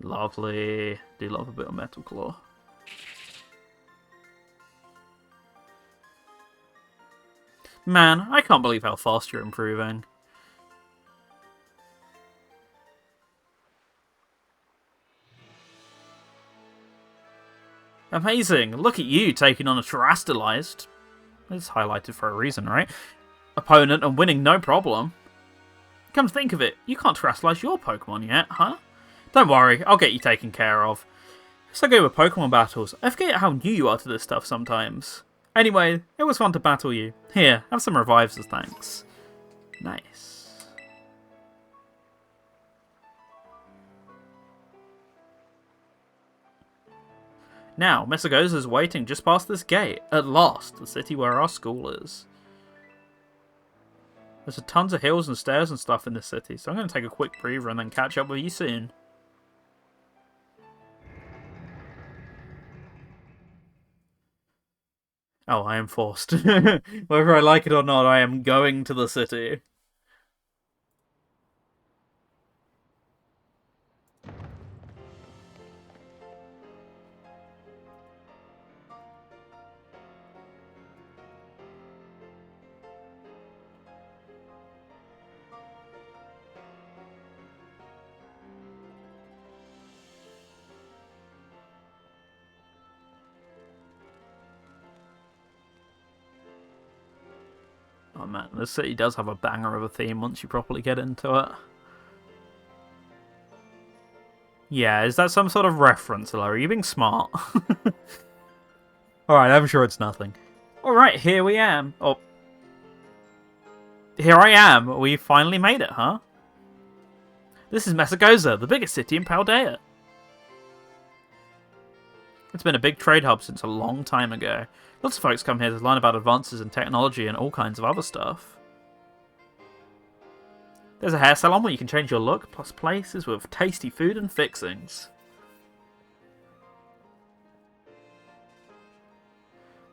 Lovely. Do love a bit of Metal Claw. Man, I can't believe how fast you're improving. Amazing! Look at you taking on a Terastallized. It's highlighted for a reason, right? Opponent and winning no problem. Come to think of it, you can't Terastallize your Pokemon yet, huh? Don't worry, I'll get you taken care of. So go with Pokemon battles. I forget how new you are to this stuff sometimes. Anyway, it was fun to battle you. Here, have some revives as thanks. Nice. Now, Mesagoza's waiting just past this gate. At last, the city where our school is. There's tons of hills and stairs and stuff in this city, so I'm going to take a quick breather and then catch up with you soon. Oh, I am forced. Whether I like it or not, I am going to the city. man. This city does have a banger of a theme once you properly get into it. Yeah, is that some sort of reference, Hilary? Are you being smart? Alright, I'm sure it's nothing. Alright, here we am. Oh. Here I am. We finally made it, huh? This is Mesagoza, the biggest city in Paldea. It's been a big trade hub since a long time ago. Lots of folks come here to learn about advances in technology and all kinds of other stuff. There's a hair salon where you can change your look, plus places with tasty food and fixings.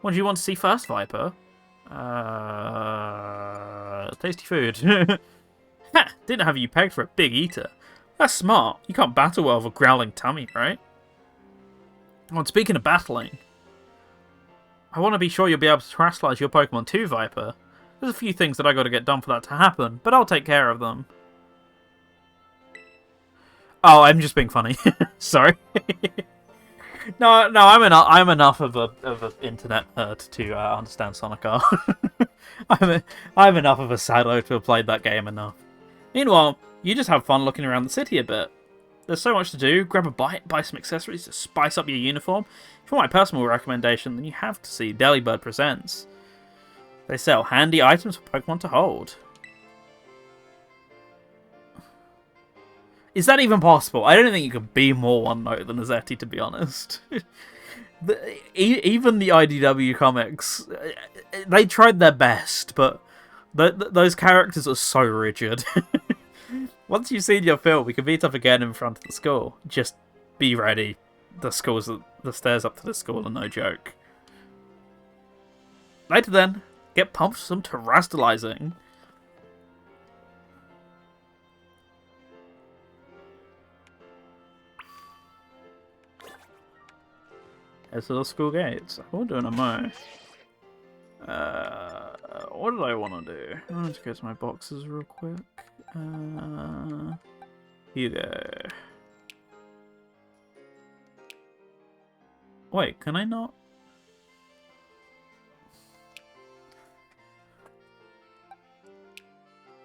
What do you want to see first, Viper? Tasty food. Ha! Didn't have you pegged for a big eater. That's smart. You can't battle well with a growling tummy, right? Oh, and speaking of battling, I want to be sure you'll be able to terrestrialize your Pokemon too, Viper. There's a few things that I got to get done for that to happen, but I'll take care of them. Oh, I'm just being funny. Sorry. No, I'm enough of a internet nerd to understand Sonic R. I'm enough of a sado to have played that game enough. Meanwhile, you just have fun looking around the city a bit. There's so much to do. Grab a bite, buy some accessories to spice up your uniform. For my personal recommendation, then you have to see Delibird Presents. They sell handy items for Pokemon to hold. Is that even possible? I don't think you could be more one note than Azeti, to be honest. Even the IDW comics, they tried their best, but those characters are so rigid. Once you've seen your fill, we can meet up again in front of the school. Just be ready. The stairs up to the school are no joke. Later then, get pumped for some terrestrializing. Here's to the school gates. We're doing a mo. What did I want to do? Let's go to my boxes real quick. Here you go. Wait, can I not?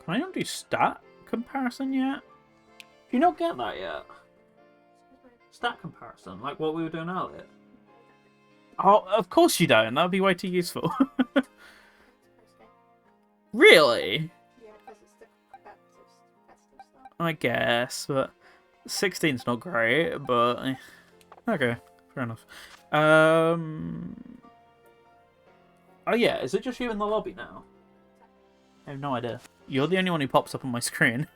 Can I not do stat comparison yet? Do you not get that yet? Stat comparison, like what we were doing earlier. Oh, of course you don't. That would be way too useful. Really? Yeah, because it's the competitive stuff. I guess, but 16's not great, but okay, fair enough. Oh yeah, is it just you in the lobby now? I have no idea. You're the only one who pops up on my screen.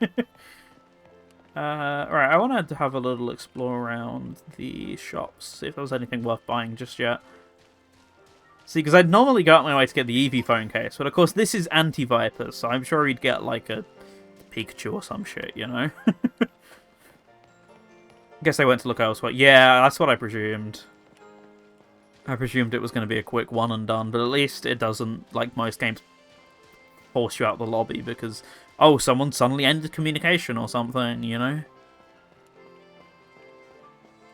Right, I wanted to have a little explore around the shops, see if there was anything worth buying just yet. See, because I'd normally go out my way to get the Eevee phone case, but of course this is anti-Viper, so I'm sure he'd get like a Pikachu or some shit, you know? Guess they went to look elsewhere. Yeah, that's what I presumed. I presumed it was going to be a quick one and done, but at least it doesn't, like most games, force you out the lobby because, oh, someone suddenly ended communication or something, you know?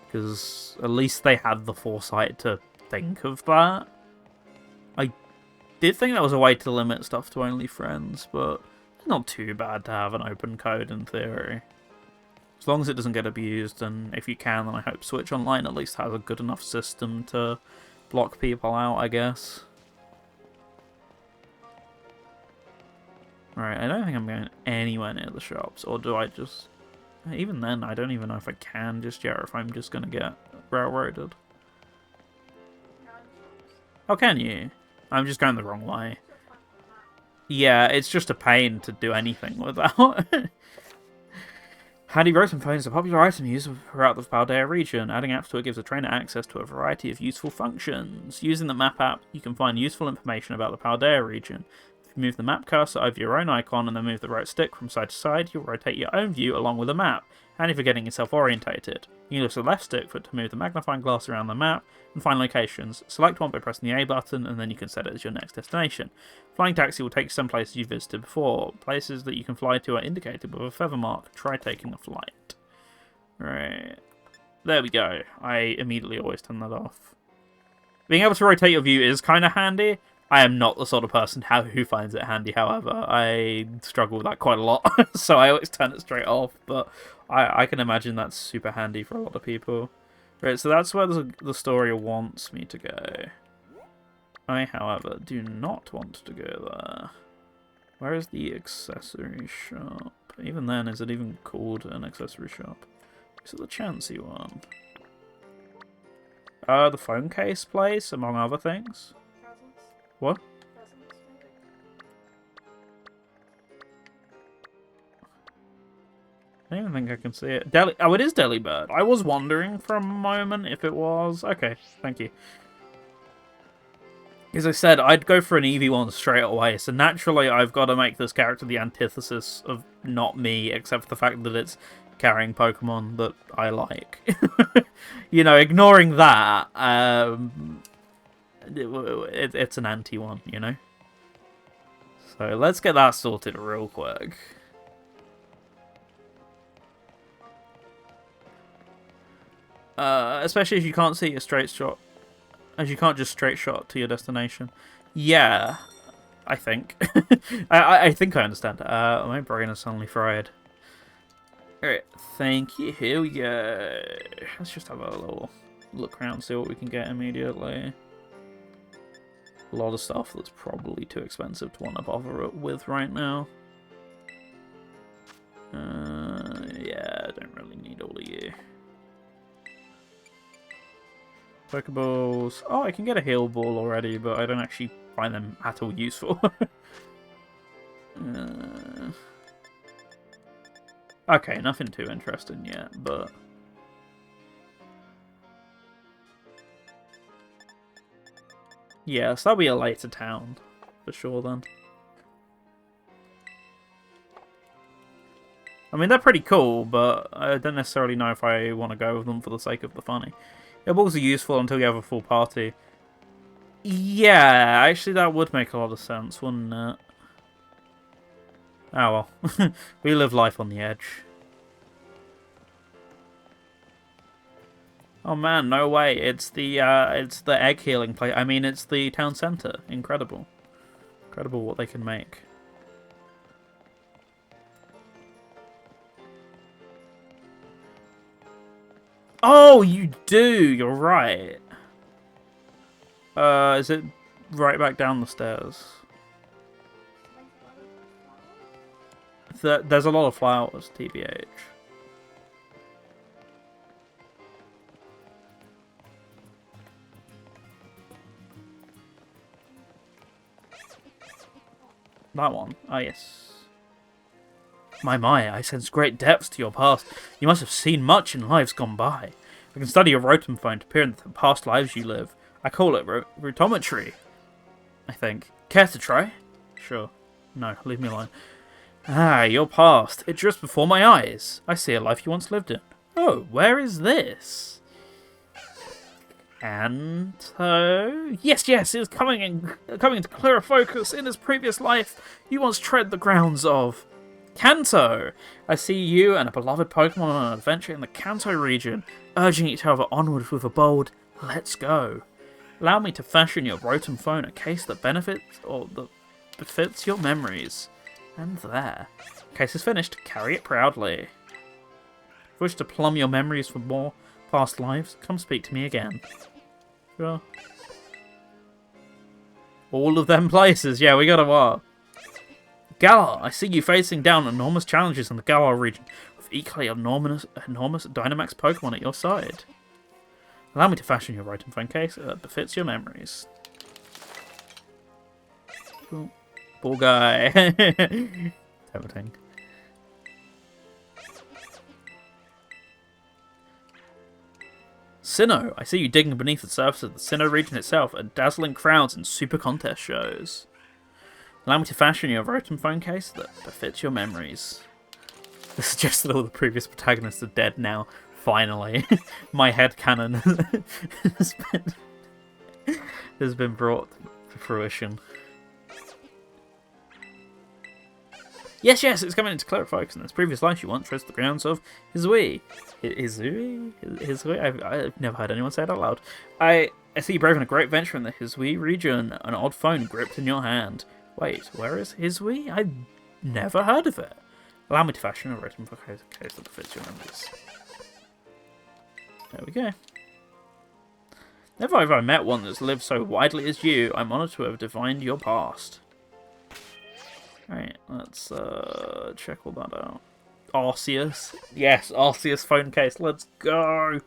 Because at least they had the foresight to think of that. I did think that was a way to limit stuff to only friends, but it's not too bad to have an open code in theory. As long as it doesn't get abused, and if you can, then I hope Switch Online at least has a good enough system to block people out, I guess. Alright, I don't think I'm going anywhere near the shops, or do I just... Even then, I don't even know if I can just yet, or if I'm just going to get railroaded. Oh, can you? I'm just going the wrong way. Yeah, it's just a pain to do anything without. Handy rotom phone is a popular item used throughout the Paldea region. Adding apps to it gives a trainer access to a variety of useful functions. Using the map app, you can find useful information about the Paldea region. If you move the map cursor over your own icon and then move the right stick from side to side, you'll rotate your own view along with the map, handy for getting yourself orientated. You can use the left stick to move the magnifying glass around the map and find locations. Select one by pressing the A button and then you can set it as your next destination. Flying taxi will take you some places you've visited before. Places that you can fly to are indicated with a feather mark. Try taking a flight. Right. There we go. I immediately always turn that off. Being able to rotate your view is kind of handy. I am not the sort of person who finds it handy, however. I struggle with that quite a lot, so I always turn it straight off, but I can imagine that's super handy for a lot of people. Right, so that's where the story wants me to go. I, however, do not want to go there. Where is the accessory shop? Even then, is it even called an accessory shop? Is it the Chansey one? The phone case place, among other things. Presents. What? Presents, maybe. I don't even think I can see it. Oh, it is Delibird. I was wondering for a moment if it was. Okay, thank you. As I said, I'd go for an Eevee one straight away, so naturally I've got to make this character the antithesis of not me, except for the fact that it's carrying Pokemon that I like. You know, ignoring that, it's an anti one, you know? So let's get that sorted real quick. Especially if you can't see a straight shot. As you can't just straight shot to your destination. Yeah, I think. I think I understand. My brain is suddenly fried. Alright, thank you. Here we go. Let's just have a little look around, see what we can get immediately. A lot of stuff that's probably too expensive to want to bother with right now. Yeah, I don't really need all of you. Pokeballs. Oh, I can get a heal ball already, but I don't actually find them at all useful. Okay, nothing too interesting yet, but... yeah, so that'll be a later town, for sure then. I mean, they're pretty cool, but I don't necessarily know if I want to go with them for the sake of the funny. Balls are useful until you have a full party. Yeah, actually that would make a lot of sense, wouldn't it? Oh well. We live life on the edge. Oh man, no way. It's the egg healing place. I mean, it's the town centre. Incredible. Incredible what they can make. Oh, you do. You're right. Is it right back down the stairs? There's a lot of flowers, TBH. That one. Ah, yes. My, I sense great depths to your past. You must have seen much in lives gone by. I can study your rotom phone to peer into the past lives you live. I call it rotometry, I think. Care to try? Sure. No, leave me alone. Ah, your past. It drifts before my eyes. I see a life you once lived in. Oh, where is this? Kanto? Yes, it was coming into clearer focus. In his previous life, you once tread the grounds of Kanto. I see you and a beloved Pokemon on an adventure in the Kanto region, urging each other onward with a bold, let's go. Allow me to fashion your rotom phone a case that befits your memories. And there. Case is finished. Carry it proudly. If you wish to plumb your memories for more past lives, come speak to me again. Sure. All of them places. Yeah, we got a what? Galar, I see you facing down enormous challenges in the Galar region, with equally enormous Dynamax Pokemon at your side. Allow me to fashion your rotom phone case that befits your memories. Cool. Ball guy. Tempting. Sinnoh, I see you digging beneath the surface of the Sinnoh region itself at dazzling crowds and super contest shows. Allow me to fashion your rotom phone case that befits your memories. This suggests that all the previous protagonists are dead now. Finally. My headcanon has been brought to fruition. Yes, it's coming into clearer focus. In its previous life, you once traced the grounds of Hizui. Hizui? I've never heard anyone say it out loud. I see you braving a great venture in the Hisui region, an odd phone gripped in your hand. Wait, where is Hisui? I've never heard of it. Allow me to fashion a written case that fits your memories. There we go. Never have I met one that's lived so widely as you. I'm honoured to have divined your past. Alright, let's check all that out. Arceus. Yes, Arceus phone case. Let's go.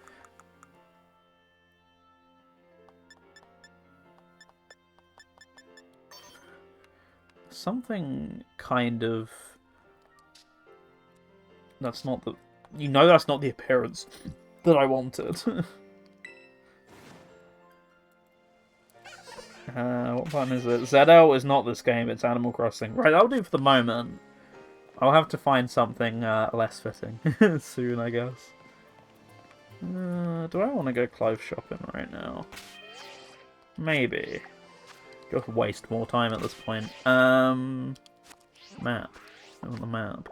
Something kind of... That's not the... You know that's not the appearance that I wanted. What button is it? ZL is not this game, it's Animal Crossing. Right, that'll do for the moment. I'll have to find something less fitting soon, I guess. Do I want to go clothes shopping right now? Maybe. Just waste more time at this point. Map. I want the map.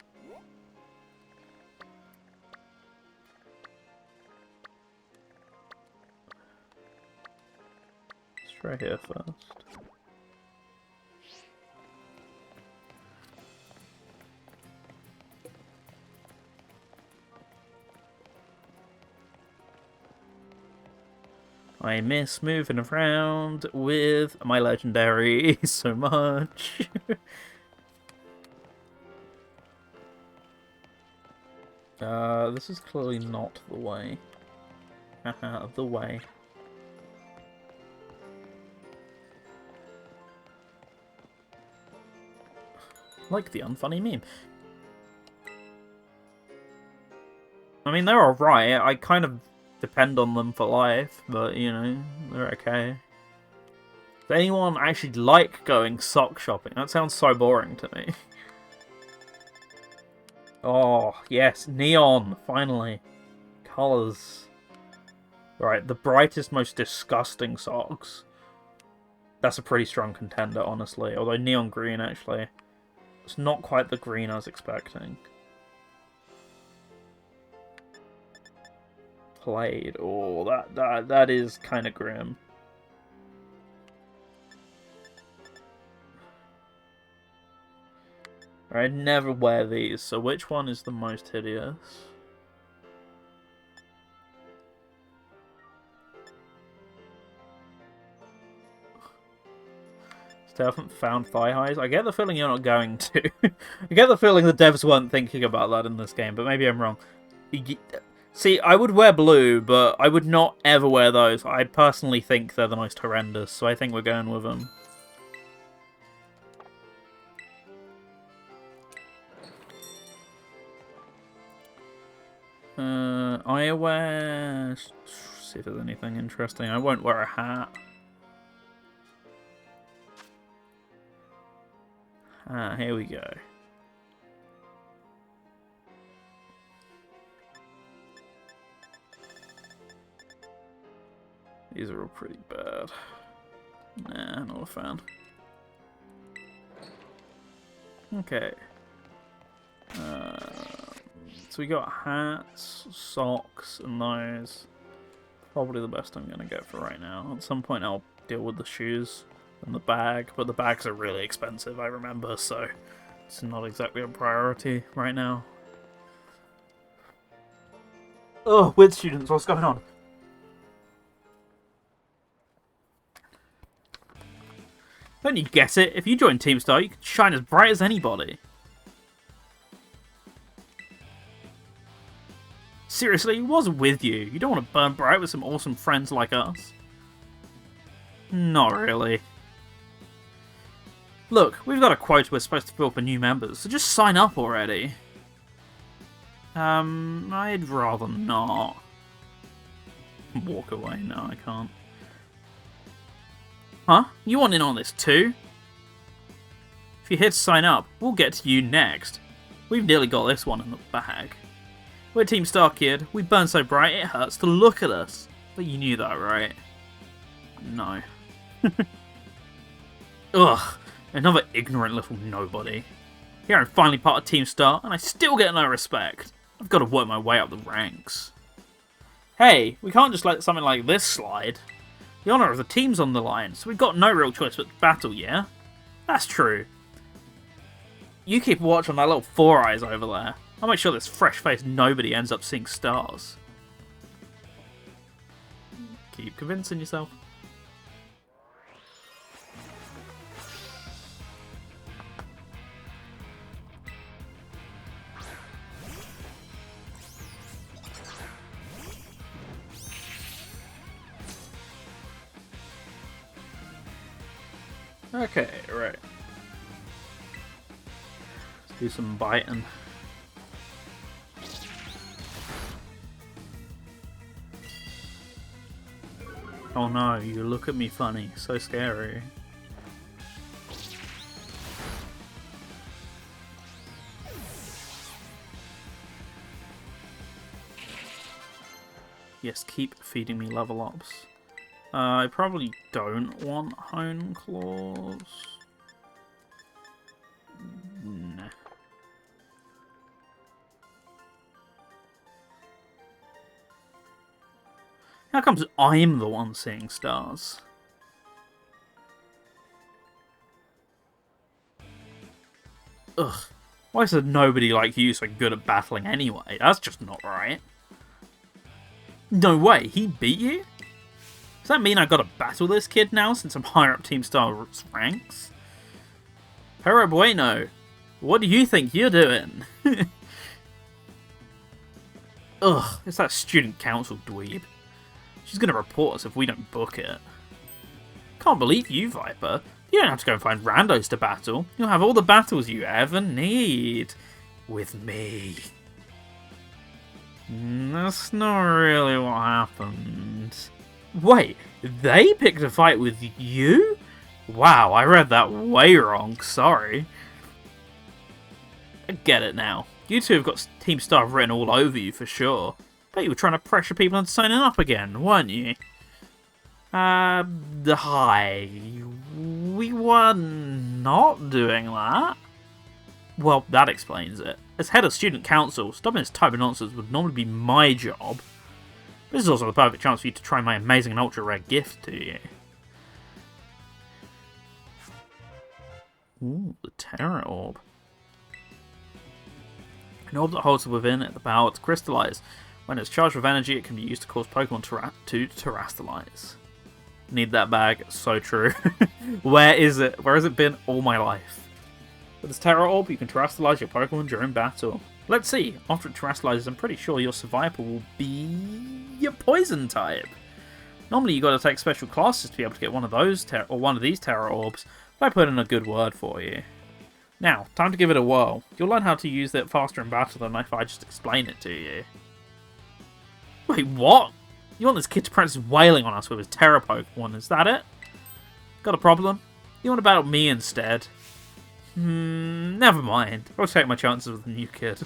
Let's try here first. I miss moving around with my legendary so much. This is clearly not the way. Haha, the way. Like the unfunny meme. I mean, they're alright. I kind of depend on them for life, but, you know, they're okay. Does anyone actually like going sock shopping? That sounds so boring to me. Oh, yes, neon, finally. Colours. Right, the brightest, most disgusting socks. That's a pretty strong contender, honestly. Although neon green, actually. It's not quite the green I was expecting. Played. Oh, that is kind of grim. I'd never wear these, so which one is the most hideous? Still haven't found thigh highs. I get the feeling you're not going to. I get the feeling the devs weren't thinking about that in this game, but maybe I'm wrong. See, I would wear blue, but I would not ever wear those. I personally think they're the most horrendous, so I think we're going with them. Eyewear. See if there's anything interesting. I won't wear a hat. Ah, here we go. These are all pretty bad. Nah, not a fan. Okay. So we got hats, socks, and those. Probably the best I'm going to get for right now. At some point I'll deal with the shoes and the bag, but the bags are really expensive, I remember, so it's not exactly a priority right now. Oh, with students, what's going on? Don't you get it? If you join Team Star, you can shine as bright as anybody. Seriously, what's with you? You don't want to burn bright with some awesome friends like us? Not really. Look, we've got a quota we're supposed to fill for new members, so just sign up already. I'd rather not. Walk away. No, I can't. Huh? You want in on this too? If you hit sign up, we'll get to you next. We've nearly got this one in the bag. We're Team Star, kid. We burn so bright it hurts to look at us. But you knew that, right? No. Ugh, another ignorant little nobody. Here I'm finally part of Team Star, and I still get no respect. I've got to work my way up the ranks. Hey, we can't just let something like this slide. The honour of the team's on the line, so we've got no real choice but to battle, yeah? That's true. You keep watch on that little Four Eyes over there. I'll make sure this fresh-faced nobody ends up seeing stars. Keep convincing yourself. Okay, right. Let's do some biting. Oh no, you look at me funny. So scary. Yes, keep feeding me level ups. I probably don't want Hone Claws. Nah. How comes I'm the one seeing stars? Ugh. Why is there nobody like you so good at battling anyway? That's just not right. No way, he beat you? Does that mean I gotta battle this kid now since I'm higher up Team Star's ranks? Pero bueno, what do you think you're doing? Ugh, it's that student council dweeb. She's gonna report us if we don't book it. Can't believe you, Viper. You don't have to go and find randos to battle. You'll have all the battles you ever need. With me. That's not really what happened. Wait, they picked a fight with you? Wow, I read that way wrong, sorry. I get it now. You two have got Team Star written all over you for sure. Bet you were trying to pressure people into signing up again, weren't you? Hi. We were not doing that. Well, that explains it. As head of student council, stopping this type of nonsense would normally be my job. This is also the perfect chance for you to try my amazing and ultra rare gift to you. Ooh, the Terror Orb. An orb that holds within it the power to crystallize. When it's charged with energy, it can be used to cause Pokemon to terastallize. Need that bag, so true. Where is it? Where has it been all my life? With this Terror Orb, you can terastallize your Pokemon during battle. Let's see. After it terastallizes, I'm pretty sure your survival will be your poison type. Normally, you got to take special classes to be able to get one of those one of these Terror Orbs, but I put in a good word for you. Now, time to give it a whirl. You'll learn how to use it faster in battle than if I just explain it to you. Wait, what? You want this kid to practice wailing on us with his Terror Pokemon, is that it? Got a problem? You want to battle me instead? Never mind. I'll take my chances with the new kid.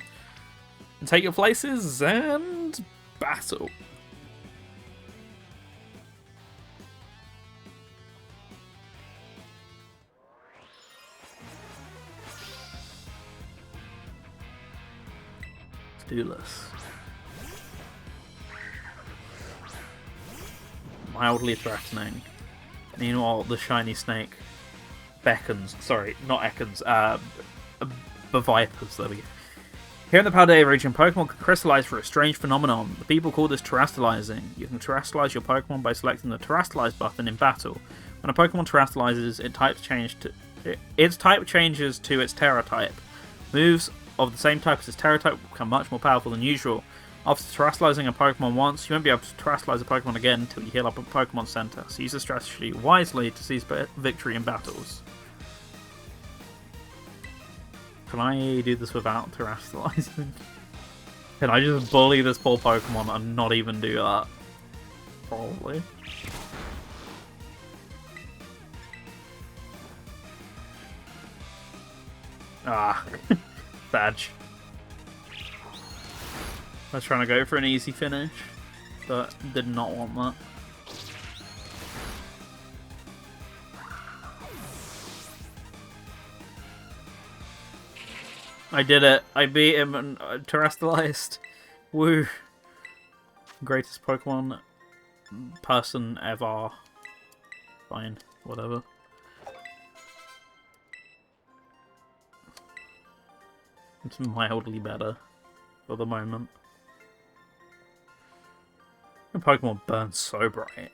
And take your places and battle. Let's do this. Mildly threatening. Meanwhile, the shiny snake beckons. Sorry, not eckons. Vipers. There we go. Here in the Paldea region, Pokemon can crystallize for a strange phenomenon. The people call this terastallizing. You can terastallize your Pokemon by selecting the terastallize button in battle. When a Pokemon terastallizes, its type changes to its Terra type. Moves of the same type as its Terra type become much more powerful than usual. After terastallizing a Pokemon once, you won't be able to terastallize a Pokemon again until you heal up a Pokemon Center, so use the strategy wisely to seize victory in battles. Can I do this without terastallizing? Can I just bully this poor Pokemon and not even do that? Probably. Ah, badge. I was trying to go for an easy finish, but did not want that. I did it. I beat him and terastallized. Woo. Greatest Pokemon person ever. Fine, whatever. It's mildly better for the moment. The Pokemon burn so bright.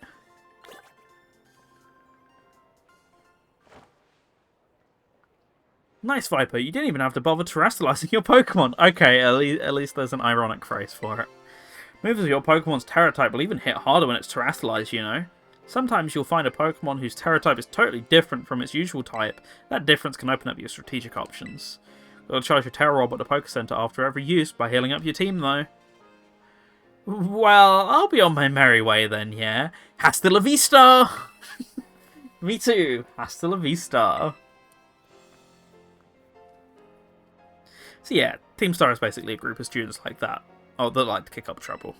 Nice, Viper. You didn't even have to bother terrestrializing your Pokemon. Okay, at least there's an ironic phrase for it. Moves of your Pokemon's Terra type will even hit harder when it's terrestrialized, you know. Sometimes you'll find a Pokemon whose Terra type is totally different from its usual type. That difference can open up your strategic options. Gotta charge your Terra Orb at the Poke Center after every use by healing up your team, though. Well, I'll be on my merry way then, yeah? Hasta la vista! Me too. Hasta la vista. So yeah, Team Star is basically a group of students like that. Oh, that like to kick up trouble.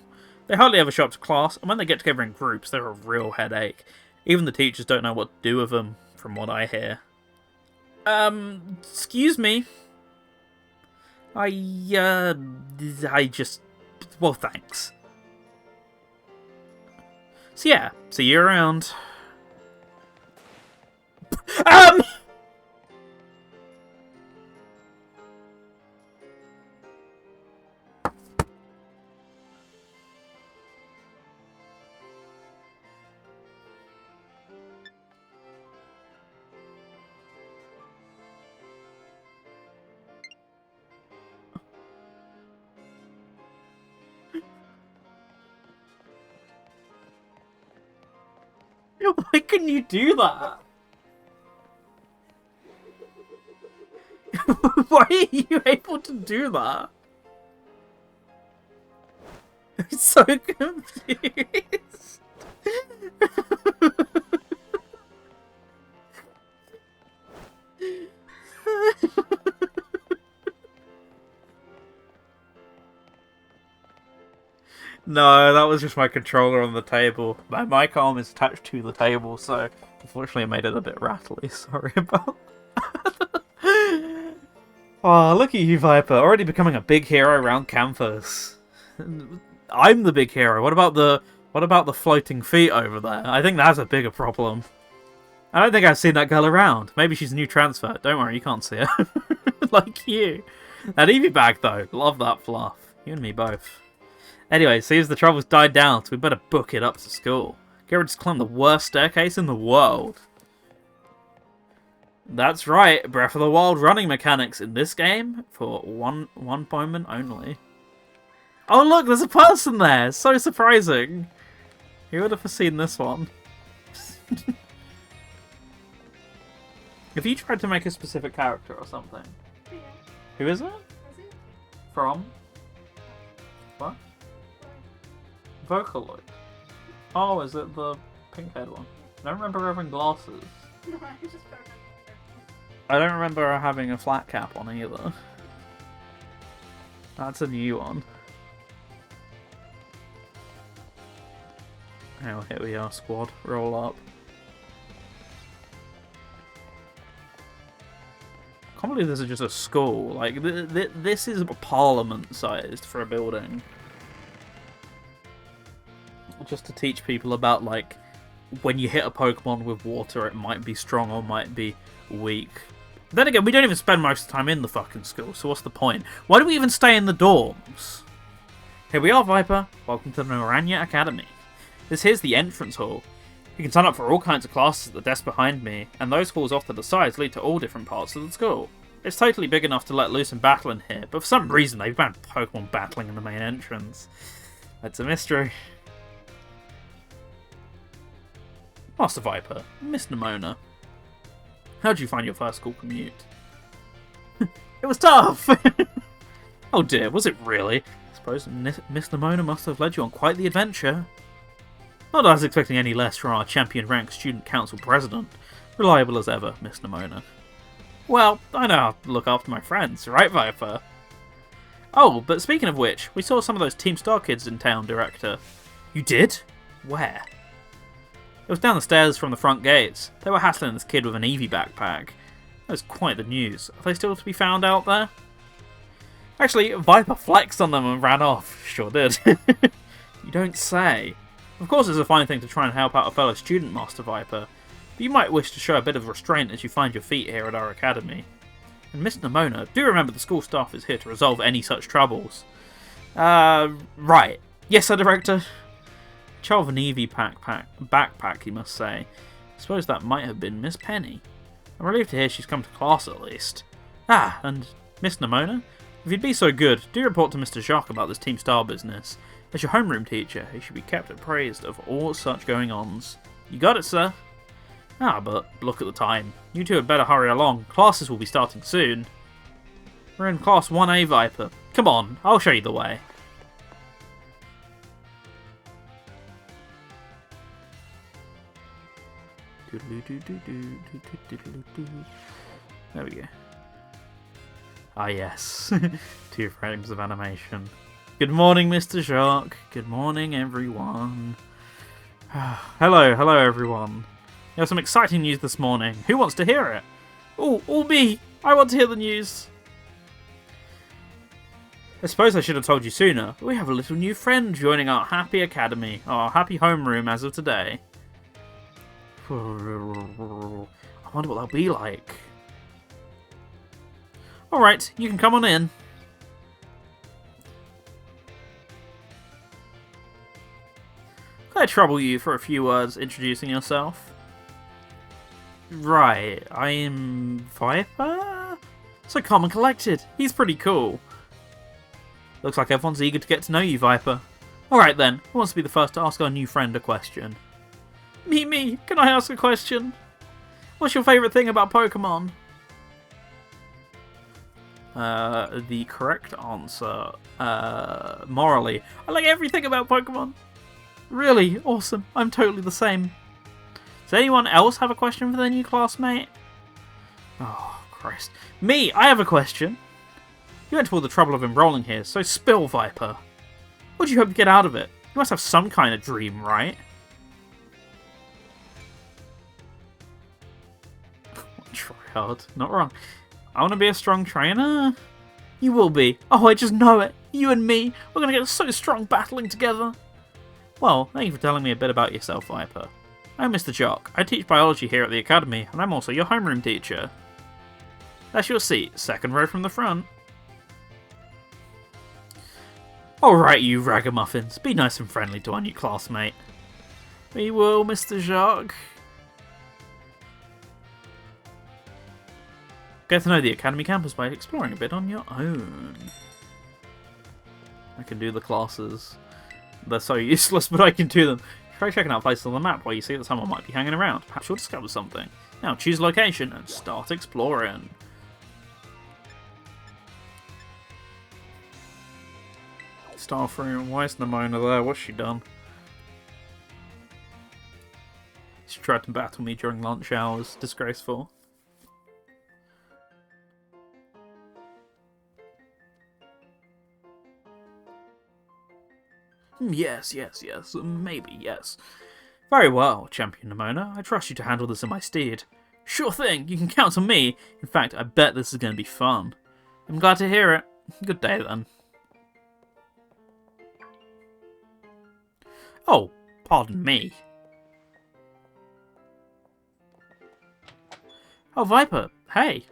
They hardly ever show up to class, and when they get together in groups, they're a real headache. Even the teachers don't know what to do with them, from what I hear. Excuse me. I just... Well, thanks. So yeah, see you around. Why can you do that? Why are you able to do that? I'm so confused. No, that was just my controller on the table. My mic arm is attached to the table, so unfortunately it made it a bit rattly. Sorry about that. Oh, look at you, Viper, already becoming a big hero around campus. I'm the big hero. What about the floating feet over there? I think that's a bigger problem. I don't think I've seen that girl around. Maybe she's a new transfer. Don't worry, you can't see her. Like you. That Eevee bag, though. Love that fluff. You and me both. Anyway, seems the trouble's died down, so we better book it up to school. Garrett just climbed the worst staircase in the world. That's right, Breath of the Wild running mechanics in this game for one moment only. Oh look, there's a person there! So surprising! Who would have foreseen this one? Have you tried to make a specific character or something? Yeah. Who is it? Is it? From? What? Vocaloid. Oh, is it the pink-haired one? I don't remember her having glasses. No, I just put it I don't remember her having a flat cap on either. That's a new one. Oh, here we are, squad. Roll up. I can't believe this is just a school. Like, this is parliament-sized for a building. Just to teach people about, like, when you hit a Pokemon with water, it might be strong or might be weak. Then again, we don't even spend most of the time in the fucking school, so what's the point? Why do we even stay in the dorms? Here we are, Viper. Welcome to the Noranya Academy. This here's the entrance hall. You can sign up for all kinds of classes at the desk behind me, and those halls off to the sides lead to all different parts of the school. It's totally big enough to let loose and battle in here, but for some reason they've banned Pokemon battling in the main entrance. It's a mystery. Master Viper, Miss Nimona. How'd you find your first school commute? It was tough! Oh dear, was it really? I suppose Miss Nimona must have led you on quite the adventure. Not that I was expecting any less from our champion-ranked student council president. Reliable as ever, Miss Nimona. Well, I know how to look after my friends, right, Viper? Oh, but speaking of which, we saw some of those Team Star kids in town, Director. You did? Where? It was down the stairs from the front gates. They were hassling this kid with an Eevee backpack. That was quite the news. Are they still to be found out there? Actually, Viper flexed on them and ran off. Sure did. You don't say. Of course it's a fine thing to try and help out a fellow student, Master Viper. but you might wish to show a bit of restraint as you find your feet here at our academy. And Miss Nimona, do remember the school staff is here to resolve any such troubles. Right. Yes, sir, Director. Child of an Eevee backpack, you must say. I suppose that might have been Miss Penny. I'm relieved to hear she's come to class at least. Ah, and Miss Nimona? If you'd be so good, do report to Mr. Jacques about this Team Star business. As your homeroom teacher, he should be kept appraised of all such going-ons. You got it, sir. Ah, but look at the time. You two had better hurry along. Classes will be starting soon. We're in Class 1A, Viper. Come on, I'll show you the way. There we go. Ah, yes. 2 frames of animation. Good morning, Mr. Jacques. Good morning, everyone. Hello, everyone. We have some exciting news this morning. Who wants to hear it? Oh, all me. I want to hear the news. I suppose I should have told you sooner, but we have a little new friend joining our happy academy, our happy homeroom as of today. I wonder what that'll be like. Alright, you can come on in. Could I trouble you for a few words introducing yourself? Right, I'm Viper? So calm and collected. He's pretty cool. Looks like everyone's eager to get to know you, Viper. Alright then, who wants to be the first to ask our new friend a question? Me, can I ask a question? What's your favourite thing about Pokémon? The correct answer, morally. I like everything about Pokémon. Really? Awesome. I'm totally the same. Does anyone else have a question for their new classmate? Oh, Christ. Me, I have a question. You went to all the trouble of enrolling here, so spill, Viper. What do you hope to get out of it? You must have some kind of dream, right? Try hard. Not wrong. I want to be a strong trainer. You will be. Oh, I just know it. You and me, we're going to get so strong battling together. Well, thank you for telling me a bit about yourself, Viper. I'm Mr. Jock. I teach biology here at the academy, and I'm also your homeroom teacher. That's your seat, second row from the front. Alright, you ragamuffins. Be nice and friendly to our new classmate. We will, Mr. Jacques. Get to know the Academy campus by exploring a bit on your own. I can do the classes. They're so useless, but I can do them. Try checking out places on the map where you see that someone might be hanging around. Perhaps you'll discover something. Now choose location and start exploring. Staff room. Why is Nimona there? What's she done? She tried to battle me during lunch hours. Disgraceful. Yes, maybe, yes. Very well, Champion Nimona. I trust you to handle this in my stead. Sure thing, you can count on me. In fact, I bet this is going to be fun. I'm glad to hear it. Good day, then. Oh, pardon me. Oh, Viper, hey.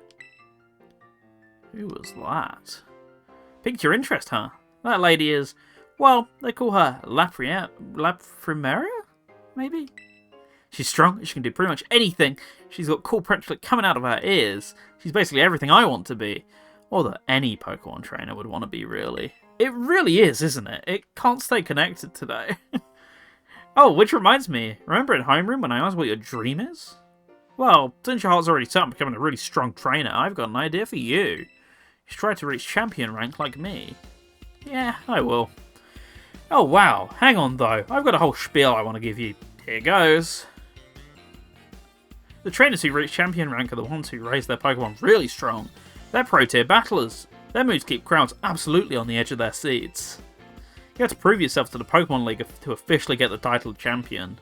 Who was that? Piqued your interest, huh? That lady is... well, they call her Laprimera? Maybe? She's strong, she can do pretty much anything. She's got cool Princelet coming out of her ears. She's basically everything I want to be. Or that any Pokemon trainer would want to be, really. It really is, isn't it? It can't stay connected today. Oh, which reminds me. Remember in homeroom when I asked what your dream is? Well, since your heart's already set on becoming a really strong trainer, I've got an idea for you. You should try to reach champion rank like me. Yeah, I will. Oh wow, hang on though, I've got a whole spiel I want to give you. Here goes. The trainers who reach champion rank are the ones who raise their Pokemon really strong. They're pro-tier battlers. Their moves keep crowds absolutely on the edge of their seats. You have to prove yourself to the Pokemon League to officially get the title of champion.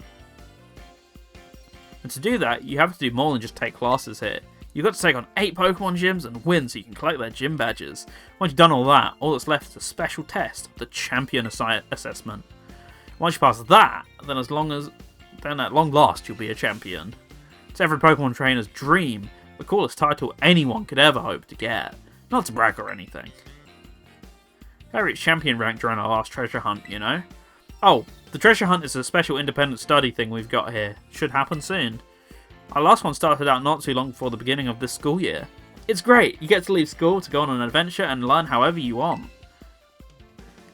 And to do that, you have to do more than just take classes here. You've got to take on 8 Pokemon gyms and win so you can collect their gym badges. Once you've done all that, all that's left is a special test, the Champion Assessment. Once you pass that, then at long last you'll be a champion. It's every Pokemon trainer's dream, the coolest title anyone could ever hope to get. Not to brag or anything. I reached champion rank during our last treasure hunt, you know? Oh, the treasure hunt is a special independent study thing we've got here. Should happen soon. Our last one started out not too long before the beginning of this school year. It's great, you get to leave school to go on an adventure and learn however you want.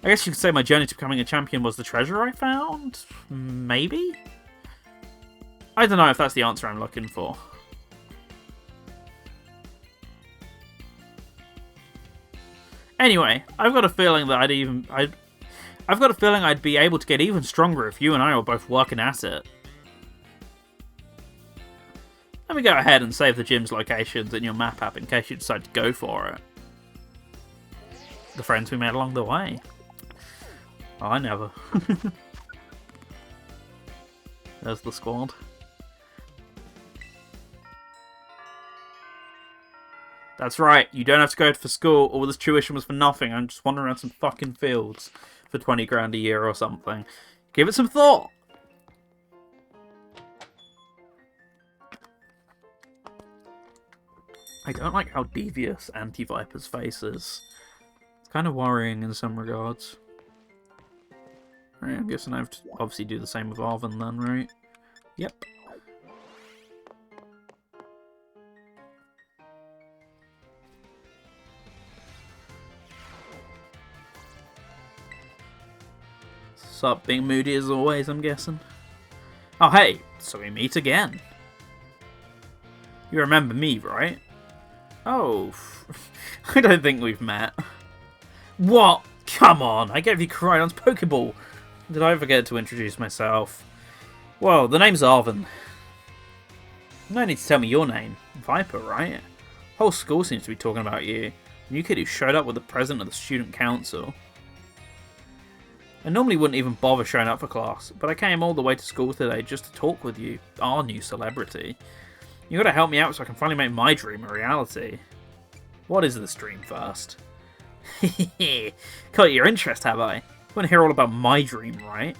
I guess you could say my journey to becoming a champion was the treasure I found? Maybe? I don't know if that's the answer I'm looking for. Anyway, I've got a feeling that I've got a feeling I'd be able to get even stronger if you and I were both working at it. Let me go ahead and save the gym's locations in your map app in case you decide to go for it. The friends we made along the way. Oh, I never. There's the squad. That's right, you don't have to go for school. All this tuition was for nothing. I'm just wandering around some fucking fields for 20 grand a year or something. Give it some thought. I don't like how devious Anti-Viper's face is. It's kind of worrying in some regards. Right, I'm guessing I have to obviously do the same with Arven then, right? Yep. Sup, being moody as always, I'm guessing. Oh hey, so we meet again. You remember me, right? Oh, I don't think we've met. What? Come on, I gave you Koraidon's Pokeball. Did I forget to introduce myself? Well, the name's Arven. No need to tell me your name. Viper, right? Whole school seems to be talking about you. You kid who showed up with the president of the student council. I normally wouldn't even bother showing up for class, but I came all the way to school today just to talk with you, our new celebrity. You gotta help me out so I can finally make my dream a reality. What is this dream first? Hehehe, caught your interest, have I? You wanna hear all about my dream, right?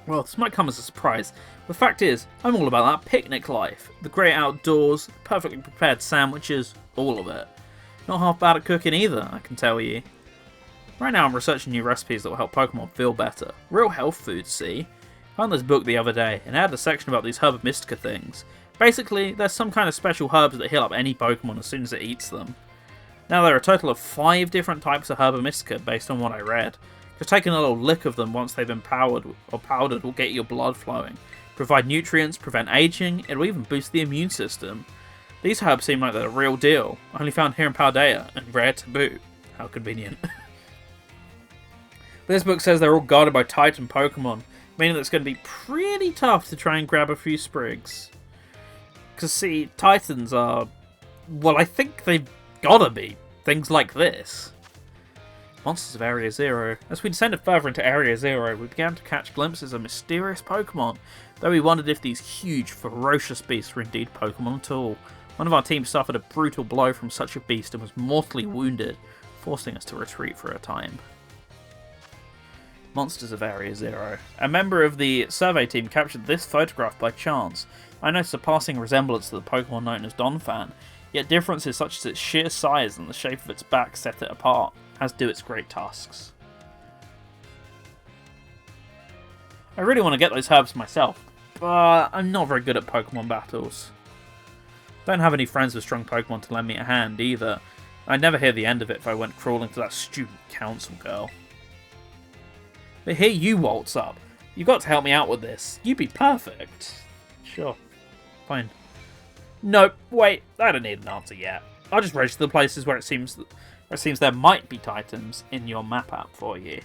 Well, this might come as a surprise. The fact is, I'm all about that picnic life. The great outdoors, perfectly prepared sandwiches, all of it. Not half bad at cooking either, I can tell you. Right now I'm researching new recipes that will help Pokemon feel better. Real health foods, see? I found this book the other day, and it had a section about these Herba Mystica things. Basically, there's some kind of special herbs that heal up any Pokemon as soon as it eats them. Now there are a total of 5 different types of Herba Mystica based on what I read. Just taking a little lick of them once they've been powdered will get your blood flowing. Provide nutrients, prevent aging, it will even boost the immune system. These herbs seem like they're the real deal, only found here in Paldea, and rare to boot. How convenient. This book says they're all guarded by Titan Pokemon, meaning that it's going to be pretty tough to try and grab a few sprigs. Because see, Titans are... well, I think they've gotta be. Things like this. Monsters of Area Zero. As we descended further into Area Zero, we began to catch glimpses of mysterious Pokemon, though we wondered if these huge, ferocious beasts were indeed Pokemon at all. One of our team suffered a brutal blow from such a beast and was mortally wounded, forcing us to retreat for a time. Monsters of Area Zero. A member of the survey team captured this photograph by chance. I noticed a passing resemblance to the Pokemon known as Donphan, yet differences such as its sheer size and the shape of its back set it apart, as do its great tusks. I really want to get those herbs myself, but I'm not very good at Pokemon battles. Don't have any friends with strong Pokemon to lend me a hand either. I'd never hear the end of it if I went crawling to that student council girl. But here you waltz up. You've got to help me out with this. You'd be perfect. Sure. Fine. Nope. Wait. I don't need an answer yet. I'll just register the places where it seems there might be Titans in your map app for you.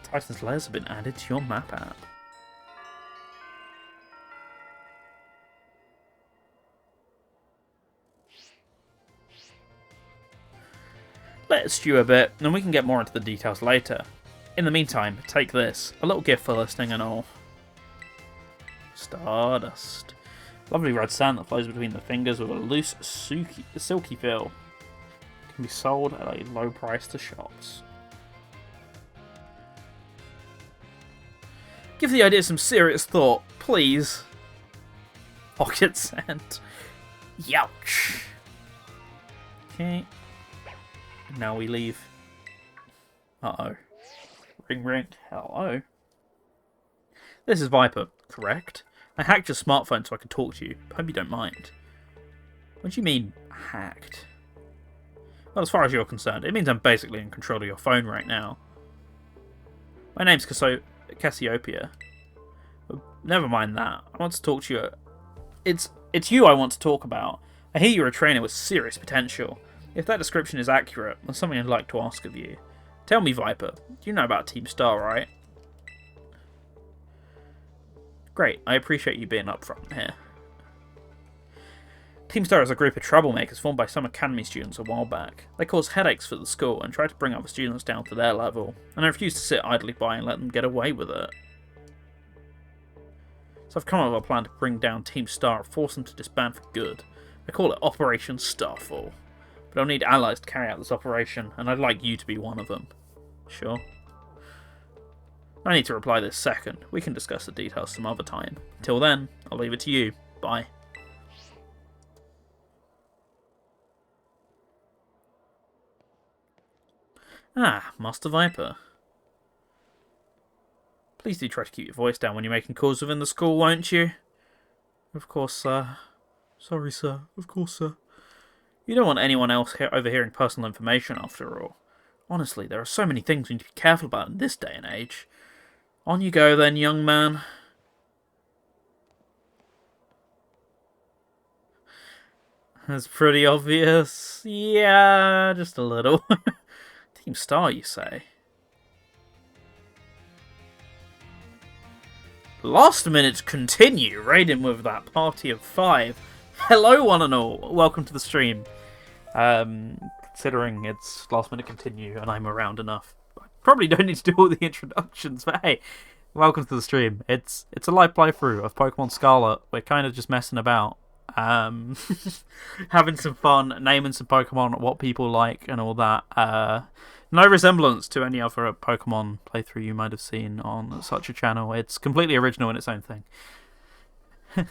Titan's layers have been added to your map app. Let it stew a bit, and we can get more into the details later. In the meantime, take this. A little gift for listening and all. Stardust. Lovely red sand that flows between the fingers with a loose, silky feel. can be sold at a low price to shops. Give the idea some serious thought, please. Pocket sand. Youch. Okay. Now we leave. Uh-oh. Ring ring. Hello. This is Viper, correct? I hacked your smartphone so I could talk to you. Hope you don't mind. What do you mean, hacked? Well, as far as you're concerned, it means I'm basically in control of your phone right now. My name's Cassiopeia. Never mind that. I want to talk to you. It's you I want to talk about. I hear you're a trainer with serious potential. If that description is accurate, there's something I'd like to ask of you. Tell me, Viper, you know about Team Star, right? Great, I appreciate you being upfront here. Team Star is a group of troublemakers formed by some academy students a while back. They cause headaches for the school and try to bring other students down to their level, and I refuse to sit idly by and let them get away with it. So I've come up with a plan to bring down Team Star and force them to disband for good. I call it Operation Starfall. But I'll need allies to carry out this operation, and I'd like you to be one of them. Sure. I need to reply this second. We can discuss the details some other time. Till then, I'll leave it to you. Bye. Ah, Master Viper. Please do try to keep your voice down when you're making calls within the school, won't you? Of course, sir. Sorry, sir. Of course, sir. You don't want anyone else overhearing personal information, after all. Honestly, there are so many things we need to be careful about in this day and age. On you go, then, young man. That's pretty obvious. Yeah, just a little. Team Star, you say? Last minute continue, raiding with that party of 5. Hello, one and all. Welcome to the stream. Considering it's last minute continue and I'm around enough, I probably don't need to do all the introductions, but hey, welcome to the stream. It's a live playthrough of Pokemon Scarlet. We're kind of just messing about. Having some fun, naming some Pokemon, what people like and all that. No resemblance to any other Pokemon playthrough you might have seen on such a channel. It's completely original in its own thing.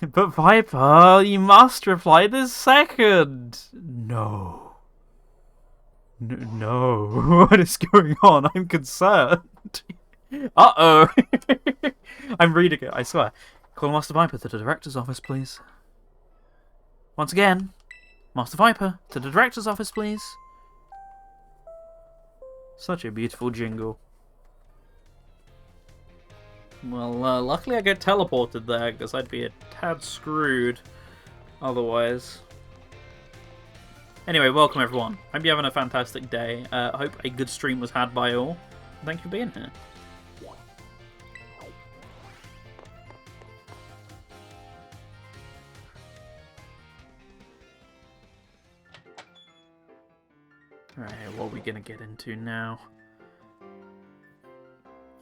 But Viper, you must reply this second. No. No. What is going on? I'm concerned. Uh-oh. I'm reading it, I swear. Call Master Viper to the director's office, please. Once again, Master Viper to the director's office, please. Such a beautiful jingle. Well, luckily I get teleported there, because I'd be a tad screwed otherwise. Anyway, welcome everyone. Hope you're having a fantastic day. Hope a good stream was had by all. Thank you for being here. Alright, what are we going to get into now?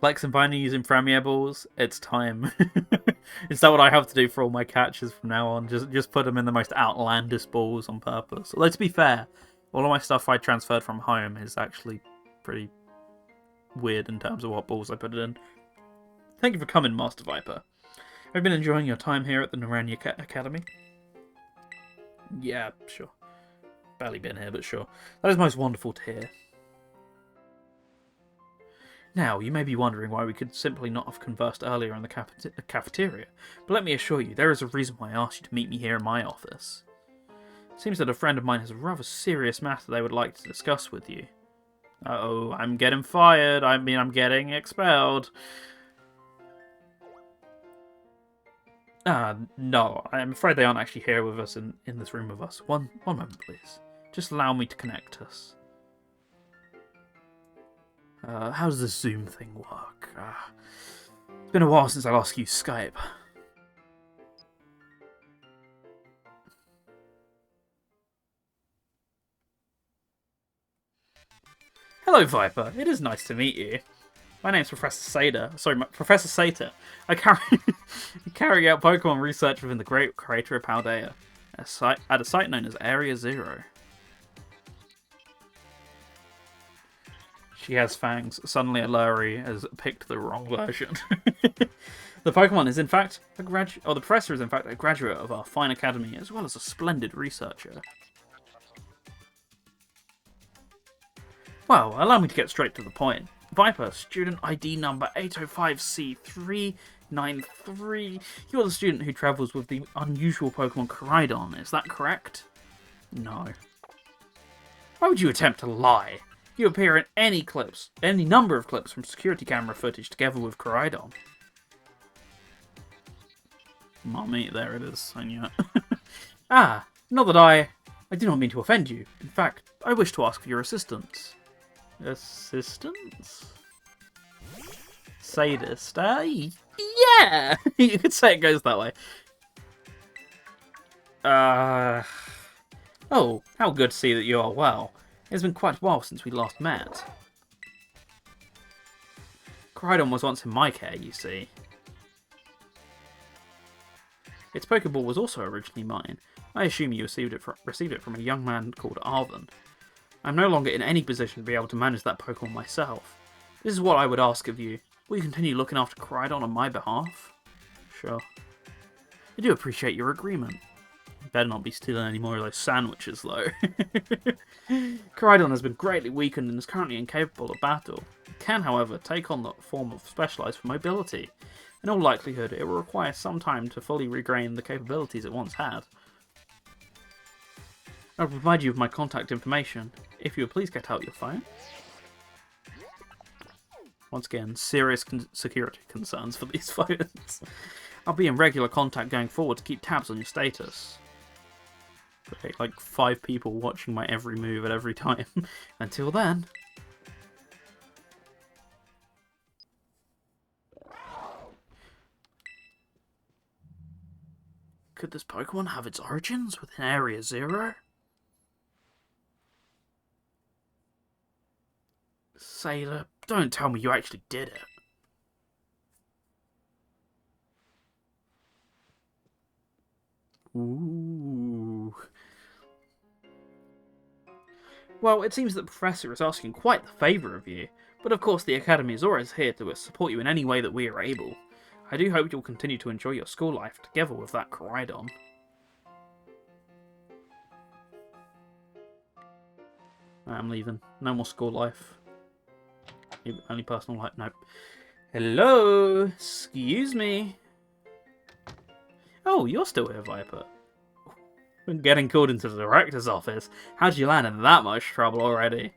Flex and Binding using Premier balls? It's time. Is that what I have to do for all my catches from now on? Just put them in the most outlandish balls on purpose. Although, to be fair, all of my stuff I transferred from home is actually pretty weird in terms of what balls I put it in. Thank you for coming, Master Viper. Have you been enjoying your time here at the Naranja Academy? Yeah, sure. Barely been here, but sure. That is most wonderful to hear. Now, you may be wondering why we could simply not have conversed earlier in the cafeteria, but let me assure you, there is a reason why I asked you to meet me here in my office. It seems that a friend of mine has a rather serious matter they would like to discuss with you. Uh-oh, I'm getting fired. I mean, I'm getting expelled. No, I'm afraid they aren't actually here with us in this room with us. One moment, please. Just allow me to connect us. How does this Zoom thing work? It's been a while since I last used Skype. Hello, Viper. It is nice to meet you. My name's Professor Sater. Sorry, Professor Sater. I carry out Pokemon research within the Great Crater of Paldea, at a site known as Area Zero. She has fangs. Suddenly Alari has picked the wrong version. The Pokemon is in fact the professor is in fact a graduate of our fine academy, as well as a splendid researcher. Well, allow me to get straight to the point. Viper, student ID number 805C393. You're the student who travels with the unusual Pokemon Koraidon, is that correct? No. Why would you attempt to lie? You appear in any number of clips from security camera footage together with Koraidon. Mommy, there it is, I knew it. Ah, not that I do not mean to offend you. In fact, I wish to ask for your assistance. Assistance? Sadist, yeah! You could say it goes that way. Oh, how good to see that you are well. It's been quite a while since we last met. Koraidon was once in my care, you see. Its Pokeball was also originally mine. I assume you received it from a young man called Arvin. I'm no longer in any position to be able to manage that Pokemon myself. This is what I would ask of you. Will you continue looking after Koraidon on my behalf? Sure. I do appreciate your agreement. Better not be stealing any more of those sandwiches, though. Koraidon has been greatly weakened and is currently incapable of battle. It can, however, take on the form of specialized for mobility. In all likelihood, it will require some time to fully regain the capabilities it once had. I'll provide you with my contact information. If you would please get out your phone. Once again, serious security concerns for these phones. I'll be in regular contact going forward to keep tabs on your status. Okay, like 5 people watching my every move at every time. Until then. Could this Pokemon have its origins within Area 0? Sailor, don't tell me you actually did it. Ooh. Well, it seems that the Professor is asking quite the favour of you, but of course the Academy is always here to support you in any way that we are able. I do hope you'll continue to enjoy your school life together with that Koraidon. I'm leaving. No more school life. Only personal life. Nope. Hello? Excuse me? Oh, you're still here, Viper. Getting called into the director's office. How'd you land in that much trouble already?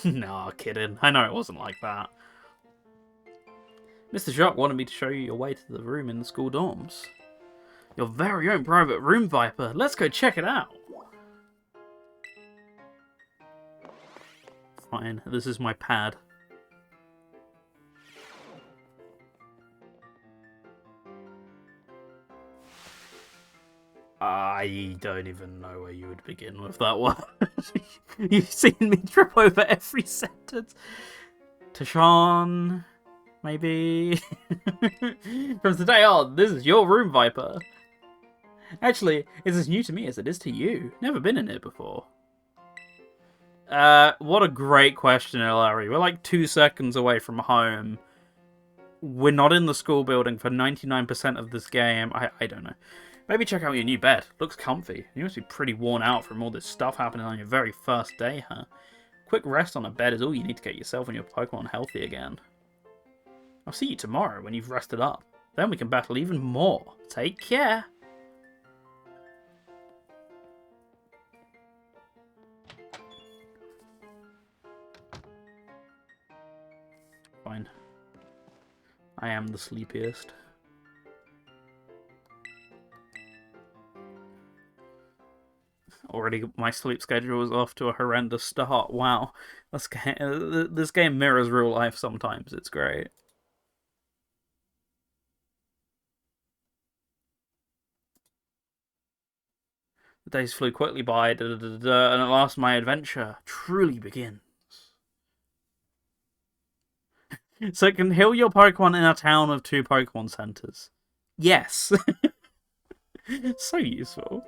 Nah, kidding. I know it wasn't like that. Mr. Jacques wanted me to show you your way to the room in the school dorms. Your very own private room, Viper. Let's go check it out. Fine, this is my pad. I don't even know where you would begin with that one. You've seen me trip over every sentence. Tashawn, maybe. From today on, this is your room, Viper. Actually, it's as new to me as it is to you. Never been in it before. What a great question, Larry. We're like 2 seconds away from home. We're not in the school building for 99% of this game. I don't know. Maybe check out your new bed. Looks comfy. You must be pretty worn out from all this stuff happening on your very first day, huh? Quick rest on a bed is all you need to get yourself and your Pokemon healthy again. I'll see you tomorrow when you've rested up. Then we can battle even more. Take care. Fine. I am the sleepiest. Already, my sleep schedule is off to a horrendous start. Wow, this game mirrors real life sometimes. It's great. The days flew quickly by, and at last my adventure truly begins. So it can heal your Pokemon in a town of 2 Pokemon centers. Yes. So useful.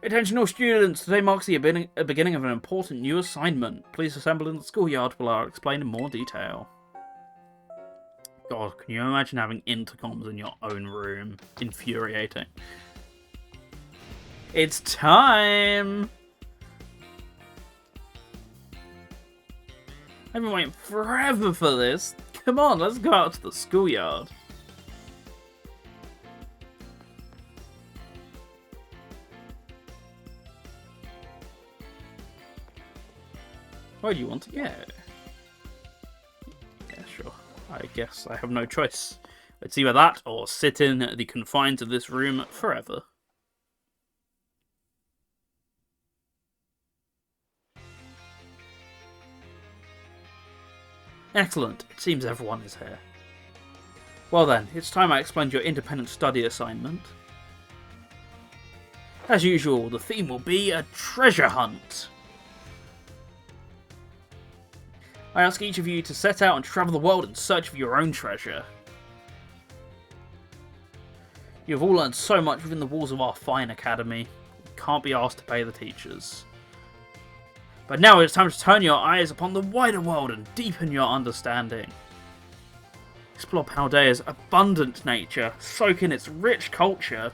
Attention all students, today marks the beginning of an important new assignment. Please assemble in the schoolyard where I'll explain in more detail. God, can you imagine having intercoms in your own room? Infuriating. It's time! I've been waiting forever for this. Come on, let's go out to the schoolyard. Where do you want to go? Yeah, sure. I guess I have no choice. It's either that or sit in the confines of this room forever. Excellent. It seems everyone is here. Well then, it's time I explained your independent study assignment. As usual, the theme will be a treasure hunt. I ask each of you to set out and travel the world in search of your own treasure. You have all learned so much within the walls of our fine academy. You can't be asked to pay the teachers. But now it's time to turn your eyes upon the wider world and deepen your understanding. Explore Paldea's abundant nature, soak in its rich culture,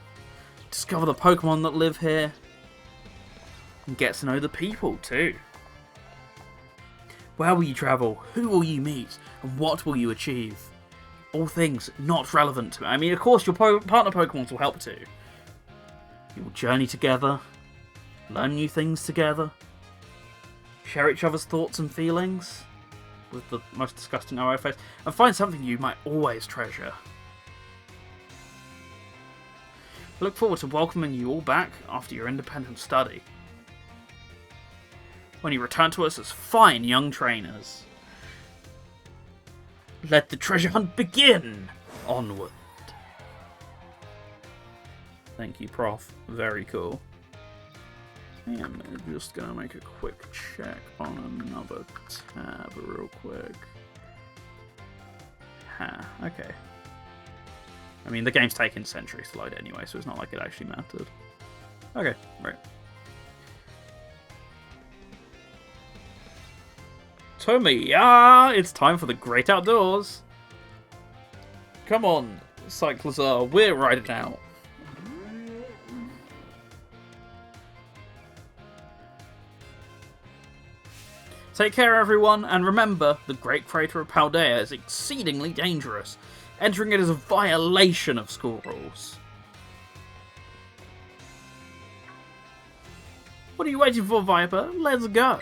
discover the Pokémon that live here, and get to know the people too. Where will you travel? Who will you meet? And what will you achieve? All things not relevant to it. I mean, of course, your partner Pokémon will help too. You will journey together, learn new things together, share each other's thoughts and feelings, with the most disgusting RO face, and find something you might always treasure. I look forward to welcoming you all back after your independent study, when you return to us as fine young trainers. Let the treasure hunt begin! Onward. Thank you, Prof. Very cool. And I'm just gonna make a quick check on another tab real quick. Okay. I mean, the game's taking centuries to load anyway, so it's not like it actually mattered. Okay, right. Tomiya, it's time for the great outdoors. Come on, Cyclazar, we're riding out. Take care, everyone, and remember, the Great Crater of Paldea is exceedingly dangerous. Entering it is a violation of school rules. What are you waiting for, Viper? Let's go.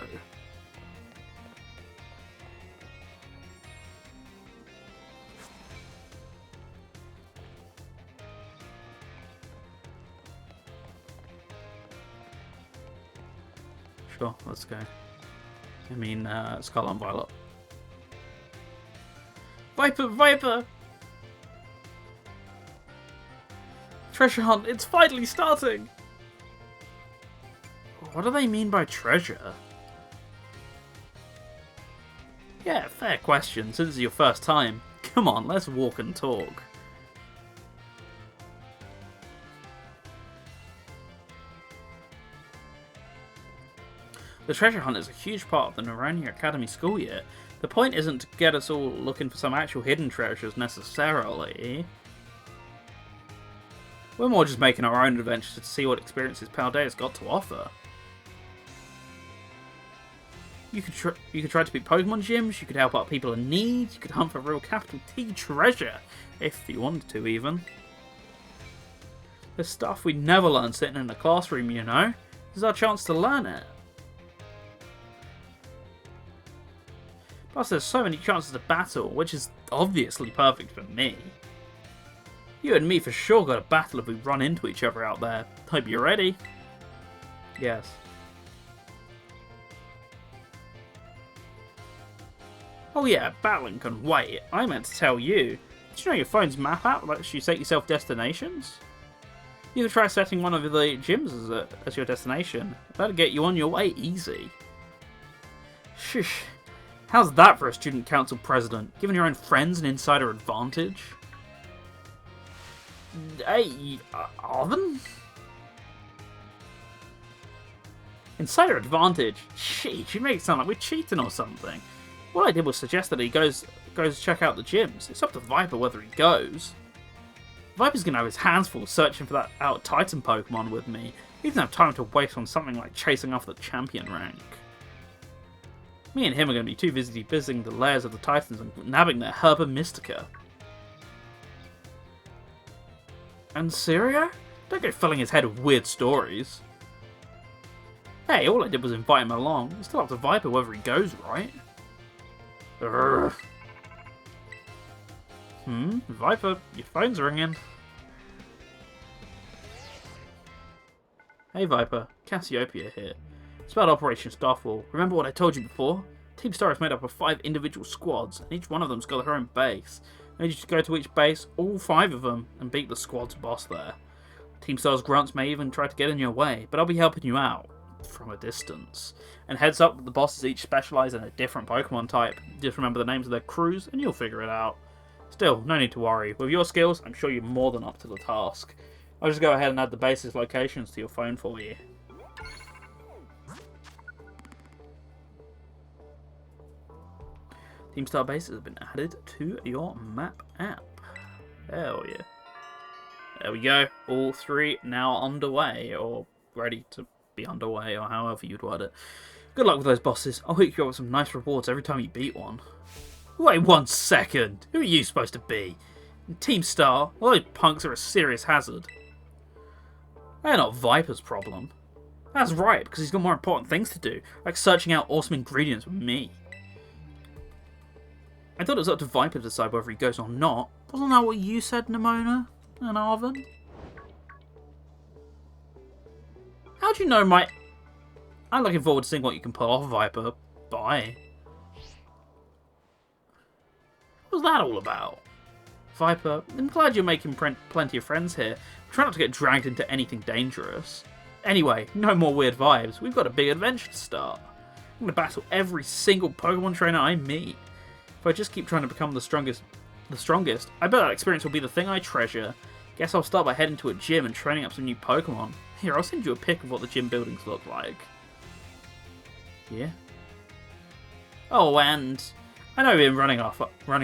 Sure, let's go. I mean, Scarlet and Violet. Viper! Viper! Treasure hunt, it's finally starting! What do they mean by treasure? Yeah, fair question, since it's your first time. Come on, let's walk and talk. The treasure hunt is a huge part of the Narania Academy school year. The point isn't to get us all looking for some actual hidden treasures necessarily. We're more just making our own adventures to see what experiences Paldea's got to offer. You could try to beat Pokemon gyms, you could help out people in need, you could hunt for real capital T treasure, if you wanted to even. There's stuff we'd never learn sitting in a classroom, you know. This is our chance to learn it. Plus, there's so many chances to battle, which is obviously perfect for me. You and me for sure got a battle if we run into each other out there. Hope you're ready. Yes. Oh yeah, battling can wait. I meant to tell you. Did you know your phone's map app lets you set yourself destinations? You could try setting one of the gyms as your destination. That'll get you on your way easy. Shush. How's that for a student council president? Giving your own friends an insider advantage? Hey, Arvin? Insider advantage? Sheesh, you make it sound like we're cheating or something. All I did was suggest that he goes check out the gyms. It's up to Viper whether he goes. Viper's gonna have his hands full searching for that out Titan Pokemon with me. He doesn't have time to waste on something like chasing after the champion rank. Me and him are gonna be too busy visiting the lairs of the Titans and nabbing their Herba Mystica. And Sirio? Don't go filling his head with weird stories. Hey, all I did was invite him along. It's still up to Viper whether he goes, right? Urgh. Viper, your phone's ringing. Hey Viper, Cassiopeia here. It's about Operation Starfall. Remember what I told you before? Team Star is made up of 5 individual squads, and each one of them's got their own base. I need you to go to each base, all 5 of them, and beat the squad's boss there. Team Star's grunts may even try to get in your way, but I'll be helping you out. From a distance. And heads up, the bosses each specialise in a different Pokemon type. Just remember the names of their crews, and you'll figure it out. Still, no need to worry. With your skills, I'm sure you're more than up to the task. I'll just go ahead and add the base's locations to your phone for you. Team Star bases have been added to your map app. Hell yeah. There we go. All 3 now underway, or ready to be underway, or however you'd word it. Good luck with those bosses. I'll hook you up with some nice rewards every time you beat one. Wait 1 second. Who are you supposed to be? Team Star? Well, those punks are a serious hazard. They're not Viper's problem. That's right, because he's got more important things to do, like searching out awesome ingredients with me. I thought it was up to Viper to decide whether he goes or not. Wasn't that what you said, Nimona and Arven? How'd you know my... I'm looking forward to seeing what you can pull off, Viper. Bye. What was that all about? Viper, I'm glad you're making plenty of friends here. Try not to get dragged into anything dangerous. Anyway, no more weird vibes. We've got a big adventure to start. I'm going to battle every single Pokemon trainer I meet. If I just keep trying to become the strongest, I bet that experience will be the thing I treasure. Guess I'll start by heading to a gym and training up some new Pokemon. Here, I'll send you a pic of what the gym buildings look like. Yeah. Oh, and I know we've been running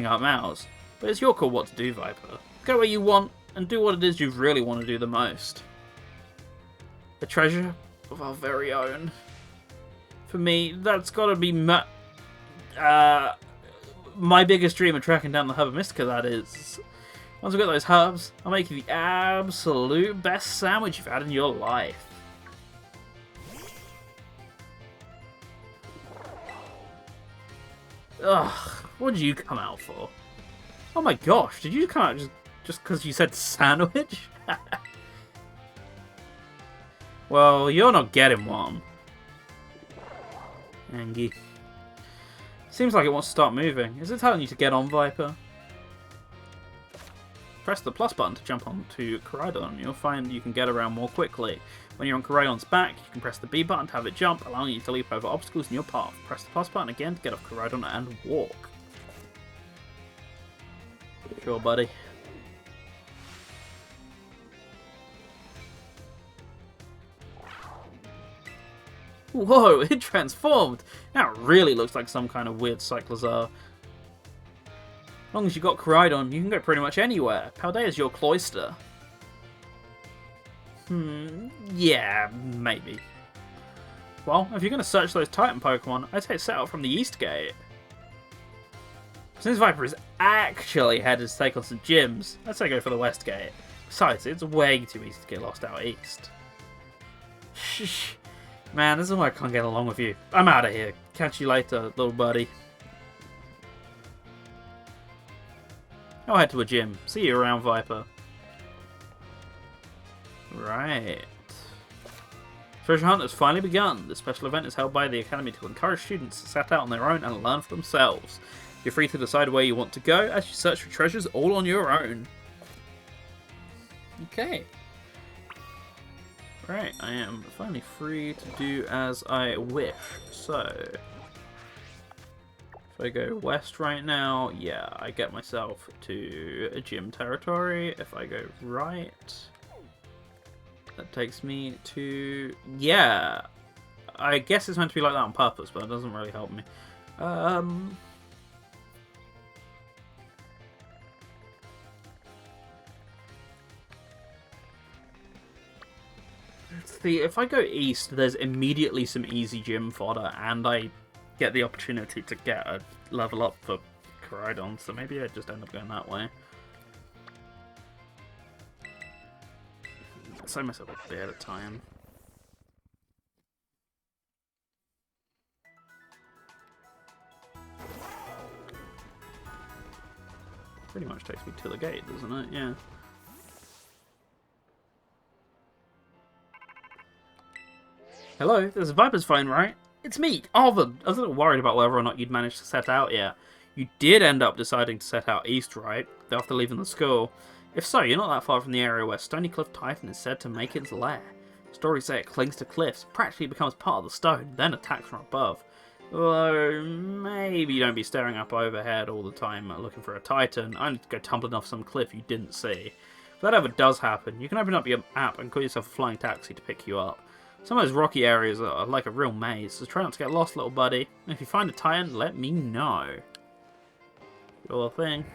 our mouths, but it's your call what to do, Viper. Go where you want and do what it is you really want to do the most. The treasure of our very own. For me, that's got to be my biggest dream of tracking down the Herba Mystica, that is. Once we get those herbs, I'll make you the absolute best sandwich you've had in your life. Ugh, what did you come out for? Oh my gosh, did you come out just because you said sandwich? Well, you're not getting one. Angie. Seems like it wants to start moving. Is it telling you to get on, Viper? Press the plus button to jump onto Koraidon. You'll find you can get around more quickly. When you're on Koraidon's back, you can press the B button to have it jump, allowing you to leap over obstacles in your path. Press the plus button again to get off Koraidon and walk. Sure, buddy. Whoa, it transformed! Now it really looks like some kind of weird Cyclozar. As long as you got Koraidon, you can go pretty much anywhere. Paldea's your cloister. Yeah, maybe. Well, if you're going to search those Titan Pokemon, I'd say set out from the East Gate. Since Viper is actually headed to take on some gyms, I'd say go for the West Gate. Besides, it's way too easy to get lost out east. Shh. Man, this is why I can't get along with you. I'm out of here. Catch you later, little buddy. I'll head to a gym. See you around, Viper. Right. Treasure Hunt has finally begun. This special event is held by the Academy to encourage students to set out on their own and learn for themselves. You're free to decide where you want to go as you search for treasures all on your own. Okay. Right, I am finally free to do as I wish. So, if I go west right now, yeah, I get myself to a gym territory. If I go right, that takes me to, yeah, I guess it's meant to be like that on purpose, but it doesn't really help me. See, if I go east, there's immediately some easy gym fodder, and I get the opportunity to get a level up for Koraidon, so maybe I just end up going that way. I save myself a bit at a time. Pretty much takes me to the gate, doesn't it? Yeah. Hello, there's a Viper's phone, right? It's me, Arvin. I was a little worried about whether or not you'd managed to set out yet. You did end up deciding to set out east, right? After leaving the school. If so, you're not that far from the area where Stony Cliff Typhon is said to make its lair. Stories say it clings to cliffs, practically becomes part of the stone, then attacks from above. Although, maybe don't be staring up overhead all the time looking for a Titan, only to go tumbling off some cliff you didn't see. If that ever does happen, you can open up your app and call yourself a flying taxi to pick you up. Some of those rocky areas are like a real maze, so try not to get lost, little buddy. And if you find a Titan, let me know. Your thing.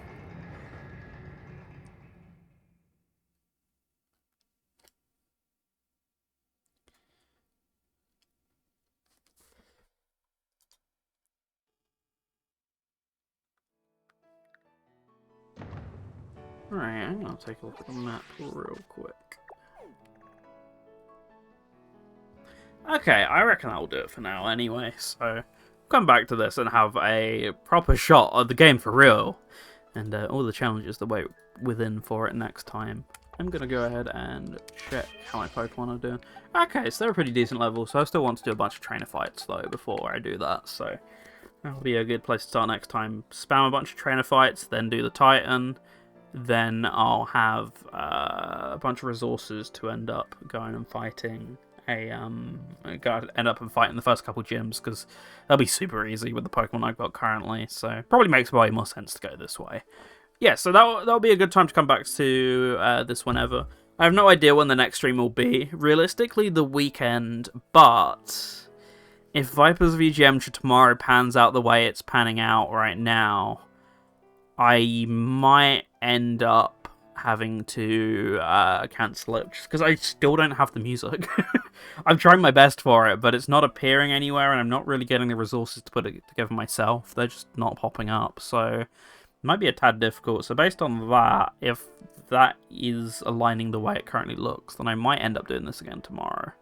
Alright, I'm gonna take a look at the map real quick. Okay, I reckon that'll do it for now anyway, so come back to this and have a proper shot of the game for real, and all the challenges that wait within for it next time. I'm gonna go ahead and check how my Pokemon are doing. Okay, so they're a pretty decent level, so I still want to do a bunch of trainer fights though before I do that, so that'll be a good place to start next time. Spam a bunch of trainer fights, then do the Titan, then I'll have a bunch of resources to end up going and fighting end up and fighting the first couple gyms, because that'll be super easy with the Pokemon I've got currently, so probably makes way more sense to go this way. Yeah, so that'll be a good time to come back to this whenever. I have no idea when the next stream will be. Realistically, the weekend, but if Viper's VGM tomorrow pans out the way it's panning out right now, I might end up having to cancel it, just because I still don't have the music. I'm trying my best for it, but it's not appearing anywhere, and I'm not really getting the resources to put it together myself. They're just not popping up, so it might be a tad difficult. So based on that, if that is aligning the way it currently looks, then I might end up doing this again tomorrow.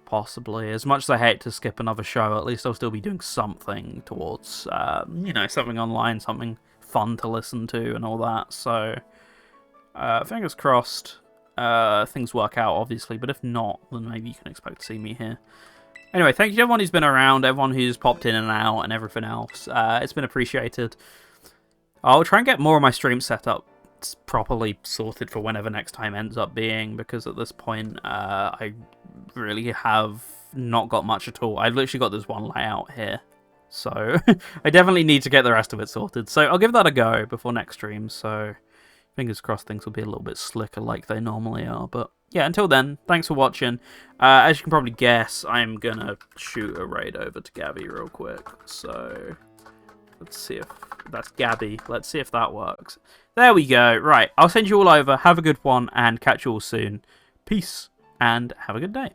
Possibly. As much as I hate to skip another show, at least I'll still be doing something towards, you know, something online, something fun to listen to and all that, so fingers crossed things work out, obviously, but if not, then maybe you can expect to see me here. Anyway, thank you to everyone who's been around, everyone who's popped in and out, and everything else. It's been appreciated. I'll try and get more of my stream set up properly sorted for whenever next time ends up being, because at this point, I really have not got much at all. I've literally got this one layout here, so I definitely need to get the rest of it sorted. So I'll give that a go before next stream, so fingers crossed things will be a little bit slicker like they normally are. But yeah, until then, thanks for watching. As you can probably guess, I'm gonna shoot a raid over to Gabby real quick. So let's see if that's Gabby. Let's see if that works. There we go. Right, I'll send you all over. Have a good one and catch you all soon. Peace and have a good day.